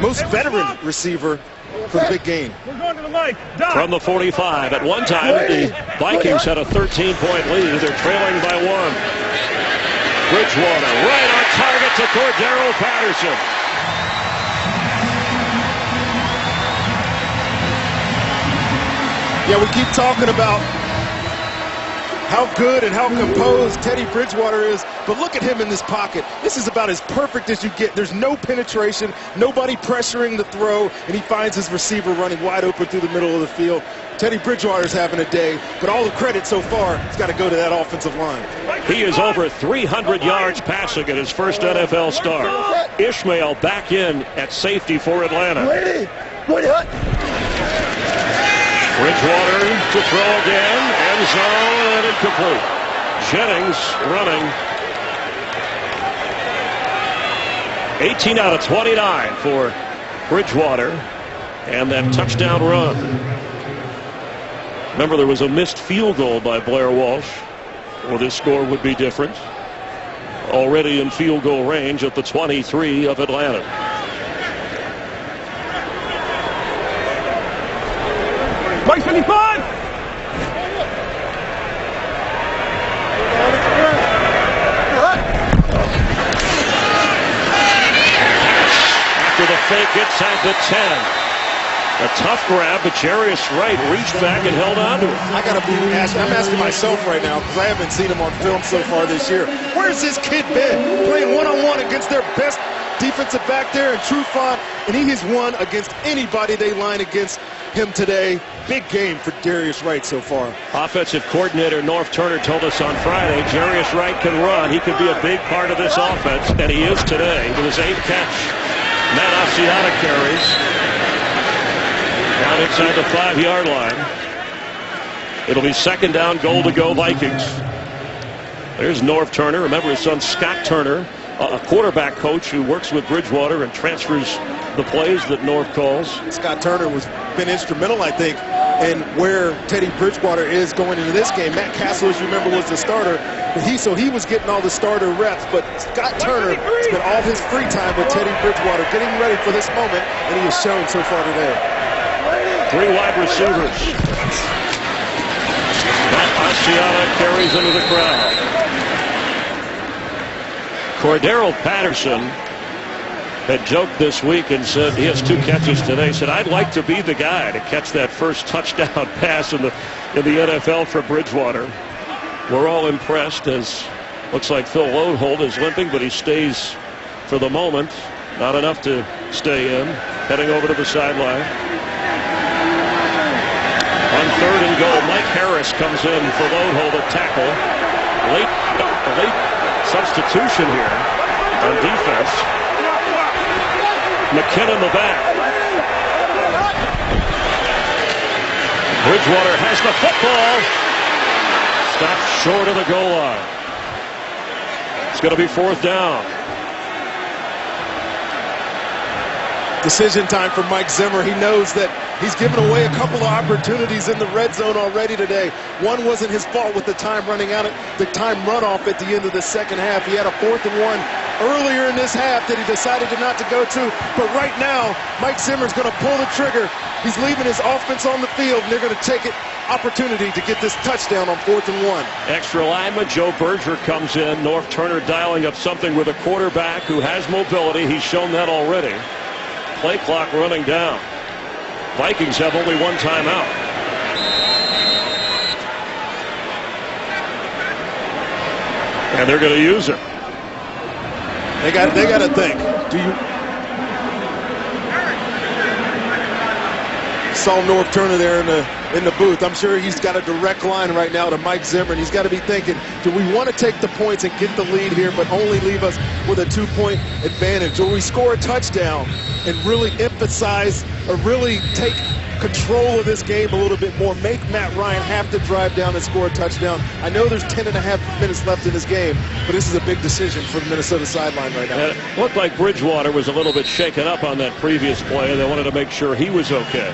most veteran receiver for the big gain. We're going to the mic. From the 45. At one time, the Vikings had a 13-point lead. They're trailing by 1. Bridgewater right on target to Cordero Patterson. Yeah, we keep talking about how good and how composed Teddy Bridgewater is, but look at him in this pocket. This is about as perfect as you get. There's no penetration, nobody pressuring the throw, and he finds his receiver running wide open through the middle of the field. Teddy Bridgewater's having a day, but all the credit so far has got to go to that offensive line. He is over 300 yards passing at his first NFL start. Ishmael back in at safety for Atlanta. Bridgewater to throw again, end zone, and incomplete. Jennings running. 18 out of 29 for Bridgewater, and that touchdown run. Remember, there was a missed field goal by Blair Walsh, or this score would be different. Already in field goal range at the 23 of Atlanta. Mike 55. After the fake inside the 10. A tough grab, but Jarius Wright reached back and held on to it. I'm asking myself right now, because I haven't seen him on film so far this year. Where's this kid been? Playing one-on-one against their best defensive back there in Trufant, and he has won against anybody they line against him today. Big game for Jarius Wright so far. Offensive coordinator North Turner told us on Friday, Jarius Wright can run. He could be a big part of this offense, and he is today with his 8th catch. Matt Asiata carries. Down inside the 5-yard line. It'll be 2nd down, goal to go Vikings. There's North Turner. Remember his son Scott Turner, a quarterback coach who works with Bridgewater and transfers the plays that North calls. Scott Turner has been instrumental, I think, in where Teddy Bridgewater is going into this game. Matt Castle, as you remember, was the starter. But he was getting all the starter reps. But Scott Turner spent all his free time with Teddy Bridgewater, getting ready for this moment, and he has shown so far today. 3 wide receivers. Matt Asiata carries into the crowd. Cordero Patterson had joked this week and said he has 2 catches today. He said, I'd like to be the guy to catch that first touchdown pass in the NFL for Bridgewater. We're all impressed, as looks like Phil Lodeholt is limping, but he stays for the moment. Not enough to stay in. Heading over to the sideline. On 3rd and goal, Mike Harris comes in for Lodeholt at tackle. Late substitution here on defense. McKinnon the back. Bridgewater has the football. Stopped short of the goal line. It's going to be 4th down. Decision time for Mike Zimmer. He knows that he's given away a couple of opportunities in the red zone already today. One wasn't his fault with the time running out, the time runoff at the end of the second half. He had a 4th and 1 earlier in this half that he decided not to go to. But right now, Mike Zimmer's going to pull the trigger. He's leaving his offense on the field, and they're going to take it opportunity to get this touchdown on 4th and 1. Extra lineman Joe Berger comes in. North Turner dialing up something with a quarterback who has mobility. He's shown that already. Play clock running down. Vikings have only 1 timeout. And they're going to use it. They got to think. Saw North Turner there in the booth. I'm sure he's got a direct line right now to Mike Zimmer, and he's got to be thinking, do we want to take the points and get the lead here, but only leave us with a 2-point advantage? Or we score a touchdown and really emphasize or really take control of this game a little bit more, make Matt Ryan have to drive down and score a touchdown. I know there's 10.5 minutes left in this game, but this is a big decision for the Minnesota sideline right now. It looked like Bridgewater was a little bit shaken up on that previous play. They wanted to make sure he was okay.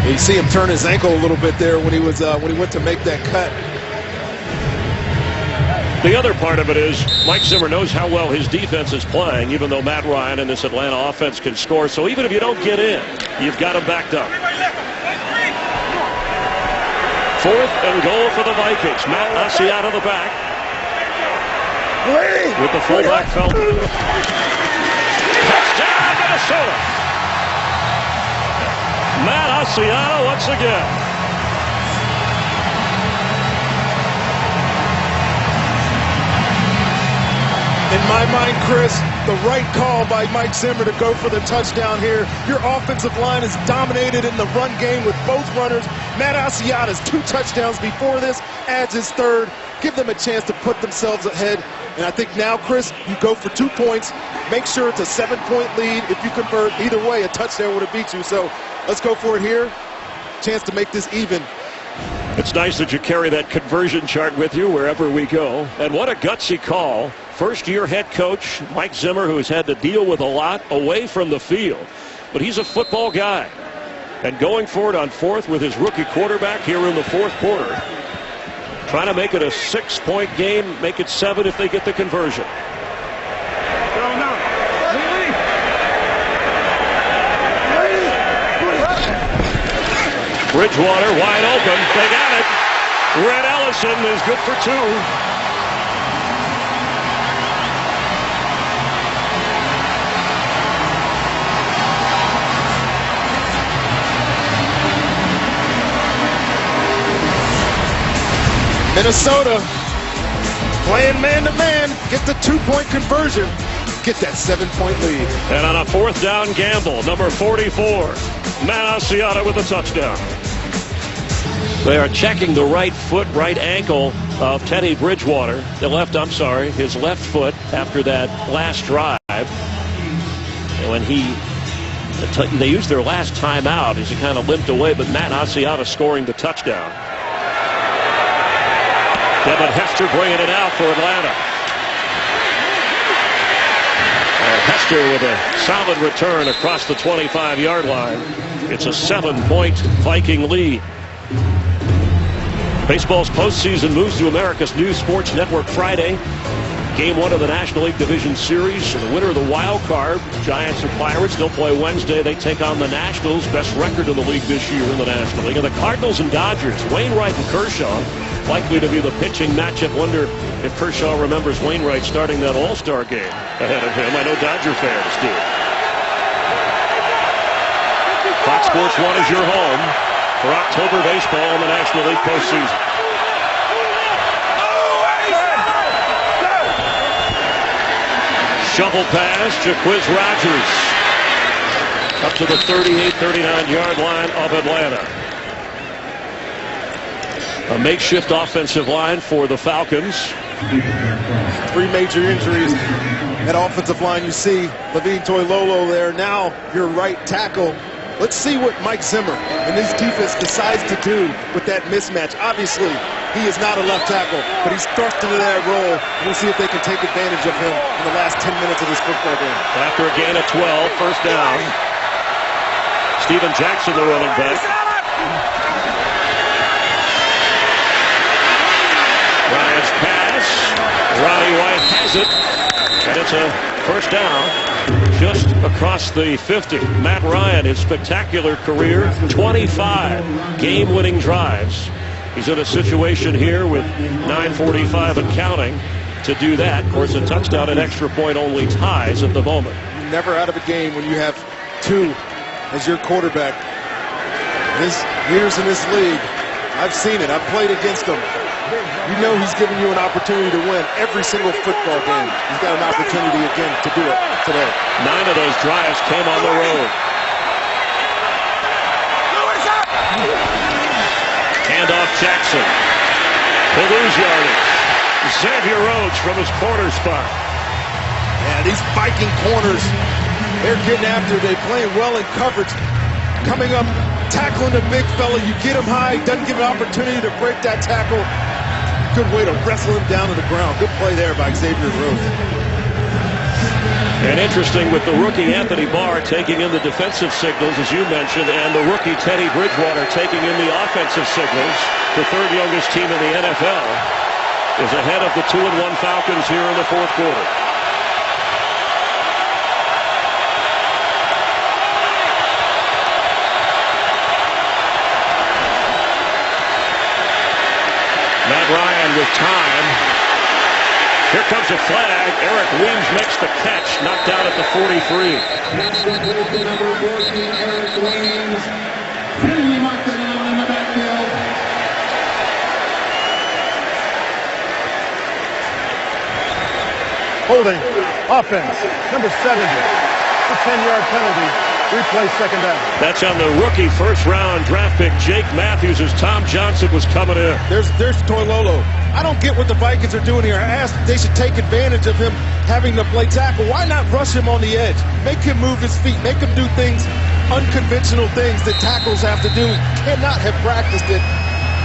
You see him turn his ankle a little bit there when he went to make that cut. The other part of it is Mike Zimmer knows how well his defense is playing, even though Matt Ryan and this Atlanta offense can score. So even if you don't get in, you've got him backed up. 4th and goal for the Vikings. Matt Asiata the back. With the fullback Felton. Touchdown, Minnesota! Matt Asiata once again. In my mind, Chris, the right call by Mike Zimmer to go for the touchdown here. Your offensive line is dominated in the run game with both runners. Matt Asiata's 2 touchdowns before this, adds his 3rd. Give them a chance to put themselves ahead. And I think now, Chris, you go for 2 points. Make sure it's a 7-point lead. If you convert either way, a touchdown would have beat you. So let's go for it here. Chance to make this even. It's nice that you carry that conversion chart with you wherever we go. And what a gutsy call. First-year head coach Mike Zimmer, who has had to deal with a lot away from the field. But he's a football guy. And going for it on 4th with his rookie quarterback here in the 4th quarter. Trying to make it a 6-point game, make it 7 if they get the conversion. Bridgewater wide open. They got it. Red Ellison is good for 2. Minnesota playing man-to-man, get the 2-point conversion, get that 7-point lead. And on a 4th down gamble, number 44, Matt Asiata with a touchdown. They are checking the right foot, right ankle of Teddy Bridgewater. His left foot after that last drive. And when they used their last timeout as he kind of limped away, but Matt Asiata scoring the touchdown. Devin Hester bringing it out for Atlanta. Hester with a solid return across the 25-yard line. It's a 7-point Viking lead. Baseball's postseason moves to America's new sports network Friday. Game 1 of the National League Division Series. The winner of the wild card, Giants and Pirates, they'll play Wednesday. They take on the Nationals, best record in the league this year in the National League. And the Cardinals and Dodgers, Wainwright and Kershaw, likely to be the pitching matchup. Wonder if Kershaw remembers Wainwright starting that All-Star game ahead of him. I know Dodger fans do. Fox Sports 1 is your home for October baseball in the National League postseason. Shovel pass, Jaquiz Rogers up to the 38-39-yard line of Atlanta. A makeshift offensive line for the Falcons. 3 major injuries at offensive line. You see Levine Toilolo there. Now your right tackle. Let's see what Mike Zimmer and his defense decides to do with that mismatch. Obviously, he is not a left tackle, but he's thrust into that role. We'll see if they can take advantage of him in the last 10 minutes of this football game. After a gain of 12, first down. Steven Jackson, the running back. Ryan's pass. Ronnie White has it, and it's a first down. Just across the 50. Matt Ryan, his spectacular career, 25 game-winning drives. He's in a situation here with 9:45 and counting to do that. Of course, a touchdown and extra point only ties at the moment. You're never out of a game when you have 2 as your quarterback. His years in this league, I've seen it. I've played against him. You know he's giving you an opportunity to win every single football game. He's got an opportunity again to do it today. 9 of those drives came on the road. Handoff Jackson. He'll lose yardage. Xavier Rhodes from his corner spot. Yeah, these Viking corners, they're getting after it. They're playing well in coverage. Coming up, tackling the big fella. You get him high, doesn't give an opportunity to break that tackle. Good way to wrestle him down to the ground. Good play there by Xavier Rhodes. And interesting with the rookie Anthony Barr taking in the defensive signals, as you mentioned, and the rookie Teddy Bridgewater taking in the offensive signals. The 3rd youngest team in the NFL is ahead of the 2-1 Falcons here in the 4th quarter. Matt Ryan with time. Here comes a flag. Eric Weems makes the catch, knocked out at the 43. Number 14, Eric Weems. Finally marked it down in the backfield. Holding, offense, number 70. A 10-yard penalty. Replay second down. That's on the rookie first-round draft pick Jake Matthews as Tom Johnson was coming in. There's Toilolo. I don't get what the Vikings are doing here. I asked if they should take advantage of him having to play tackle. Why not rush him on the edge? Make him move his feet. Make him do things, unconventional things that tackles have to do. Cannot have practiced it.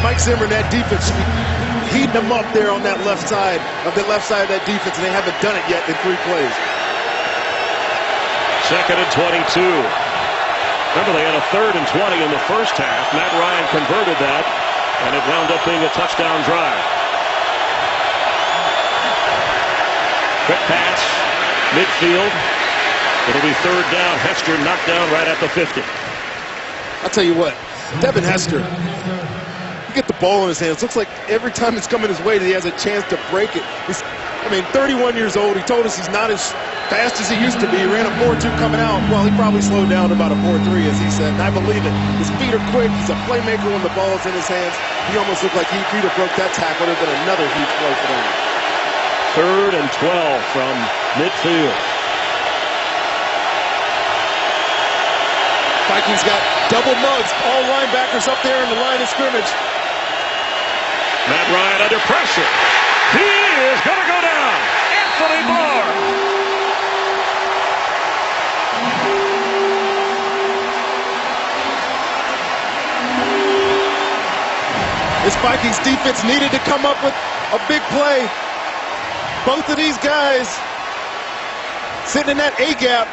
Mike Zimmer and that defense should be heating them up there on that left side of that defense, and they haven't done it yet in 3 plays. 2nd and 22. Remember, they had a 3rd and 20 in the first half. Matt Ryan converted that, and it wound up being a touchdown drive. Quick pass, midfield. It'll be 3rd down. Hester knocked down right at the 50. I'll tell you what, Devin Hester. You get the ball in his hands. Looks like every time it's coming his way that he has a chance to break it. He's, 31 years old. He told us he's not as fast as he used to be. He ran a 4.2 coming out. Well, he probably slowed down to about a 4.3, as he said, and I believe it. His feet are quick. He's a playmaker when the ball is in his hands. He almost looked like if he'd have broke that tackle, it would have been another huge play for them. 3rd and 12 from midfield. Vikings got double mugs. All linebackers up there in the line of scrimmage. Matt Ryan under pressure. He is going to go down. Anthony Barr. This Vikings defense needed to come up with a big play. Both of these guys sitting in that A-gap.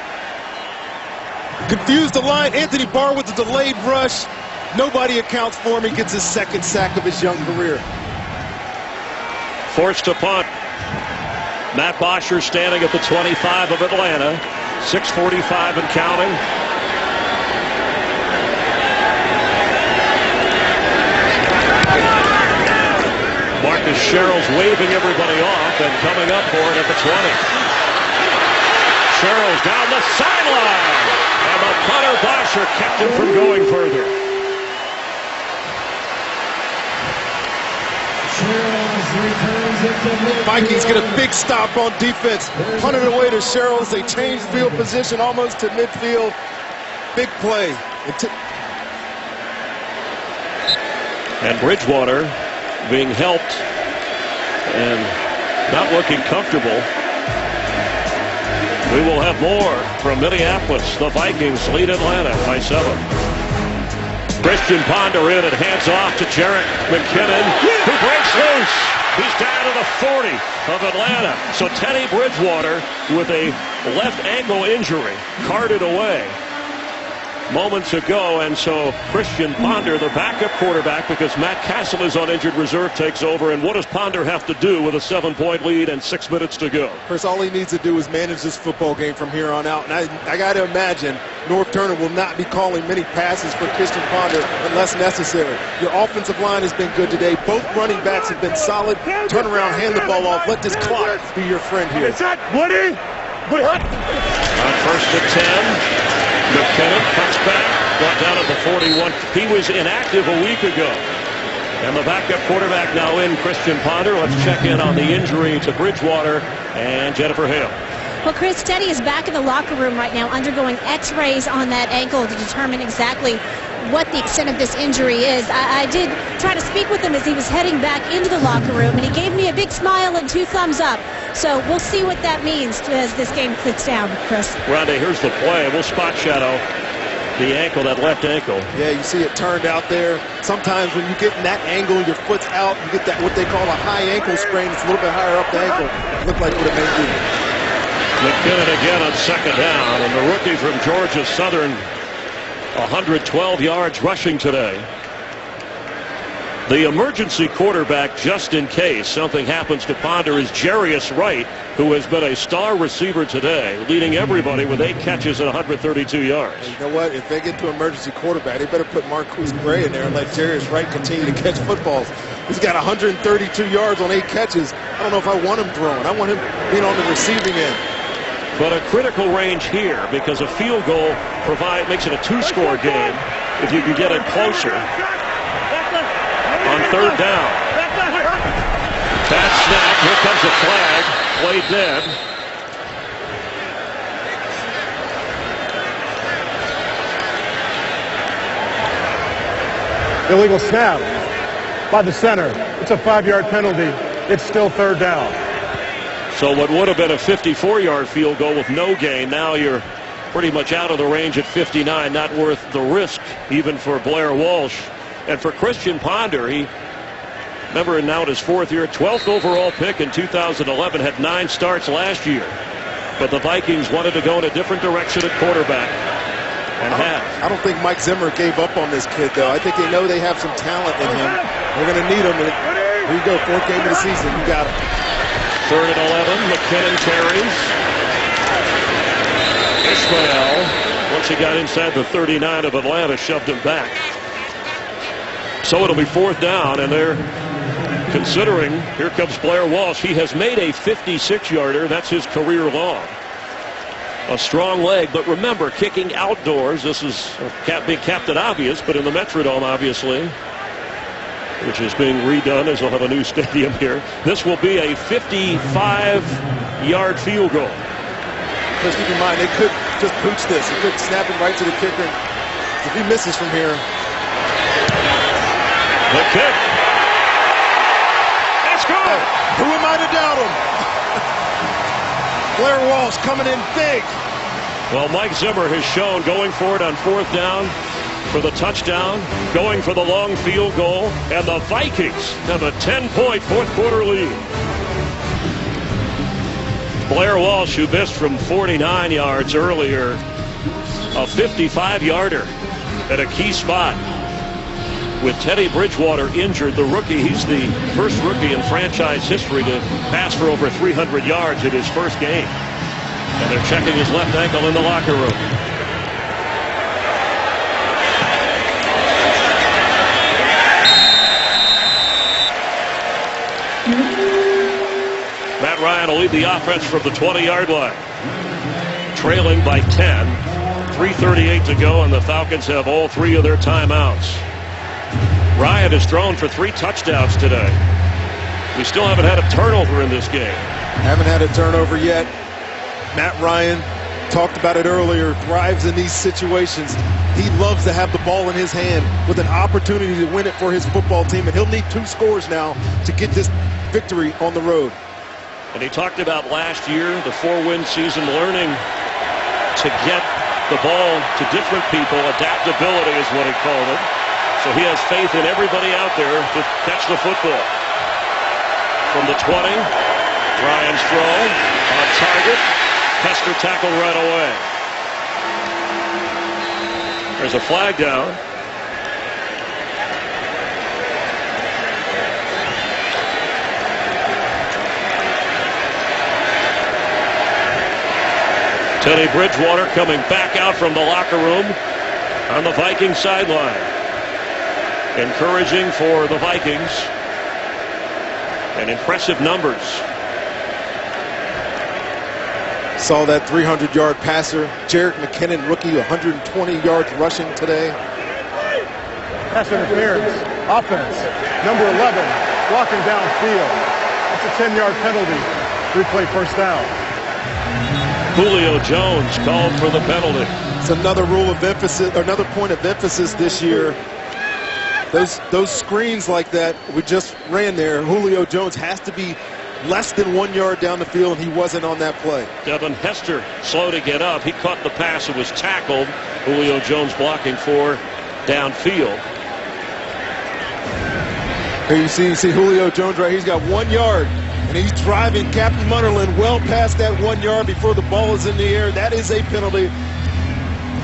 Confused the line. Anthony Barr with the delayed rush. Nobody accounts for him. He gets his 2nd sack of his young career. Forced to punt. Matt Bosher standing at the 25 of Atlanta. 6:45 and counting. Marcus Sherrill's waving everybody off and coming up for it at the 20. Sherrill's down the sideline. And the punter Bosher kept him from going further. Vikings get a big stop on defense. Punted away to Sherrills. They change field position almost to midfield. Big play. And Bridgewater being helped and not looking comfortable. We will have more from Minneapolis. The Vikings lead Atlanta by 7. Christian Ponder in and hands off to Jerick McKinnon, who breaks loose. He's down to the 40 of Atlanta. So Teddy Bridgewater with a left ankle injury carted away moments ago, and so Christian Ponder, the backup quarterback, because Matt Castle is on injured reserve, takes over. And what does Ponder have to do with a 7-point lead and 6 minutes to go? Chris, all he needs to do is manage this football game from here on out. And I got to imagine North Turner will not be calling many passes for Christian Ponder unless necessary. Your offensive line has been good today. Both running backs have been solid. Turn around, hand the ball off. Let this clock be your friend here. Is that Woody? On 1st and 10. McKinnon cuts back, brought down at the 41. He was inactive a week ago. And the backup quarterback now in, Christian Ponder. Let's check in on the injury to Bridgewater and Jennifer Hale. Well, Chris, Teddy is back in the locker room right now undergoing x-rays on that ankle to determine exactly what the extent of this injury is. I did try to speak with him as he was heading back into the locker room, and he gave me a big smile and 2 thumbs up. So we'll see what that means as this game clicks down, Chris. Rondé, here's the play. We'll spot shadow the ankle, that left ankle. Yeah, you see it turned out there. Sometimes when you get in that angle, your foot's out, you get that what they call a high ankle sprain. It's a little bit higher up the ankle. It looked like what it may be. McKinnon again on 2nd down, and the rookie from Georgia Southern, 112 yards rushing today. The emergency quarterback, just in case something happens to Ponder, is Jarius Wright, who has been a star receiver today, leading everybody with 8 catches and 132 yards. You know what? If they get to emergency quarterback, they better put Marquise Gray in there and let Jarius Wright continue to catch footballs. He's got 132 yards on 8 catches. I don't know if I want him throwing. I want him being on the receiving end. But a critical range here, because a field goal makes it a 2-score game if you can get it closer. On 3rd down. Bad snap. Here comes a flag. Play dead. Illegal snap by the center. It's a 5-yard penalty. It's still 3rd down. So what would have been a 54-yard field goal with no gain, now you're pretty much out of the range at 59. Not worth the risk even for Blair Walsh. And for Christian Ponder, he, remember, now in his 4th year, 12th overall pick in 2011, had 9 starts last year. But the Vikings wanted to go in a different direction at quarterback. And I don't think Mike Zimmer gave up on this kid, though. I think they know they have some talent in him. They're going to need him. Here you go, 4th game of the season. You got him. 3rd and 11. McKinnon carries. Ishmael, once he got inside the 39 of Atlanta, shoved him back. So it'll be 4th down, and they're considering, here comes Blair Walsh. He has made a 56-yarder. That's his career long. A strong leg, but remember, kicking outdoors. This is being Captain Obvious, but in the Metrodome, obviously, which is being redone as they'll have a new stadium here. This will be a 55-yard field goal. Just keep in mind, they could just pooch this. They could snap it right to the kicker. If he misses from here. The kick. It's good. Hey, who am I to doubt him? Blair Walsh coming in big. Well, Mike Zimmer has shown going for it on 4th down for the touchdown, going for the long field goal, and the Vikings have a 10-point 4th quarter lead. Blair Walsh, who missed from 49 yards earlier, a 55-yarder at a key spot. With Teddy Bridgewater injured, the rookie, he's the first rookie in franchise history to pass for over 300 yards in his first game. And they're checking his left ankle in the locker room. Matt Ryan will lead the offense from the 20-yard line. Trailing by 10. 3:38 to go, and the Falcons have all 3 of their timeouts. Ryan has thrown for 3 touchdowns today. We still haven't had a turnover in this game. Haven't had a turnover yet. Matt Ryan talked about it earlier, thrives in these situations. He loves to have the ball in his hand with an opportunity to win it for his football team, and he'll need 2 scores now to get this victory on the road. And he talked about last year, the 4-win season, learning to get the ball to different people. Adaptability is what he called it. So he has faith in everybody out there to catch the football. From the 20, Ryan's throw on target. Hester tackled right away. There's a flag down. Teddy Bridgewater coming back out from the locker room on the Vikings sideline. Encouraging for the Vikings. And impressive numbers. Saw that 300-yard passer, Jarrett McKinnon, rookie, 120 yards rushing today. Pass interference, offense, number 11, blocking downfield. That's a 10-yard penalty. Replay 1st down. Julio Jones called for the penalty. It's another rule of emphasis, another point of emphasis this year. Those screens like that we just ran there, Julio Jones has to be less than 1 yard down the field, and he wasn't on that play. Devin Hester slow to get up. He caught the pass and was tackled. Julio Jones blocking for downfield. Here you see Julio Jones right here. He's got 1 yard, and he's driving Captain Munnerlyn well past that 1 yard before the ball is in the air. That is a penalty.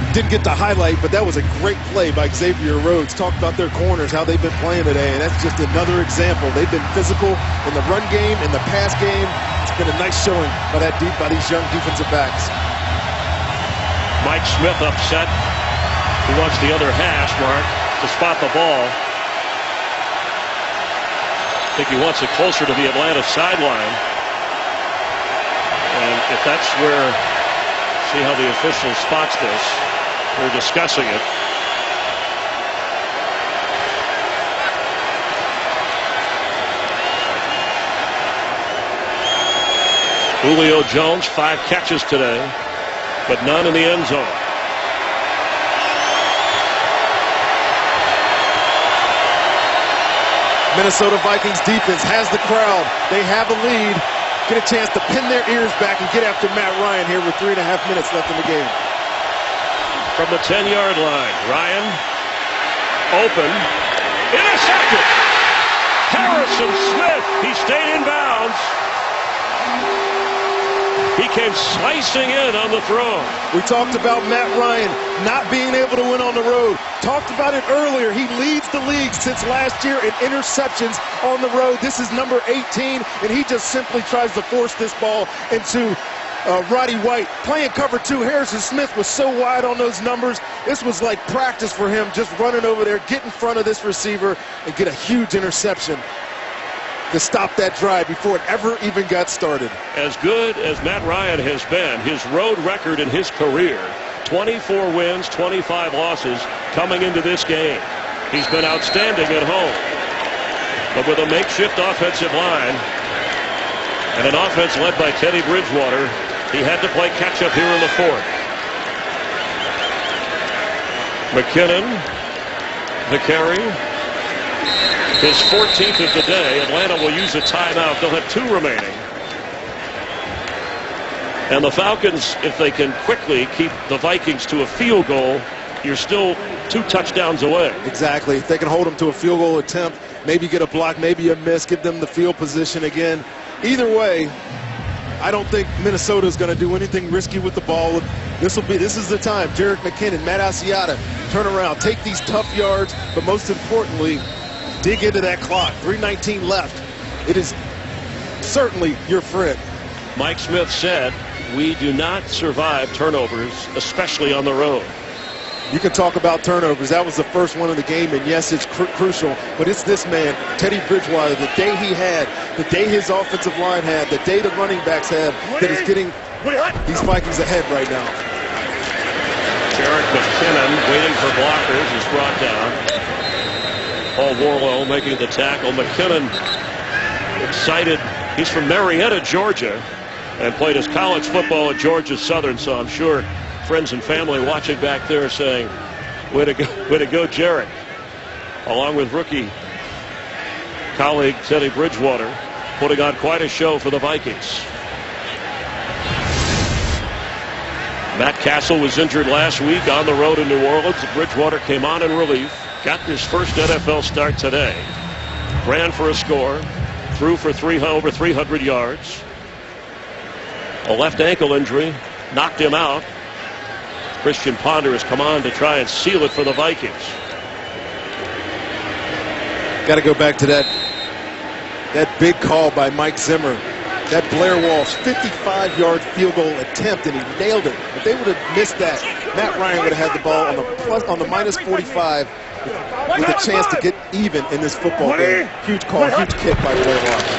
Didn't get the highlight, but that was a great play by Xavier Rhodes. Talked about their corners, how they've been playing today, and that's just another example. They've been physical in the run game, in the pass game. It's been a nice showing by these young defensive backs. Mike Smith upset. He wants the other hash mark to spot the ball. I think he wants it closer to the Atlanta sideline. And if that's where, see how the official spots this. We're discussing it. Julio Jones, 5 catches today, but none in the end zone. Minnesota Vikings defense has the crowd. They have a lead. Get a chance to pin their ears back and get after Matt Ryan here with 3.5 minutes left in the game. From the 10-yard line, Ryan open, intercepted. Harrison Smith, he stayed in bounds. He came slicing in on the throw. We talked about Matt Ryan not being able to win on the road. Talked about it earlier. He leads the league since last year in interceptions on the road. This is number 18, and he just simply tries to force this ball into Roddy White playing cover 2. Harrison Smith was so wide on those numbers. This was like practice for him, just running over there, get in front of this receiver, and get a huge interception to stop that drive before it ever even got started. As good as Matt Ryan has been, his road record in his career, 24 wins, 25 losses coming into this game. He's been outstanding at home. But with a makeshift offensive line and an offense led by Teddy Bridgewater, he had to play catch-up here in the 4th. McKinnon, the carry. His 14th of the day. Atlanta will use a timeout. They'll have 2 remaining. And the Falcons, if they can quickly keep the Vikings to a field goal, you're still 2 touchdowns away. Exactly. If they can hold them to a field goal attempt, maybe get a block, maybe a miss, give them the field position again. Either way, I don't think Minnesota is going to do anything risky with the ball. This is the time. Jerick McKinnon, Matt Asiata, turn around, take these tough yards, but most importantly, dig into that clock. 3:19 left. It is certainly your friend. Mike Smith said, we do not survive turnovers, especially on the road. You can talk about turnovers. That was the first one of the game, and yes, it's crucial. But it's this man, Teddy Bridgewater, the day he had, the day his offensive line had, the day the running backs have, that is getting these Vikings ahead right now. Jerick McKinnon waiting for blockers is brought down. Paul Warlow making the tackle. McKinnon excited. He's from Marietta, Georgia, and played his college football at Georgia Southern, so I'm sure friends and family watching back there saying, way to go, Jerick. Along with rookie colleague Teddy Bridgewater, putting on quite a show for the Vikings. Matt Castle was injured last week on the road in New Orleans. Bridgewater came on in relief, got his first NFL start today. Ran for a score, threw for over 300 yards. A left ankle injury knocked him out. Christian Ponder has come on to try and seal it for the Vikings. Got to go back to that big call by Mike Zimmer. That Blair Walsh 55-yard field goal attempt, and he nailed it. If they would have missed that, Matt Ryan would have had the ball on the minus 45 with a chance to get even in this football game. Huge call, huge kick by Blair Walsh.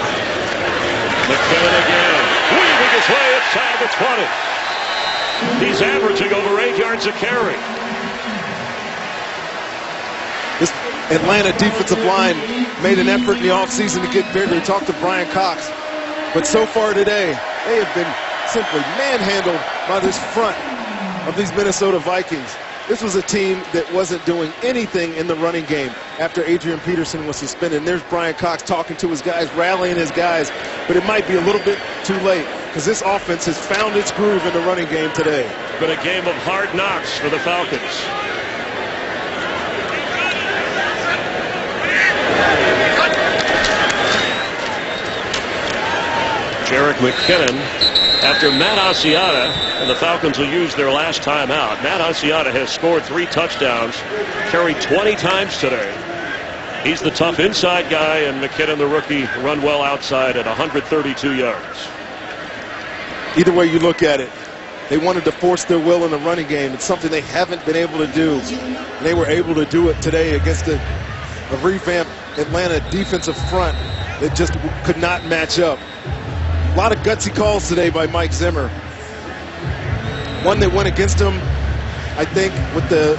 McKinnon again, weaving his way inside the 20. He's averaging over 8 yards a carry. This Atlanta defensive line made an effort in the offseason to get bigger. We talked to Brian Cox. But so far today, they have been simply manhandled by this front of these Minnesota Vikings. This was a team that wasn't doing anything in the running game after Adrian Peterson was suspended. And there's Brian Cox talking to his guys, rallying his guys. But it might be a little bit too late, because this offense has found its groove in the running game today. It's been a game of hard knocks for the Falcons. Jerick McKinnon, after Matt Asiata, and the Falcons will use their last timeout. Matt Asiata has scored 3 touchdowns, carried 20 times today. He's the tough inside guy, and McKinnon, the rookie, run well outside at 132 yards. Either way you look at it, they wanted to force their will in the running game. It's something they haven't been able to do. And they were able to do it today against a revamped Atlanta defensive front that just could not match up. A lot of gutsy calls today by Mike Zimmer. One that went against him, I think, with the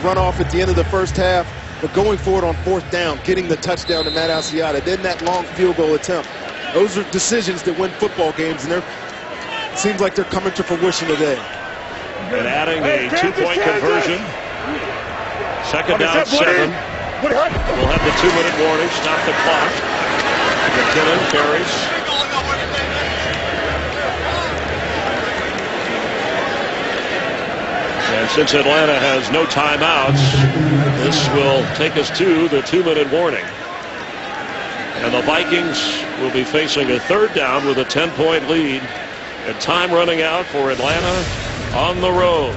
runoff at the end of the first half, but going forward on 4th down, getting the touchdown to Matt Asiata, then that long field goal attempt. Those are decisions that win football games, and it seems like they're coming to fruition today. And adding a 2-point conversion. 2nd down, 7. We'll have the 2-minute warning, stop the clock. McKinnon carries. And since Atlanta has no timeouts, this will take us to the 2-minute warning. And the Vikings will be facing a 3rd down with a 10-point lead. And time running out for Atlanta on the road.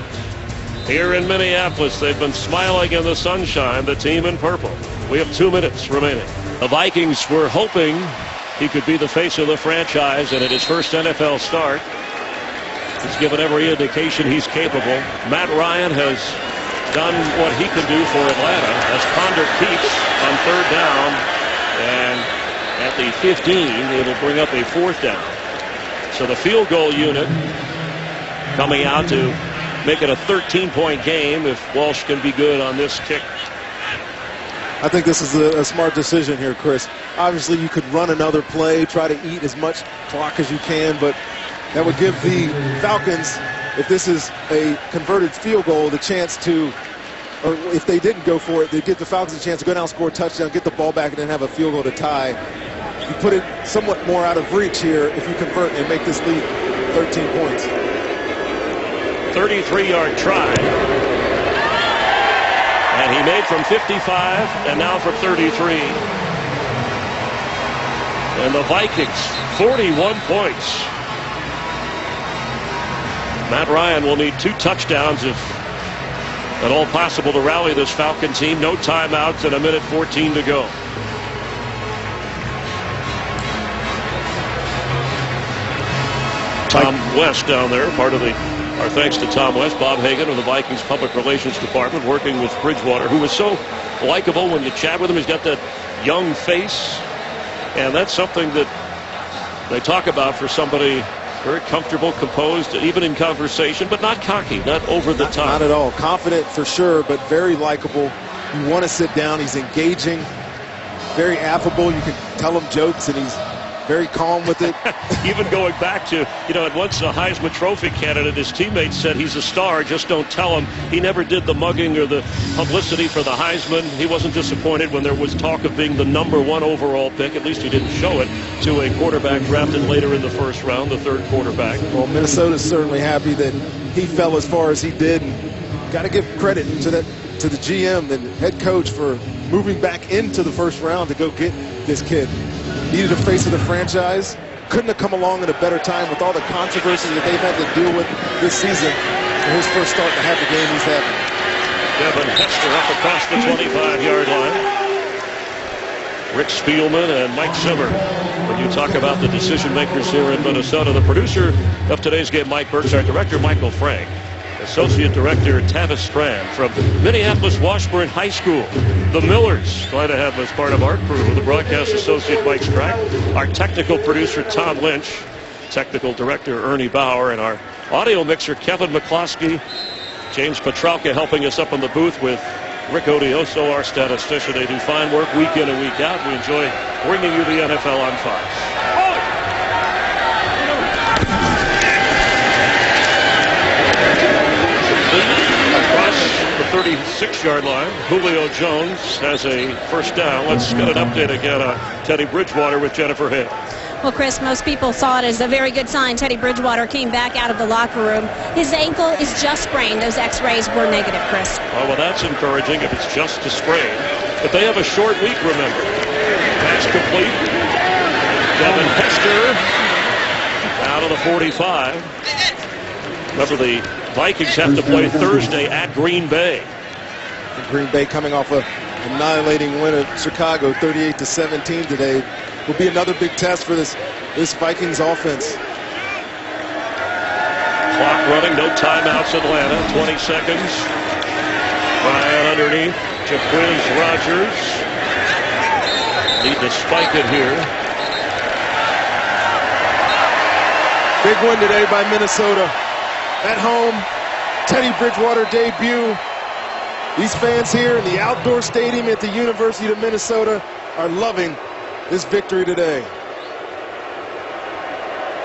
Here in Minneapolis, they've been smiling in the sunshine, the team in purple. We have 2 minutes remaining. The Vikings were hoping he could be the face of the franchise and at his first NFL start. He's given every indication he's capable. Matt Ryan has done what he can do for Atlanta as Ponder keeps on 3rd down, and at the 15 it'll bring up a 4th down. So the field goal unit coming out to make it a 13-point game if Walsh can be good on this kick. I think this is a smart decision here, Chris. Obviously you could run another play, try to eat as much clock as you can, but that would give the Falcons, if this is a converted field goal, the chance to, or if they didn't go for it, they'd give the Falcons a chance to go down, score a touchdown, get the ball back, and then have a field goal to tie. You put it somewhat more out of reach here if you convert and make this lead 13 points. 33-yard try. And he made from 55 and now from 33. And the Vikings, 41 points. Matt Ryan will need 2 touchdowns if at all possible to rally this Falcon team. No timeouts and 1:14 to go. Tom West down there, part of our thanks to Tom West, Bob Hagan of the Vikings Public Relations Department, working with Bridgewater, who was so likable when you chat with him. He's got that young face, and that's something that they talk about for somebody very comfortable, composed, even in conversation, but not cocky, not over the top. Not at all. Confident for sure, but very likable. You want to sit down. He's engaging, very affable. You can tell him jokes, and he's very calm with it. Even going back to, at once a Heisman Trophy candidate, his teammates said he's a star, just don't tell him. He never did the mugging or the publicity for the Heisman. He wasn't disappointed when there was talk of being the #1 overall pick. At least he didn't show it to a quarterback drafted later in the 1st round, the 3rd quarterback. Well, Minnesota's certainly happy that he fell as far as he did. And got to give credit to the GM and head coach for moving back into the 1st round to go get this kid. Needed a face of the franchise. Couldn't have come along at a better time with all the controversies that they've had to deal with this season. For his first start to have the game he's having. Devin Hester up across the 25-yard line. Rick Spielman and Mike Zimmer. When you talk about the decision makers here in Minnesota, the producer of today's game, Mike Burks, our director, Michael Frank. Associate Director Tavis Strand from Minneapolis Washburn High School. The Millers, glad to have him as part of our crew. The broadcast associate Mike Strack, our technical producer Tom Lynch, technical director Ernie Bauer, and our audio mixer Kevin McCloskey. James Petralka helping us up in the booth with Rick Odioso, our statistician. They do fine work week in and week out. We enjoy bringing you the NFL on Fox. Across the 36-yard line, Julio Jones has a 1st down. Let's get an update again on Teddy Bridgewater with Jennifer Hale. Well, Chris, most people saw it as a very good sign. Teddy Bridgewater came back out of the locker room. His ankle is just sprained. Those x-rays were negative, Chris. Oh, well, that's encouraging if it's just a sprain. But they have a short week, remember. Pass complete. Devin Hester out of the 45. Remember, the Vikings have to play Thursday at Green Bay. Green Bay coming off an annihilating win at Chicago, 38-17 today. Will be another big test for this Vikings offense. Clock running, no timeouts. Atlanta, 20 seconds. Ryan underneath. Jaquiz Rogers need to spike it here. Big win today by Minnesota. At home, Teddy Bridgewater debut. These fans here in the outdoor stadium at the University of Minnesota are loving this victory today.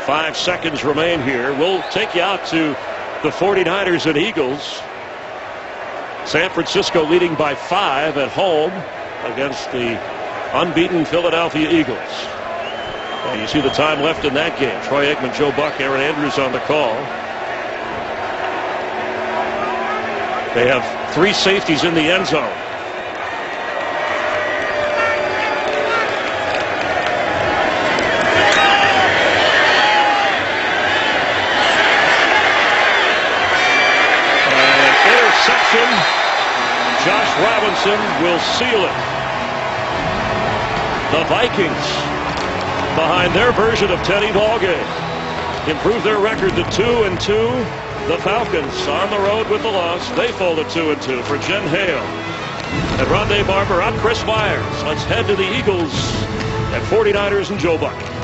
5 seconds remain here. We'll take you out to the 49ers and Eagles. San Francisco leading by 5 at home against the unbeaten Philadelphia Eagles. Well, you see the time left in that game. Troy Aikman, Joe Buck, Aaron Andrews on the call. They have 3 safeties in the end zone. And interception. Josh Robinson will seal it. The Vikings behind their version of Teddy ballgame. improve their record to 2-2. The Falcons on the road with the loss. They fall to 2-2 for Jen Hale and Rondé Barber. I'm Chris Myers. Let's head to the Eagles at 49ers and Joe Buck.